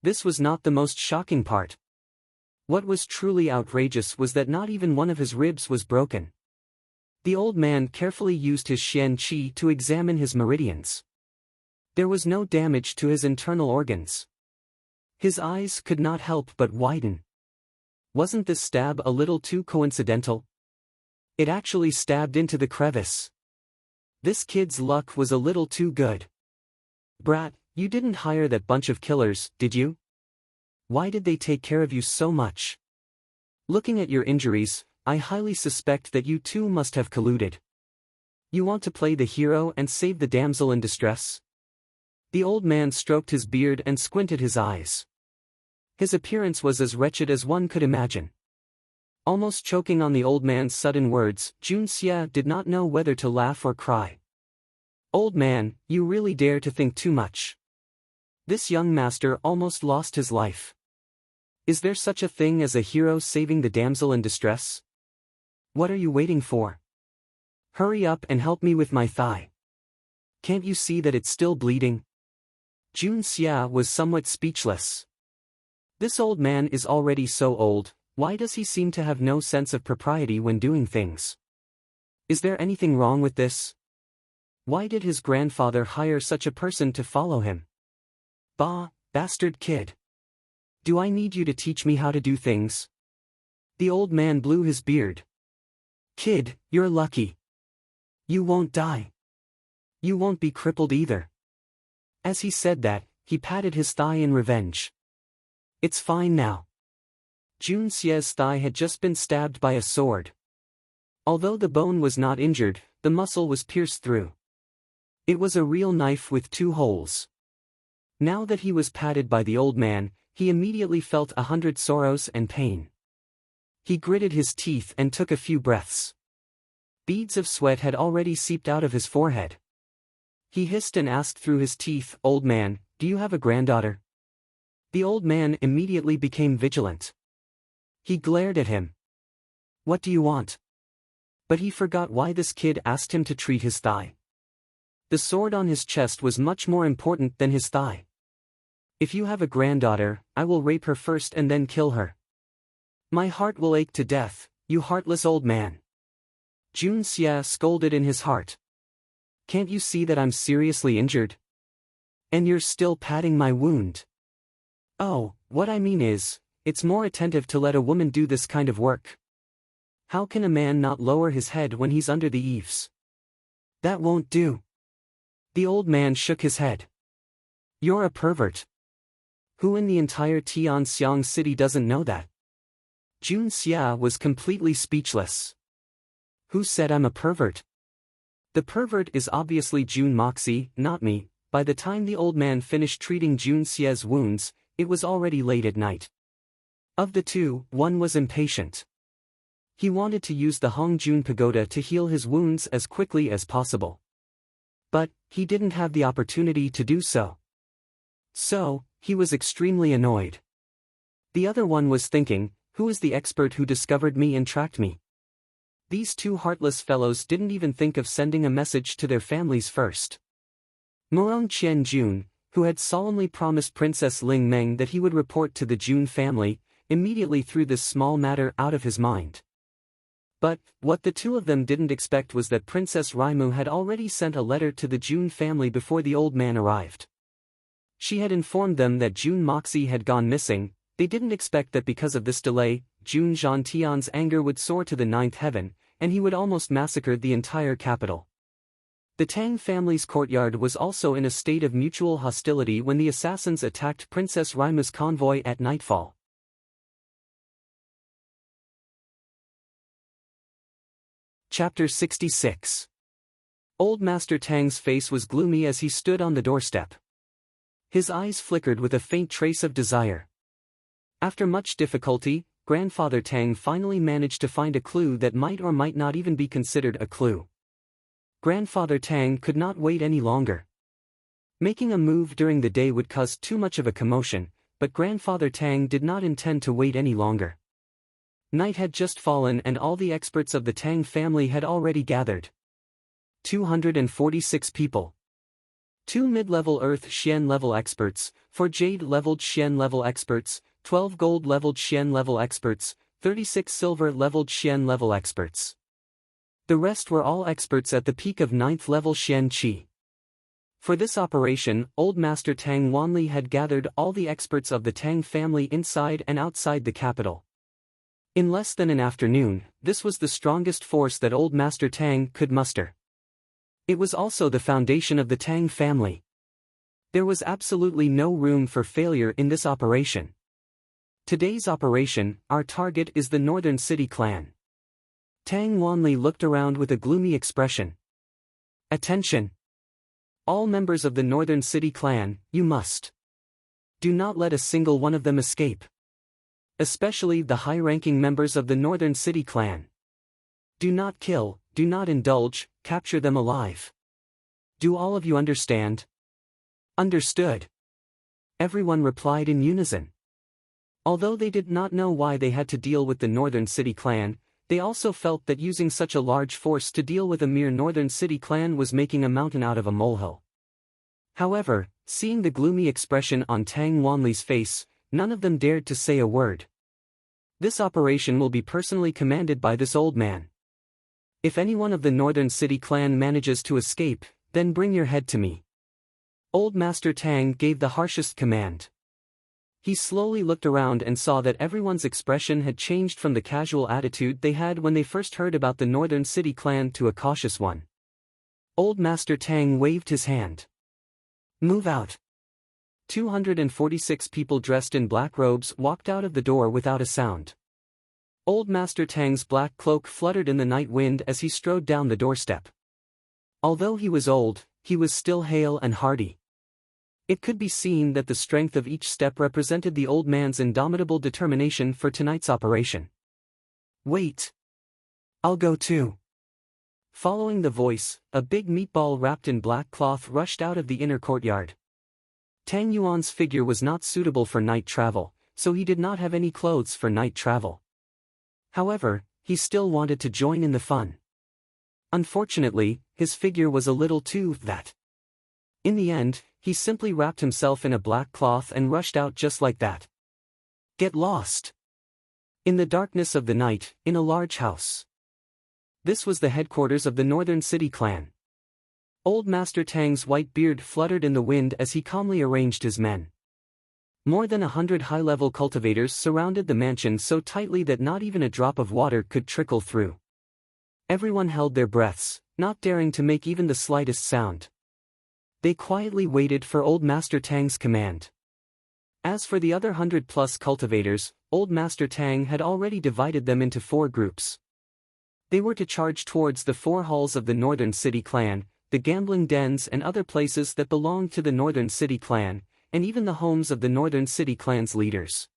Speaker 1: This was not the most shocking part. What was truly outrageous was that not even one of his ribs was broken. The old man carefully used his Xian Qi to examine his meridians. There was no damage to his internal organs. His eyes could not help but widen. Wasn't this stab a little too coincidental? It actually stabbed into the crevice. This kid's luck was a little too good. Brat, you didn't hire that bunch of killers, did you? Why did they take care of you so much? Looking at your injuries, I highly suspect that you two must have colluded. You want to play the hero and save the damsel in distress? The old man stroked his beard and squinted his eyes. His appearance was as wretched as one could imagine. Almost choking on the old man's sudden words, Jun Xia did not know whether to laugh or cry. Old man, you really dare to think too much. This young master almost lost his life. Is there such a thing as a hero saving the damsel in distress? What are you waiting for? Hurry up and help me with my thigh. Can't you see that it's still bleeding? Jun Xia was somewhat speechless. This old man is already so old, why does he seem to have no sense of propriety when doing things? Is there anything wrong with this? Why did his grandfather hire such a person to follow him? Bah, bastard kid. Do I need you to teach me how to do things? The old man blew his beard. Kid, you're lucky. You won't die. You won't be crippled either. As he said that, he patted his thigh in revenge. It's fine now. Jun Xia's thigh had just been stabbed by a sword. Although the bone was not injured, the muscle was pierced through. It was a real knife with two holes. Now that he was patted by the old man, he immediately felt 100 sorrows and pain. He gritted his teeth and took a few breaths. Beads of sweat had already seeped out of his forehead. He hissed and asked through his teeth, "Old man, do you have a granddaughter?" The old man immediately became vigilant. He glared at him. What do you want? But he forgot why this kid asked him to treat his thigh. The sword on his chest was much more important than his thigh. If you have a granddaughter, I will rape her first and then kill her. My heart will ache to death, you heartless old man. Jun Xia scolded in his heart. Can't you see that I'm seriously injured? And you're still patting my wound. Oh, what I mean is, it's more attentive to let a woman do this kind of work. How can a man not lower his head when he's under the eaves? That won't do. The old man shook his head. You're a pervert. Who in the entire Tianxiang city doesn't know that? Jun Xia was completely speechless. Who said I'm a pervert? The pervert is obviously Jun Moxie, not me. By the time the old man finished treating Jun Xia's wounds, it was already late at night. Of the two, one was impatient. He wanted to use the Hongjun Pagoda to heal his wounds as quickly as possible. But, he didn't have the opportunity to do so. So, he was extremely annoyed. The other one was thinking, who is the expert who discovered me and tracked me? These two heartless fellows didn't even think of sending a message to their families first. Murong Qianjun, who had solemnly promised Princess Ling Meng that he would report to the Jun family, immediately threw this small matter out of his mind. But, what the two of them didn't expect was that Princess Raimu had already sent a letter to the Jun family before the old man arrived. She had informed them that Jun Moxie had gone missing. They didn't expect that because of this delay, Jun Zhantian's anger would soar to the ninth heaven, and he would almost massacre the entire capital. The Tang family's courtyard was also in a state of mutual hostility when the assassins attacked Princess Raimu's convoy at nightfall. Chapter 66. Old Master Tang's face was gloomy as he stood on the doorstep. His eyes flickered with a faint trace of desire. After much difficulty, Grandfather Tang finally managed to find a clue that might or might not even be considered a clue. Grandfather Tang could not wait any longer. Making a move during the day would cause too much of a commotion, but Grandfather Tang did not intend to wait any longer. Night had just fallen and all the experts of the Tang family had already gathered. 246 people. 2 mid-level Earth Xian level experts, 4 Jade-leveled Xian level experts, 12 Gold-leveled Xian level experts, 36 Silver-leveled Xian level experts. The rest were all experts at the peak of 9th level Xian Qi. For this operation, Old Master Tang Wanli had gathered all the experts of the Tang family inside and outside the capital. In less than an afternoon, this was the strongest force that Old Master Tang could muster. It was also the foundation of the Tang family. There was absolutely no room for failure in this operation. Today's operation, our target is the Northern City clan. Tang Wanli looked around with a gloomy expression. Attention! All members of the Northern City clan, you must. Do not let a single one of them escape. Especially the high-ranking members of the Northern City clan. Do not kill, do not indulge, capture them alive. Do all of you understand? Understood. Everyone replied in unison. Although they did not know why they had to deal with the Northern City clan, they also felt that using such a large force to deal with a mere Northern City clan was making a mountain out of a molehill. However, seeing the gloomy expression on Tang Wanli's face, none of them dared to say a word. This operation will be personally commanded by this old man. If anyone of the Northern City clan manages to escape, then bring your head to me. Old Master Tang gave the harshest command. He slowly looked around and saw that everyone's expression had changed from the casual attitude they had when they first heard about the Northern City clan to a cautious one. Old Master Tang waved his hand. Move out. 246 people dressed in black robes walked out of the door without a sound. Old Master Tang's black cloak fluttered in the night wind as he strode down the doorstep. Although he was old, he was still hale and hearty. It could be seen that the strength of each step represented the old man's indomitable determination for tonight's operation. Wait. I'll go too. Following the voice, a big meatball wrapped in black cloth rushed out of the inner courtyard. Tang Yuan's figure was not suitable for night travel, so he did not have any clothes for night travel. However, he still wanted to join in the fun. Unfortunately, his figure was a little too that. In the end, he simply wrapped himself in a black cloth and rushed out just like that. Get lost. In the darkness of the night, in a large house. This was the headquarters of the Northern City clan. Old Master Tang's white beard fluttered in the wind as he calmly arranged his men. More than 100 high-level cultivators surrounded the mansion so tightly that not even a drop of water could trickle through. Everyone held their breaths, not daring to make even the slightest sound. They quietly waited for Old Master Tang's command. As for the other 100+ cultivators, Old Master Tang had already divided them into 4 groups. They were to charge towards the 4 halls of the Northern City clan, the gambling dens and other places that belonged to the Northern City clan, and even the homes of the Northern City clan's leaders.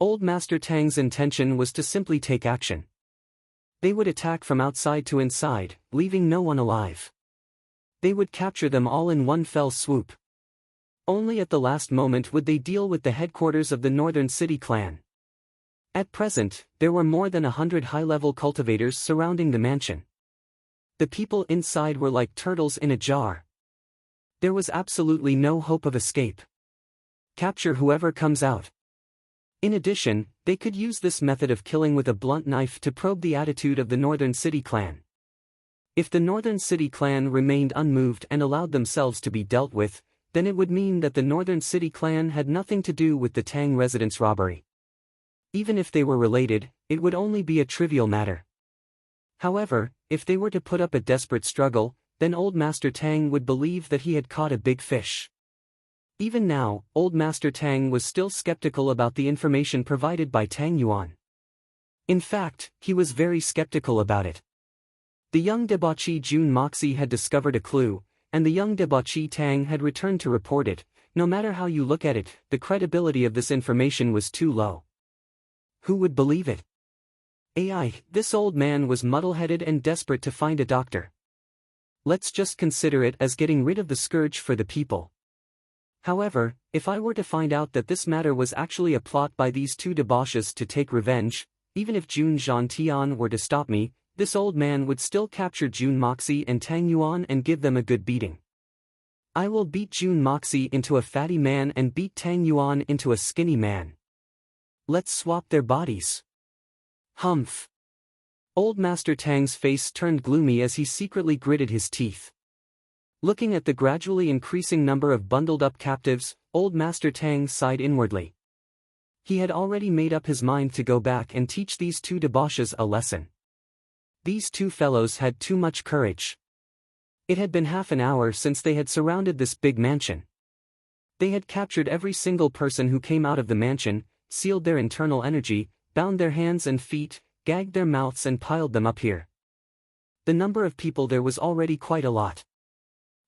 Speaker 1: Old Master Tang's intention was to simply take action. They would attack from outside to inside, leaving no one alive. They would capture them all in one fell swoop. Only at the last moment would they deal with the headquarters of the Northern City clan. At present, there were more than 100 high-level cultivators surrounding the mansion. The people inside were like turtles in a jar. There was absolutely no hope of escape. Capture whoever comes out. In addition, they could use this method of killing with a blunt knife to probe the attitude of the Northern City clan. If the Northern City clan remained unmoved and allowed themselves to be dealt with, then it would mean that the Northern City clan had nothing to do with the Tang residence robbery. Even if they were related, it would only be a trivial matter. However, if they were to put up a desperate struggle, then Old Master Tang would believe that he had caught a big fish. Even now, Old Master Tang was still skeptical about the information provided by Tang Yuan. In fact, he was very skeptical about it. The young debauchee Jun Moxie had discovered a clue, and the young debauchee Tang had returned to report it. No matter how you look at it, the credibility of this information was too low. Who would believe it? This old man was muddle-headed and desperate to find a doctor. Let's just consider it as getting rid of the scourge for the people. However, if I were to find out that this matter was actually a plot by these two debauches to take revenge, even if Jun Zhantian were to stop me, this old man would still capture Jun Moxie and Tang Yuan and give them a good beating. I will beat Jun Moxie into a fatty man and beat Tang Yuan into a skinny man. Let's swap their bodies. Humph. Old Master Tang's face turned gloomy as he secretly gritted his teeth. Looking at the gradually increasing number of bundled-up captives, Old Master Tang sighed inwardly. He had already made up his mind to go back and teach these two debauches a lesson. These two fellows had too much courage. It had been half an hour since they had surrounded this big mansion. They had captured every single person who came out of the mansion, sealed their internal energy, bound their hands and feet, gagged their mouths and piled them up here. The number of people there was already quite a lot.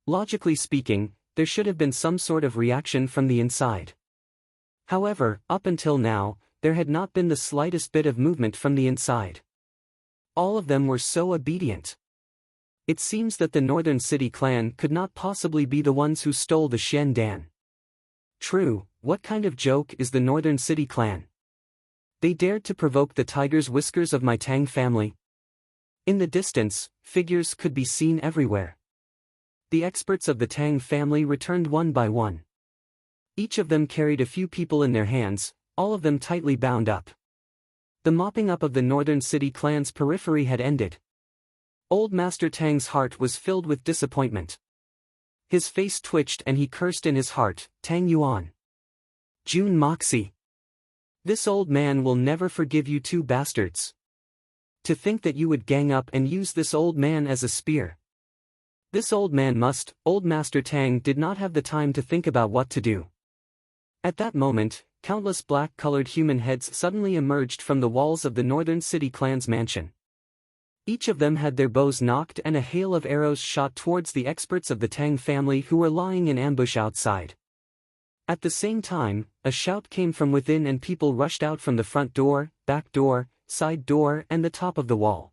Speaker 1: Logically speaking, there should have been some sort of reaction from the inside. However, up until now, there had not been the slightest bit of movement from the inside. All of them were so obedient. It seems that the Northern City clan could not possibly be the ones who stole the Shen Dan. True, what kind of joke is the Northern City clan? They dared to provoke the tiger's whiskers of my Tang family. In the distance, figures could be seen everywhere. The experts of the Tang family returned one by one. Each of them carried a few people in their hands, all of them tightly bound up. The mopping up of the Northern City clan's periphery had ended. Old Master Tang's heart was filled with disappointment. His face twitched and he cursed in his heart, Tang Yuan. Jun Moxie. This old man will never forgive you two bastards. To think that you would gang up and use this old man as a spear. This old man must. Old Master Tang did not have the time to think about what to do. At that moment, countless black-colored human heads suddenly emerged from the walls of the Northern City clan's mansion. Each of them had their bows knocked and a hail of arrows shot towards the experts of the Tang family who were lying in ambush outside. At the same time, a shout came from within and people rushed out from the front door, back door, side door and the top of the wall.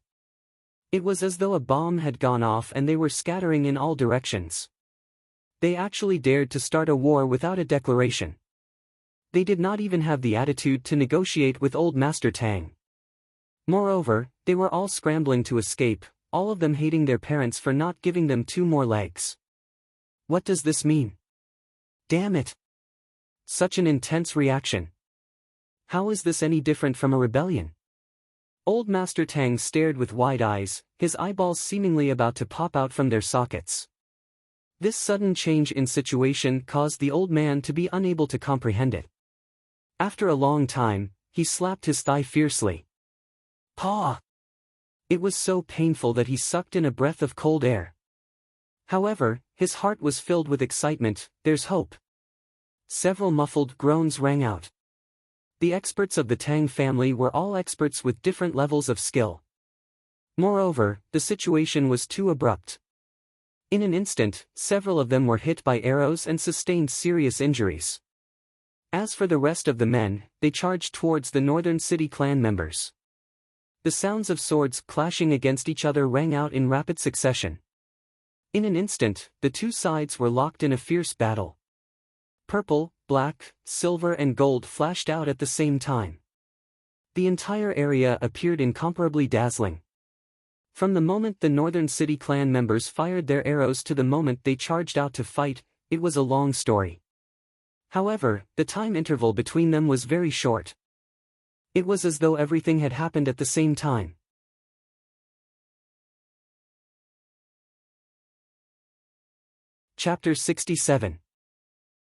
Speaker 1: It was as though a bomb had gone off and they were scattering in all directions. They actually dared to start a war without a declaration. They did not even have the attitude to negotiate with old Master Tang. Moreover, they were all scrambling to escape, all of them hating their parents for not giving them 2 more legs. What does this mean? Damn it! Such an intense reaction. How is this any different from a rebellion? Old Master Tang stared with wide eyes, his eyeballs seemingly about to pop out from their sockets. This sudden change in situation caused the old man to be unable to comprehend it. After a long time, he slapped his thigh fiercely. Paw! It was so painful that he sucked in a breath of cold air. However, his heart was filled with excitement. There's hope. Several muffled groans rang out. The experts of the Tang family were all experts with different levels of skill. Moreover, the situation was too abrupt. In an instant, several of them were hit by arrows and sustained serious injuries. As for the rest of the men, they charged towards the Northern City clan members. The sounds of swords clashing against each other rang out in rapid succession. In an instant, the two sides were locked in a fierce battle. Purple, black, silver and gold flashed out at the same time. The entire area appeared incomparably dazzling. From the moment the Northern City clan members fired their arrows to the moment they charged out to fight, it was a long story. However, the time interval between them was very short. It was as though everything had happened at the same time. Chapter 67.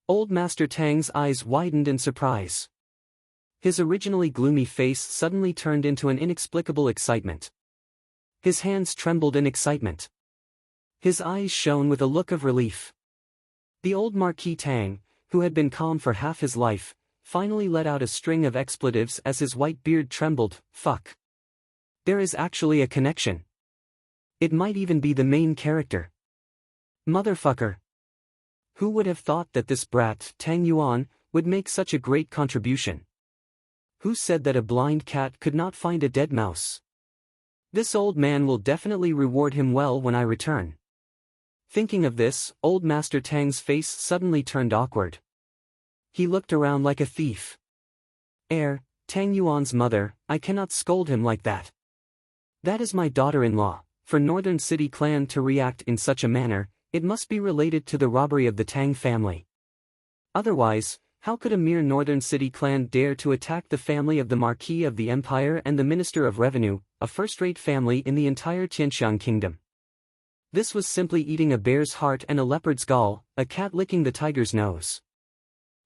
Speaker 1: Old Master Tang's eyes widened in surprise. His originally gloomy face suddenly turned into an inexplicable excitement. His hands trembled in excitement. His eyes shone with a look of relief. The old Marquis Tang, who had been calm for half his life, finally let out a string of expletives as his white beard trembled. Fuck. There is actually a connection. It might even be the main character. Motherfucker. Who would have thought that this brat, Tang Yuan, would make such a great contribution? Who said that a blind cat could not find a dead mouse? This old man will definitely reward him well when I return. Thinking of this, old Master Tang's face suddenly turned awkward. He looked around like a thief. Tang Yuan's mother, I cannot scold him like that. That is my daughter-in-law. For Northern City Clan to react in such a manner, it must be related to the robbery of the Tang family. Otherwise, how could a mere Northern City Clan dare to attack the family of the Marquis of the Empire and the Minister of Revenue, a first-rate family in the entire Tianxiang kingdom? This was simply eating a bear's heart and a leopard's gall, a cat licking the tiger's nose.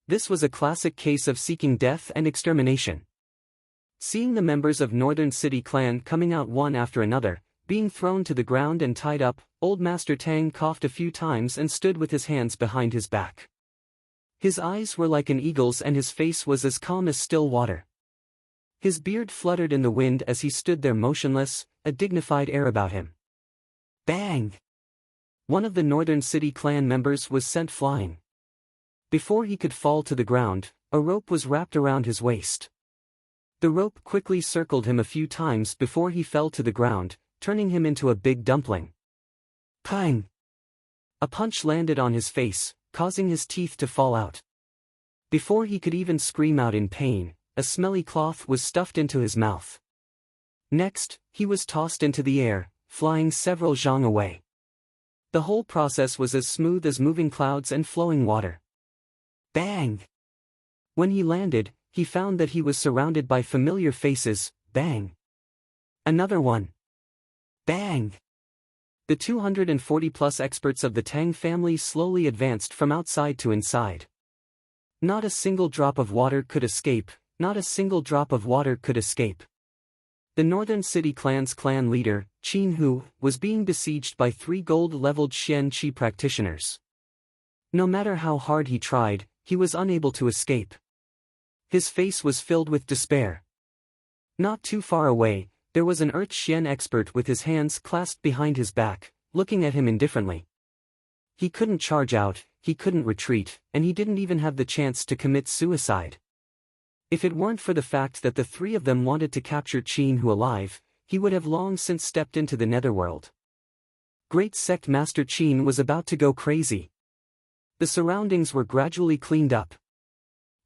Speaker 1: This was a classic case of seeking death and extermination. Seeing the members of Northern City Clan coming out one after another, being thrown to the ground and tied up, old Master Tang coughed a few times and stood with his hands behind his back. His eyes were like an eagle's and his face was as calm as still water. His beard fluttered in the wind as he stood there motionless, a dignified air about him. Bang! One of the Northern City Clan members was sent flying. Before he could fall to the ground, a rope was wrapped around his waist. The rope quickly circled him a few times before he fell to the ground, turning him into a big dumpling. Pang! A punch landed on his face, causing his teeth to fall out. Before he could even scream out in pain, a smelly cloth was stuffed into his mouth. Next, he was tossed into the air, flying several zhang away. The whole process was as smooth as moving clouds and flowing water. Bang! When he landed, he found that he was surrounded by familiar faces. Bang! Another one. Bang! The 240-plus experts of the Tang family slowly advanced from outside to inside. Not a single drop of water could escape, not a single drop of water could escape. The Northern City Clan's clan leader, Qin Hu, was being besieged by 3 gold-leveled Xian Qi practitioners. No matter how hard he tried, he was unable to escape. His face was filled with despair. Not too far away, there was an Earth Xian expert with his hands clasped behind his back, looking at him indifferently. He couldn't charge out, he couldn't retreat, and he didn't even have the chance to commit suicide. If it weren't for the fact that the 3 of them wanted to capture Qin Hu alive, he would have long since stepped into the netherworld. Great Sect Master Qin was about to go crazy. The surroundings were gradually cleaned up.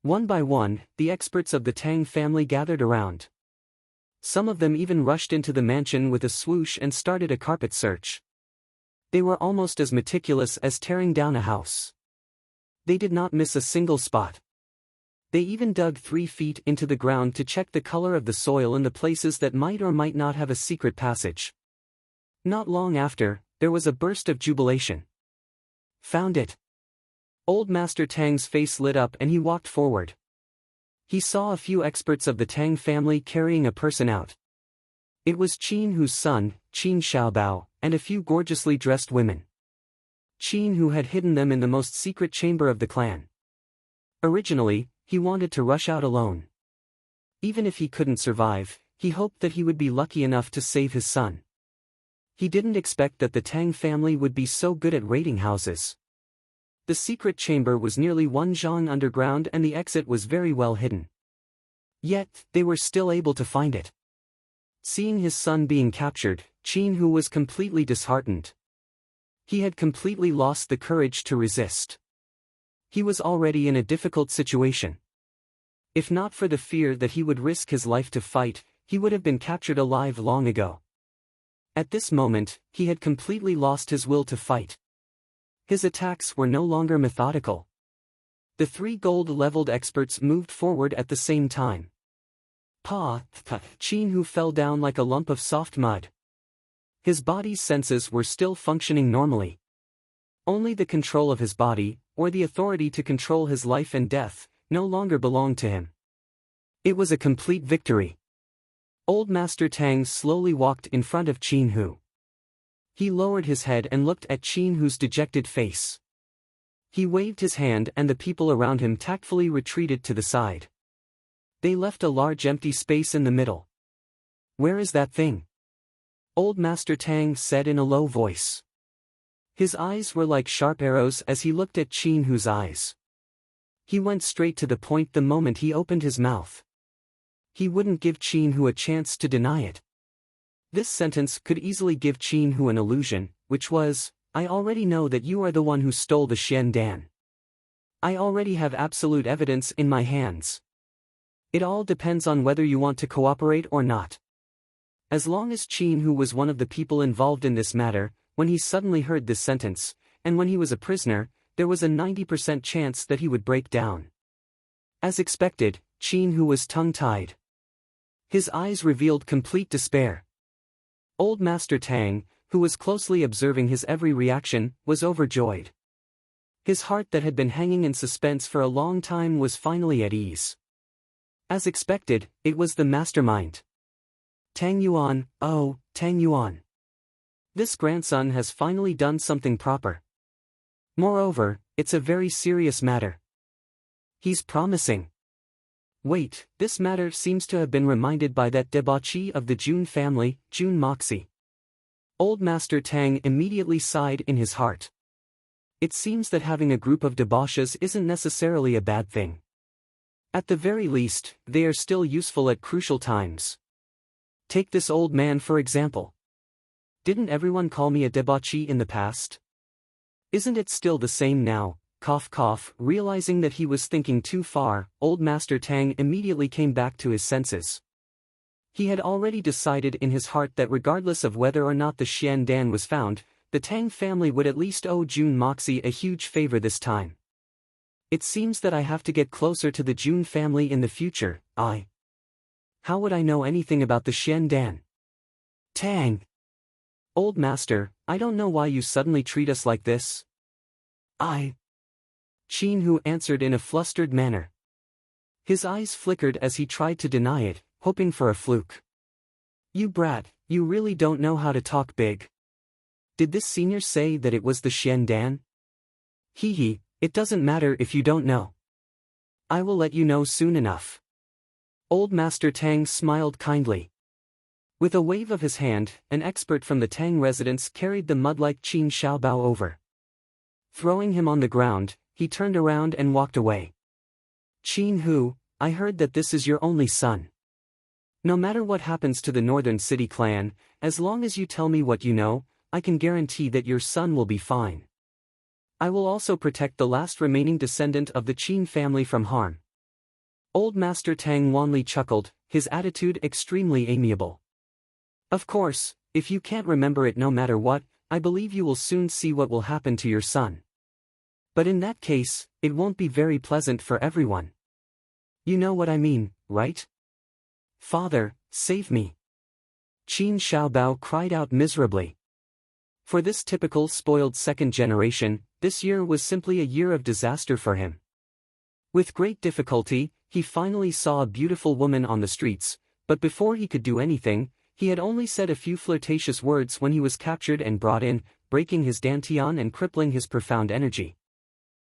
Speaker 1: One by one, the experts of the Tang family gathered around. Some of them even rushed into the mansion with a swoosh and started a carpet search. They were almost as meticulous as tearing down a house. They did not miss a single spot. They even dug 3 feet into the ground to check the color of the soil in the places that might or might not have a secret passage. Not long after, there was a burst of jubilation. Found it! Old Master Tang's face lit up and he walked forward. He saw a few experts of the Tang family carrying a person out. It was Qin Hu's son, Qin Xiaobao, and a few gorgeously dressed women. Qin Hu had hidden them in the most secret chamber of the clan. Originally, he wanted to rush out alone. Even if he couldn't survive, he hoped that he would be lucky enough to save his son. He didn't expect that the Tang family would be so good at raiding houses. The secret chamber was nearly 1 zhang underground and the exit was very well hidden. Yet, they were still able to find it. Seeing his son being captured, Qin Hu was completely disheartened. He had completely lost the courage to resist. He was already in a difficult situation. If not for the fear that he would risk his life to fight, he would have been captured alive long ago. At this moment, he had completely lost his will to fight. His attacks were no longer methodical. The 3 gold-leveled experts moved forward at the same time. Qin Hu fell down like a lump of soft mud. His body's senses were still functioning normally. Only the control of his body, or the authority to control his life and death, no longer belonged to him. It was a complete victory. Old Master Tang slowly walked in front of Qin Hu. He lowered his head and looked at Qin Hu's dejected face. He waved his hand and the people around him tactfully retreated to the side. They left a large empty space in the middle. "Where is that thing?" Old Master Tang said in a low voice. His eyes were like sharp arrows as he looked at Qin Hu's eyes. He went straight to the point the moment he opened his mouth. He wouldn't give Qin Hu a chance to deny it. This sentence could easily give Qin Hu an illusion, which was, I already know that you are the one who stole the Xian Dan. I already have absolute evidence in my hands. It all depends on whether you want to cooperate or not. As long as Qin, who was one of the people involved in this matter, when he suddenly heard this sentence, and when he was a prisoner, there was a 90% chance that he would break down. As expected, Qin, who was tongue-tied. His eyes revealed complete despair. Old Master Tang, who was closely observing his every reaction, was overjoyed. His heart that had been hanging in suspense for a long time was finally at ease. As expected, it was the mastermind. Tang Yuan, oh, Tang Yuan. This grandson has finally done something proper. Moreover, it's a very serious matter. He's promising. Wait, this matter seems to have been reminded by that debauchee of the Jun family, Jun Moxie. Old Master Tang immediately sighed in his heart. It seems that having a group of debauches isn't necessarily a bad thing. At the very least, they are still useful at crucial times. Take this old man for example. Didn't everyone call me a debauchee in the past? Isn't it still the same now? Cough cough. Realizing that he was thinking too far, Old Master Tang immediately came back to his senses. He had already decided in his heart that regardless of whether or not the Xian Dan was found, the Tang family would at least owe Jun Moxie a huge favor this time. It seems that I have to get closer to the Jun family in the future. How would I know anything about the Xian Dan? Tang! Old Master, I don't know why you suddenly treat us like this. Qin, who answered in a flustered manner. His eyes flickered as he tried to deny it, hoping for a fluke. You brat, you really don't know how to talk big. Did this senior say that it was the Xian Dan? Hee, it doesn't matter if you don't know. I will let you know soon enough. Old Master Tang smiled kindly. With a wave of his hand, an expert from the Tang residence carried the mud-like Qin Xiaobao over. Throwing him on the ground, he turned around and walked away. Qin Hu, I heard that this is your only son. No matter what happens to the Northern City clan, as long as you tell me what you know, I can guarantee that your son will be fine. I will also protect the last remaining descendant of the Qin family from harm. Old Master Tang wanly chuckled, his attitude extremely amiable. Of course, if you can't remember it no matter what, I believe you will soon see what will happen to your son. But in that case, it won't be very pleasant for everyone. You know what I mean, right? Father, save me. Qin Xiaobao cried out miserably. For this typical spoiled second generation, this year was simply a year of disaster for him. With great difficulty, he finally saw a beautiful woman on the streets, but before he could do anything, he had only said a few flirtatious words when he was captured and brought in, breaking his dantian and crippling his profound energy.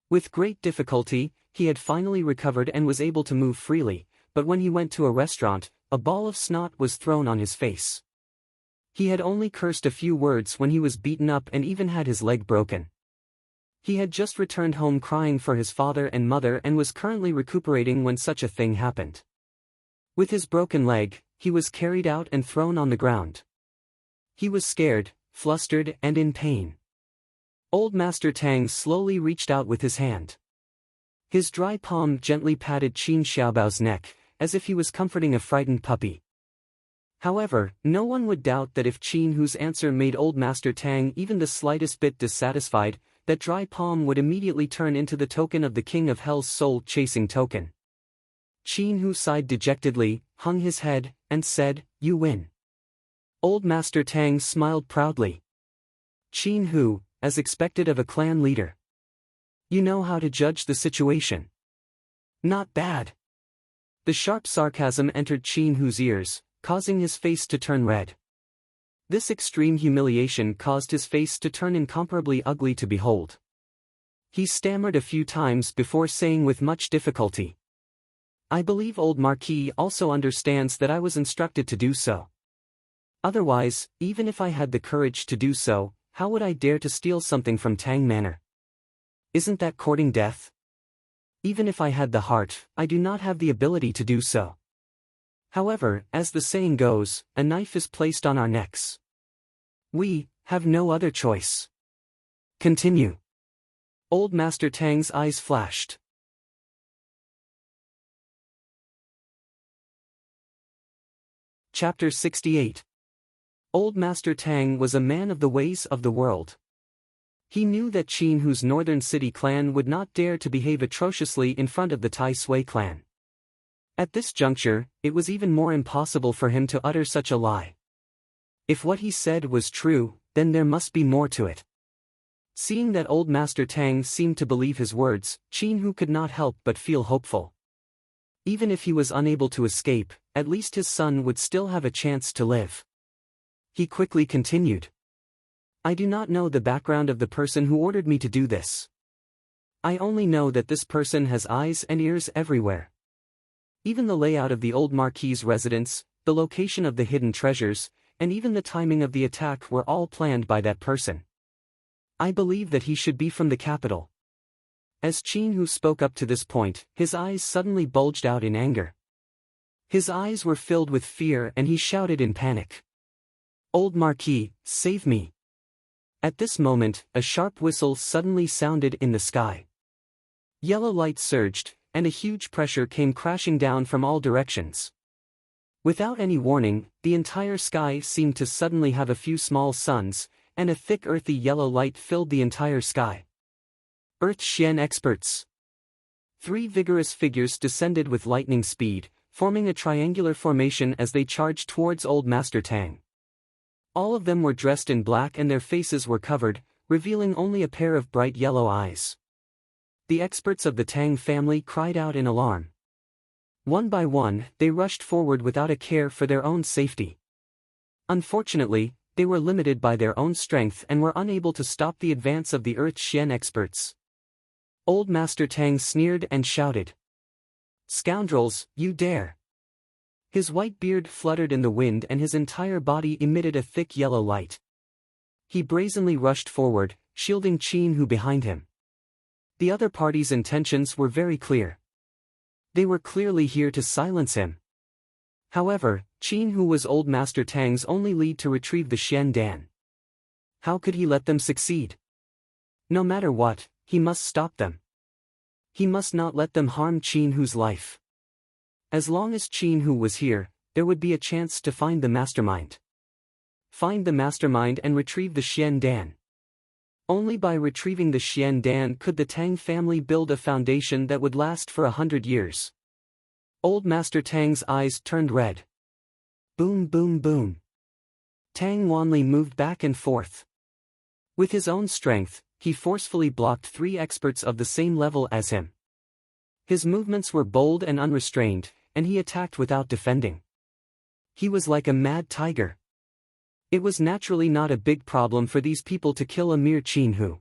Speaker 1: With great difficulty, he had finally recovered and was able to move freely, but when he went to a restaurant, a ball of snot was thrown on his face. He had only cursed a few words when he was beaten up and even had his leg broken. He had just returned home crying for his father and mother and was currently recuperating when such a thing happened. With his broken leg, he was carried out and thrown on the ground. He was scared, flustered and in pain. Old Master Tang slowly reached out with his hand. His dry palm gently patted Qin Xiaobao's neck, as if he was comforting a frightened puppy. However, no one would doubt that if Qin Hu's answer made Old Master Tang even the slightest bit dissatisfied, that dry palm would immediately turn into the token of the King of Hell's soul-chasing token. Qin Hu sighed dejectedly, hung his head, and said, "You win." Old Master Tang smiled proudly. Qin Hu, as expected of a clan leader. You know how to judge the situation. Not bad. The sharp sarcasm entered Qin Hu's ears, causing his face to turn red. This extreme humiliation caused his face to turn incomparably ugly to behold. He stammered a few times before saying with much difficulty, I believe old Marquis also understands that I was instructed to do so. Otherwise, even if I had the courage to do so, how would I dare to steal something from Tang Manor? Isn't that courting death? Even if I had the heart, I do not have the ability to do so. However, as the saying goes, a knife is placed on our necks. We have no other choice. Continue. Old Master Tang's eyes flashed. Chapter 68. Old Master Tang was a man of the ways of the world. He knew that Qin Hu's Northern City clan would not dare to behave atrociously in front of the Tai Sui clan. At this juncture, it was even more impossible for him to utter such a lie. If what he said was true, then there must be more to it. Seeing that Old Master Tang seemed to believe his words, Qin Hu could not help but feel hopeful. Even if he was unable to escape, at least his son would still have a chance to live. He quickly continued. I do not know the background of the person who ordered me to do this. I only know that this person has eyes and ears everywhere. Even the layout of the old Marquis's residence, the location of the hidden treasures, and even the timing of the attack were all planned by that person. I believe that he should be from the capital. As Qin Hu spoke up to this point, his eyes suddenly bulged out in anger. His eyes were filled with fear and he shouted in panic. Old Marquis, save me! At this moment, a sharp whistle suddenly sounded in the sky. Yellow light surged, and a huge pressure came crashing down from all directions. Without any warning, the entire sky seemed to suddenly have a few small suns, and a thick earthy yellow light filled the entire sky. Earth Xian experts. 3 vigorous figures descended with lightning speed, forming a triangular formation as they charged towards Old Master Tang. All of them were dressed in black and their faces were covered, revealing only a pair of bright yellow eyes. The experts of the Tang family cried out in alarm. One by one, they rushed forward without a care for their own safety. Unfortunately, they were limited by their own strength and were unable to stop the advance of the Earth Xian experts. Old Master Tang sneered and shouted. Scoundrels, you dare! His white beard fluttered in the wind and his entire body emitted a thick yellow light. He brazenly rushed forward, shielding Qin Hu behind him. The other party's intentions were very clear. They were clearly here to silence him. However, Qin Hu was Old Master Tang's only lead to retrieve the Xian Dan. How could he let them succeed? No matter what, he must stop them. He must not let them harm Qin Hu's life. As long as Qin Hu was here, there would be a chance to find the mastermind. Find the mastermind and retrieve the Xian Dan. Only by retrieving the Xian Dan could the Tang family build a foundation that would last for 100 years. Old Master Tang's eyes turned red. Boom boom boom. Tang Wanli moved back and forth. With his own strength, he forcefully blocked 3 experts of the same level as him. His movements were bold and unrestrained, and he attacked without defending. He was like a mad tiger. It was naturally not a big problem for these people to kill a mere Qin Hu.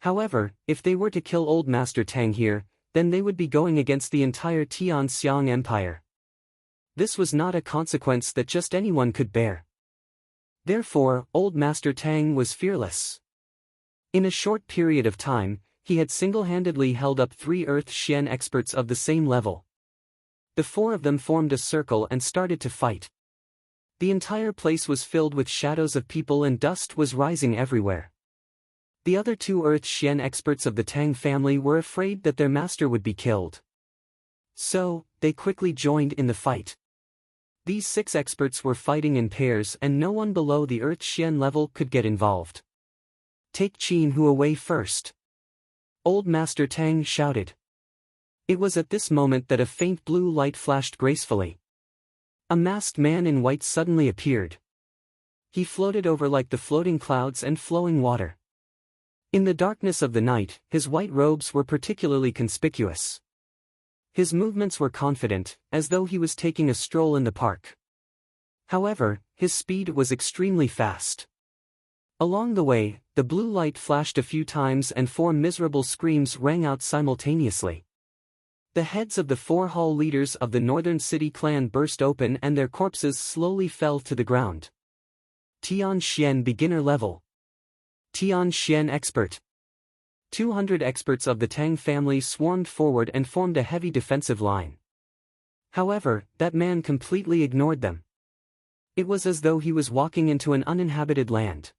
Speaker 1: However, if they were to kill Old Master Tang here, then they would be going against the entire Tianxiang Empire. This was not a consequence that just anyone could bear. Therefore, Old Master Tang was fearless. In a short period of time, he had single-handedly held up 3 Earth Xian experts of the same level. The 4 of them formed a circle and started to fight. The entire place was filled with shadows of people and dust was rising everywhere. The other 2 Earth Xian experts of the Tang family were afraid that their master would be killed. So, they quickly joined in the fight. These 6 experts were fighting in pairs and no one below the Earth Xian level could get involved. Take Qin Hu away first. Old Master Tang shouted. It was at this moment that a faint blue light flashed gracefully. A masked man in white suddenly appeared. He floated over like the floating clouds and flowing water. In the darkness of the night, his white robes were particularly conspicuous. His movements were confident, as though he was taking a stroll in the park. However, his speed was extremely fast. Along the way, the blue light flashed a few times and 4 miserable screams rang out simultaneously. The heads of the 4 hall leaders of the Northern City clan burst open and their corpses slowly fell to the ground. Tian Xian beginner level. Tian Xian expert. 200 experts of the Tang family swarmed forward and formed a heavy defensive line. However, that man completely ignored them. It was as though he was walking into an uninhabited land.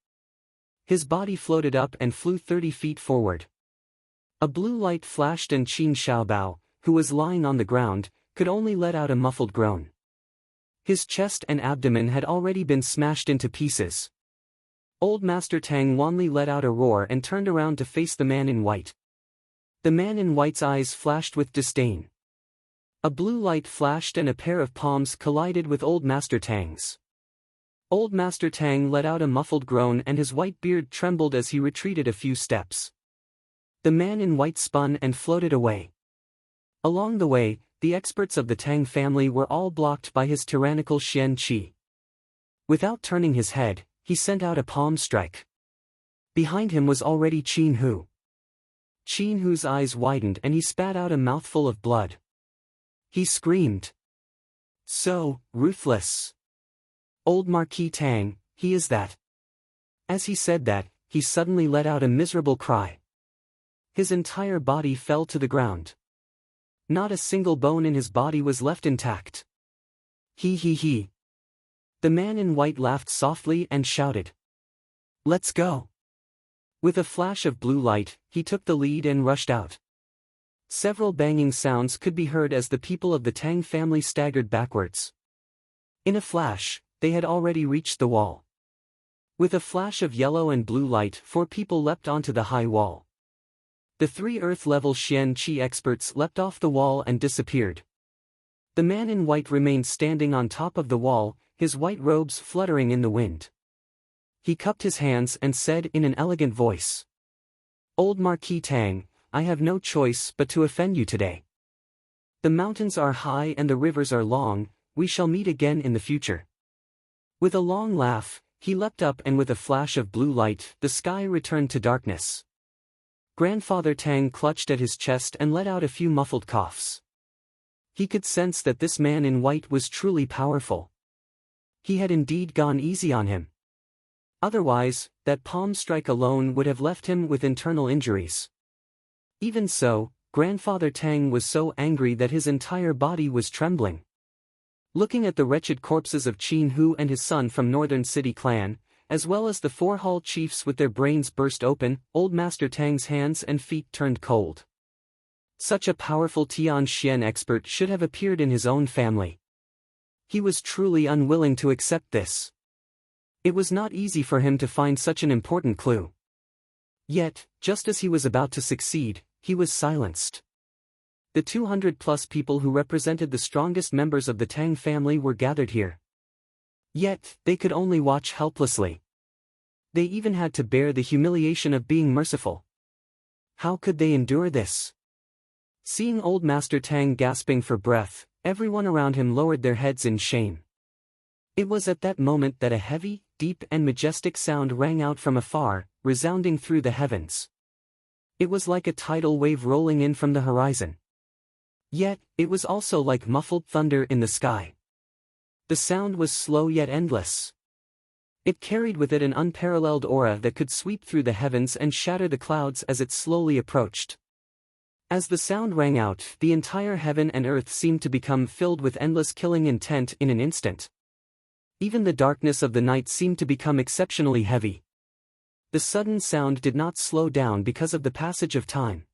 Speaker 1: His body floated up and flew 30 feet forward. A blue light flashed and Qin Xiaobao, who was lying on the ground, could only let out a muffled groan. His chest and abdomen had already been smashed into pieces. Old Master Tang Wanli let out a roar and turned around to face the man in white. The man in white's eyes flashed with disdain. A blue light flashed and a pair of palms collided with Old Master Tang's. Old Master Tang let out a muffled groan and his white beard trembled as he retreated a few steps. The man in white spun and floated away. Along the way, the experts of the Tang family were all blocked by his tyrannical Xian Qi. Without turning his head, he sent out a palm strike. Behind him was already Qin Hu. Qin Hu's eyes widened and he spat out a mouthful of blood. He screamed. So, ruthless. Old Marquis Tang, he is that. As he said that, he suddenly let out a miserable cry. His entire body fell to the ground. Not a single bone in his body was left intact. He. The man in white laughed softly and shouted. Let's go. With a flash of blue light, he took the lead and rushed out. Several banging sounds could be heard as the people of the Tang family staggered backwards. In a flash, they had already reached the wall. With a flash of yellow and blue light, 4 people leapt onto the high wall. The 3 Earth-level Xian Qi experts leapt off the wall and disappeared. The man in white remained standing on top of the wall, his white robes fluttering in the wind. He cupped his hands and said in an elegant voice. Old Marquis Tang, I have no choice but to offend you today. The mountains are high and the rivers are long, we shall meet again in the future. With a long laugh, he leapt up and with a flash of blue light, the sky returned to darkness. Grandfather Tang clutched at his chest and let out a few muffled coughs. He could sense that this man in white was truly powerful. He had indeed gone easy on him. Otherwise, that palm strike alone would have left him with internal injuries. Even so, Grandfather Tang was so angry that his entire body was trembling. Looking at the wretched corpses of Qin Hu and his son from Northern City Clan, as well as the 4 Hall chiefs with their brains burst open, Old Master Tang's hands and feet turned cold. Such a powerful Tianxian expert should have appeared in his own family. He was truly unwilling to accept this. It was not easy for him to find such an important clue. Yet, just as he was about to succeed, he was silenced. The 200+ people who represented the strongest members of the Tang family were gathered here. Yet, they could only watch helplessly. They even had to bear the humiliation of being merciful. How could they endure this? Seeing Old Master Tang gasping for breath, everyone around him lowered their heads in shame. It was at that moment that a heavy, deep and majestic sound rang out from afar, resounding through the heavens. It was like a tidal wave rolling in from the horizon. Yet, it was also like muffled thunder in the sky. The sound was slow yet endless. It carried with it an unparalleled aura that could sweep through the heavens and shatter the clouds as it slowly approached. As the sound rang out, the entire heaven and earth seemed to become filled with endless killing intent in an instant. Even the darkness of the night seemed to become exceptionally heavy. The sudden sound did not slow down because of the passage of time.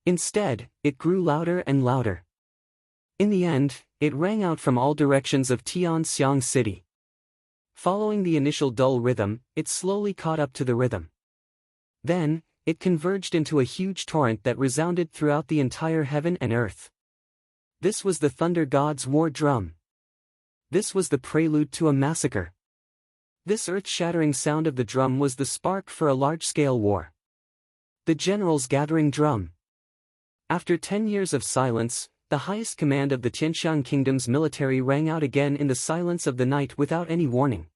Speaker 1: Instead, it grew louder and louder. In the end, it rang out from all directions of Tianxiang City. Following the initial dull rhythm, it slowly caught up to the rhythm. Then, it converged into a huge torrent that resounded throughout the entire heaven and earth. This was the Thunder God's war drum. This was the prelude to a massacre. This earth-shattering sound of the drum was the spark for a large-scale war. The general's gathering drum. After 10 years of silence, the highest command of the Tianxiang Kingdom's military rang out again in the silence of the night without any warning.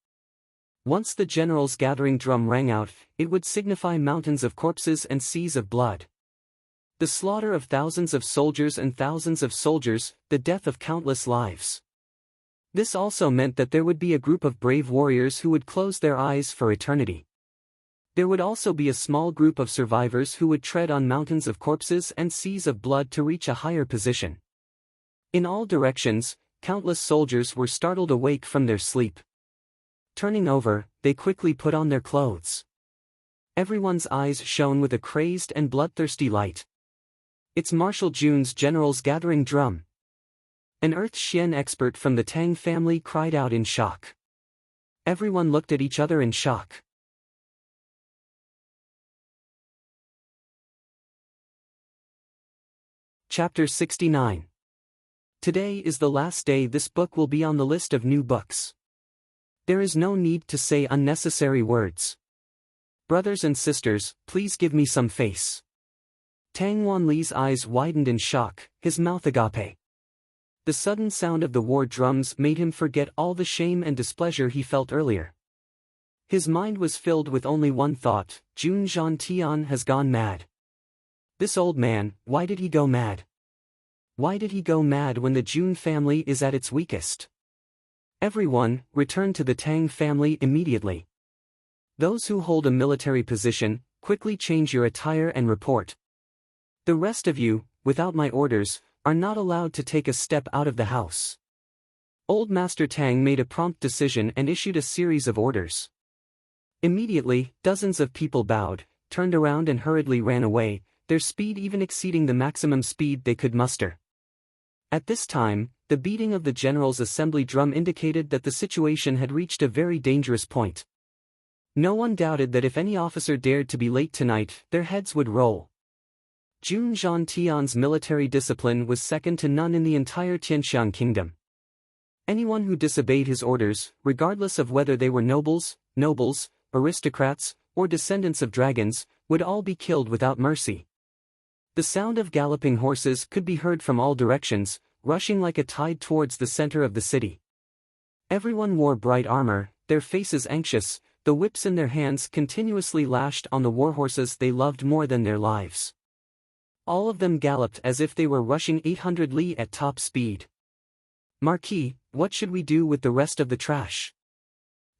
Speaker 1: Once the general's gathering drum rang out, it would signify mountains of corpses and seas of blood. The slaughter of thousands of soldiers and thousands of soldiers, the death of countless lives. This also meant that there would be a group of brave warriors who would close their eyes for eternity. There would also be a small group of survivors who would tread on mountains of corpses and seas of blood to reach a higher position. In all directions, countless soldiers were startled awake from their sleep. Turning over, they quickly put on their clothes. Everyone's eyes shone with a crazed and bloodthirsty light. It's Marshal Jun's general's gathering drum. An Earth Xian expert from the Tang family cried out in shock. Everyone looked at each other in shock. Chapter 69. Today is the last day this book will be on the list of new books. There is no need to say unnecessary words. Brothers and sisters, please give me some face. Tang Wanli's eyes widened in shock, his mouth agape. The sudden sound of the war drums made him forget all the shame and displeasure he felt earlier. His mind was filled with only one thought: Jun Zhantian has gone mad. This old man, why did he go mad? Why did he go mad when the Jun family is at its weakest? Everyone, return to the Tang family immediately. Those who hold a military position, quickly change your attire and report. The rest of you, without my orders, are not allowed to take a step out of the house. Old Master Tang made a prompt decision and issued a series of orders. Immediately, dozens of people bowed, turned around and hurriedly ran away, their speed even exceeding the maximum speed they could muster. At this time, the beating of the general's assembly drum indicated that the situation had reached a very dangerous point. No one doubted that if any officer dared to be late tonight, their heads would roll. Jun Zhantian's military discipline was second to none in the entire Tianxiang kingdom. Anyone who disobeyed his orders, regardless of whether they were nobles, aristocrats, or descendants of dragons, would all be killed without mercy. The sound of galloping horses could be heard from all directions, rushing like a tide towards the center of the city. Everyone wore bright armor, their faces anxious, the whips in their hands continuously lashed on the warhorses they loved more than their lives. All of them galloped as if they were rushing 800 li at top speed. Marquis, what should we do with the rest of the trash?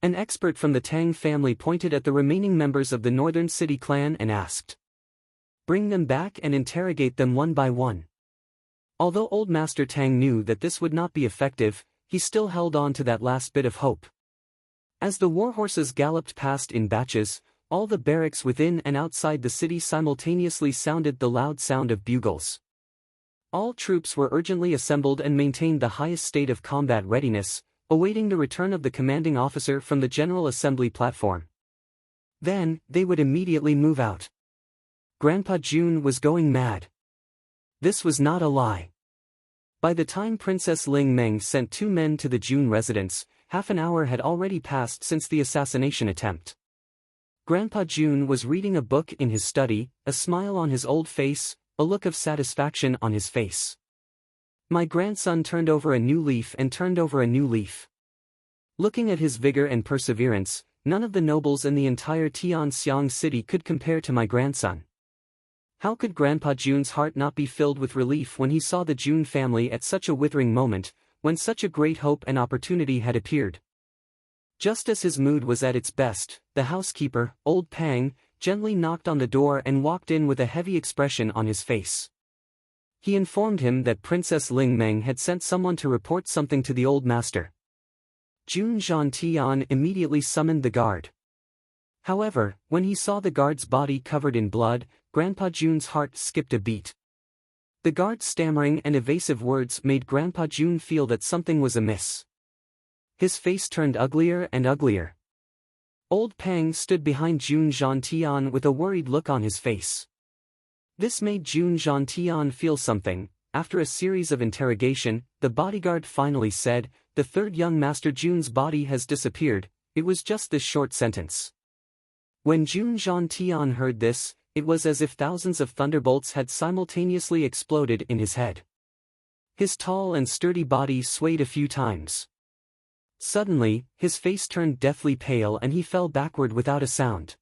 Speaker 1: An expert from the Tang family pointed at the remaining members of the Northern City clan and asked. Bring them back and interrogate them one by one. Although Old Master Tang knew that this would not be effective, he still held on to that last bit of hope. As the warhorses galloped past in batches, all the barracks within and outside the city simultaneously sounded the loud sound of bugles. All troops were urgently assembled and maintained the highest state of combat readiness, awaiting the return of the commanding officer from the General Assembly platform. Then, they would immediately move out. Grandpa Jun was going mad. This was not a lie. By the time Princess Ling Meng sent 2 men to the Jun residence, half an hour had already passed since the assassination attempt. Grandpa Jun was reading a book in his study, a smile on his old face, a look of satisfaction on his face. My grandson turned over a new leaf and turned over a new leaf. Looking at his vigor and perseverance, none of the nobles in the entire Tianxiang city could compare to my grandson. How could Grandpa Jun's heart not be filled with relief when he saw the Jun family at such a withering moment, when such a great hope and opportunity had appeared? Just as his mood was at its best, the housekeeper, old Pang, gently knocked on the door and walked in with a heavy expression on his face. He informed him that Princess Ling Meng had sent someone to report something to the old master. Jun Zhantian immediately summoned the guard. However, when he saw the guard's body covered in blood, Grandpa Jun's heart skipped a beat. The guard's stammering and evasive words made Grandpa Jun feel that something was amiss. His face turned uglier and uglier. Old Pang stood behind Jun Zhantian with a worried look on his face. This made Jun Zhantian feel something. After a series of interrogation, the bodyguard finally said, "The third young Master Jun's body has disappeared." It was just this short sentence. When Jun Zhantian heard this, it was as if thousands of thunderbolts had simultaneously exploded in his head. His tall and sturdy body swayed a few times. Suddenly, his face turned deathly pale and he fell backward without a sound.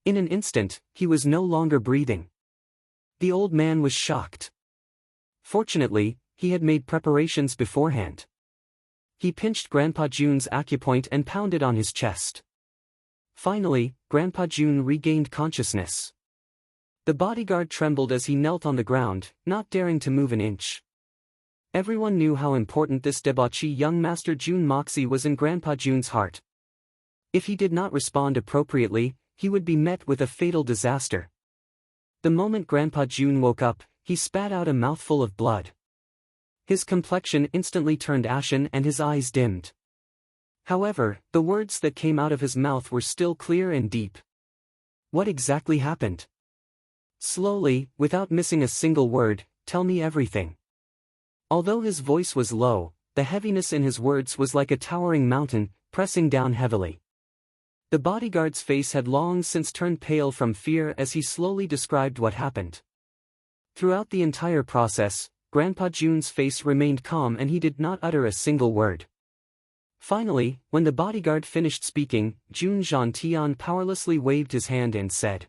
Speaker 1: In an instant, he was no longer breathing. The old man was shocked. Fortunately, he had made preparations beforehand. He pinched Grandpa Jun's acupoint and pounded on his chest. Finally, Grandpa Jun regained consciousness. The bodyguard trembled as he knelt on the ground, not daring to move an inch. Everyone knew how important this debauchee young Master Jun Moxie was in Grandpa Jun's heart. If he did not respond appropriately, he would be met with a fatal disaster. The moment Grandpa June woke up, he spat out a mouthful of blood. His complexion instantly turned ashen and his eyes dimmed. However, the words that came out of his mouth were still clear and deep. What exactly happened? Slowly, without missing a single word, tell me everything. Although his voice was low, the heaviness in his words was like a towering mountain, pressing down heavily. The bodyguard's face had long since turned pale from fear as he slowly described what happened. Throughout the entire process, Grandpa June's face remained calm and he did not utter a single word. Finally, when the bodyguard finished speaking, June Jean powerlessly waved his hand and said,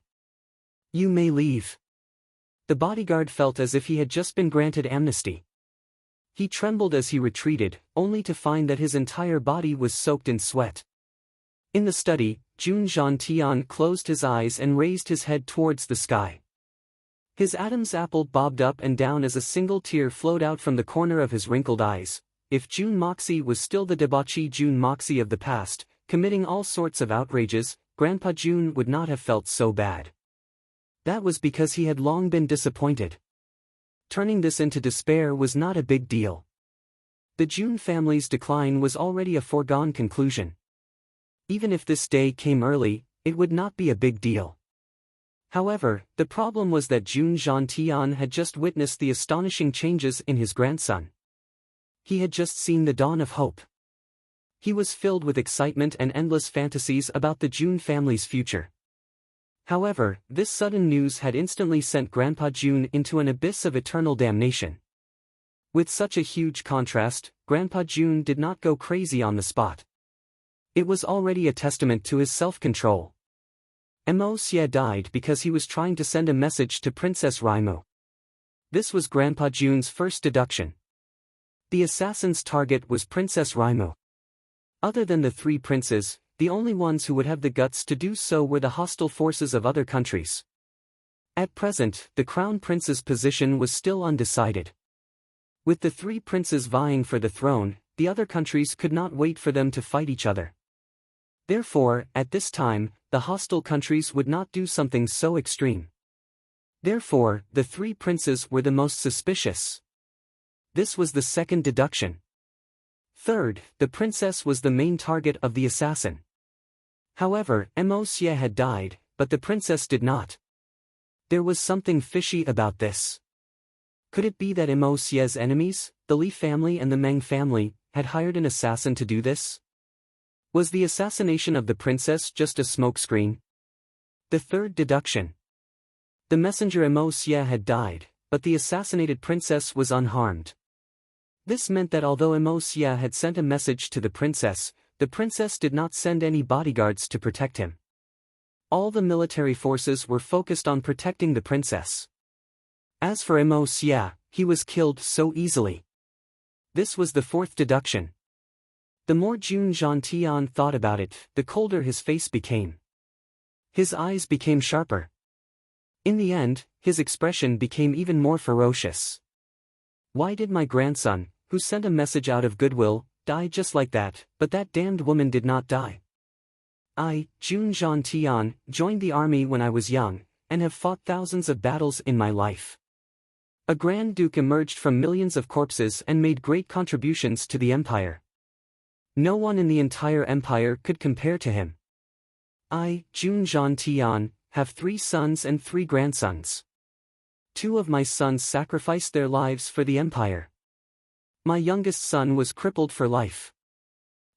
Speaker 1: "You may leave." The bodyguard felt as if he had just been granted amnesty. He trembled as he retreated, only to find that his entire body was soaked in sweat. In the study, June Jean closed his eyes and raised his head towards the sky. His Adam's apple bobbed up and down as a single tear flowed out from the corner of his wrinkled eyes. If June Moxie was still the debauchee June Moxie of the past, committing all sorts of outrages, Grandpa June would not have felt so bad. That was because he had long been disappointed. Turning this into despair was not a big deal. The June family's decline was already a foregone conclusion. Even if this day came early, it would not be a big deal. However, the problem was that June Jean had just witnessed the astonishing changes in his grandson. He had just seen the dawn of hope. He was filled with excitement and endless fantasies about the June family's future. However, this sudden news had instantly sent Grandpa June into an abyss of eternal damnation. With such a huge contrast, Grandpa June did not go crazy on the spot. It was already a testament to his self-control. Xie died because he was trying to send a message to Princess Raimu. This was Grandpa June's first deduction. The assassin's target was Princess Raimu. Other than the three princes, the only ones who would have the guts to do so were the hostile forces of other countries. At present, the crown prince's position was still undecided. With the three princes vying for the throne, the other countries could not wait for them to fight each other. Therefore, at this time, the hostile countries would not do something so extreme. Therefore, the three princes were the most suspicious. This was the second deduction. Third, the princess was the main target of the assassin. However, Xie had died, but the princess did not. There was something fishy about this. Could it be that Xie's enemies, the Li family and the Meng family, had hired an assassin to do this? Was the assassination of the princess just a smokescreen? The third deduction. The messenger Xie had died, but the assassinated princess was unharmed. This meant that although Xie had sent a message to the princess did not send any bodyguards to protect him. All the military forces were focused on protecting the princess. As for Xie, he was killed so easily. This was the fourth deduction. The more June Jean thought about it, the colder his face became. His eyes became sharper. In the end, his expression became even more ferocious. Why did my grandson, who sent a message out of goodwill, die just like that, but that damned woman did not die? I, June Jean joined the army when I was young, and have fought thousands of battles in my life. A Grand Duke emerged from millions of corpses and made great contributions to the empire. No one in the entire empire could compare to him. I, June Jean have 3 sons and 3 grandsons. 2 of my sons sacrificed their lives for the empire. My youngest son was crippled for life.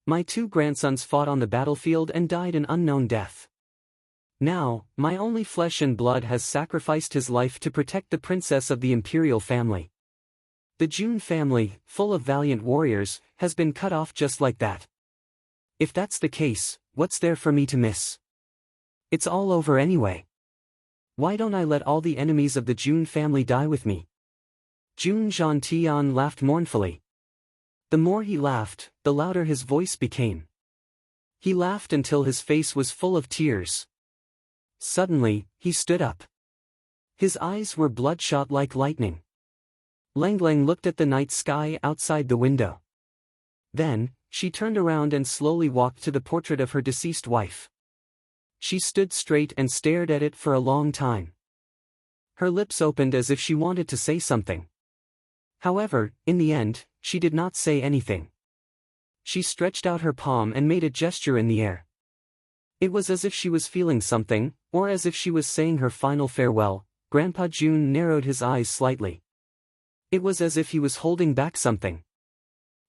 Speaker 1: My 2 grandsons fought on the battlefield and died an unknown death. Now, my only flesh and blood has sacrificed his life to protect the princess of the imperial family. The June family, full of valiant warriors, has been cut off just like that. If that's the case, what's there for me to miss? It's all over anyway. Why don't I let all the enemies of the June family die with me? June Jean laughed mournfully. The more he laughed, the louder his voice became. He laughed until his face was full of tears. Suddenly, he stood up. His eyes were bloodshot like lightning. Lang looked at the night sky outside the window. Then, she turned around and slowly walked to the portrait of her deceased wife. She stood straight and stared at it for a long time. Her lips opened as if she wanted to say something. However, in the end, she did not say anything. She stretched out her palm and made a gesture in the air. It was as if she was feeling something, or as if she was saying her final farewell. Grandpa June narrowed his eyes slightly. It was as if he was holding back something.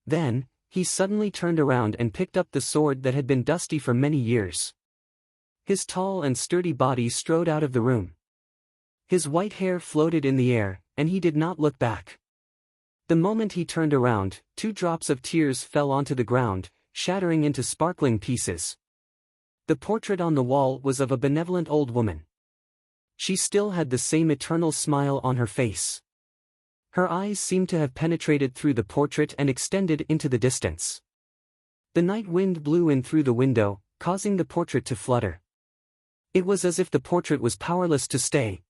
Speaker 1: Then, he suddenly turned around and picked up the sword that had been dusty for many years. His tall and sturdy body strode out of the room. His white hair floated in the air, and he did not look back. The moment he turned around, 2 drops of tears fell onto the ground, shattering into sparkling pieces. The portrait on the wall was of a benevolent old woman. She still had the same eternal smile on her face. Her eyes seemed to have penetrated through the portrait and extended into the distance. The night wind blew in through the window, causing the portrait to flutter. It was as if the portrait was powerless to stay,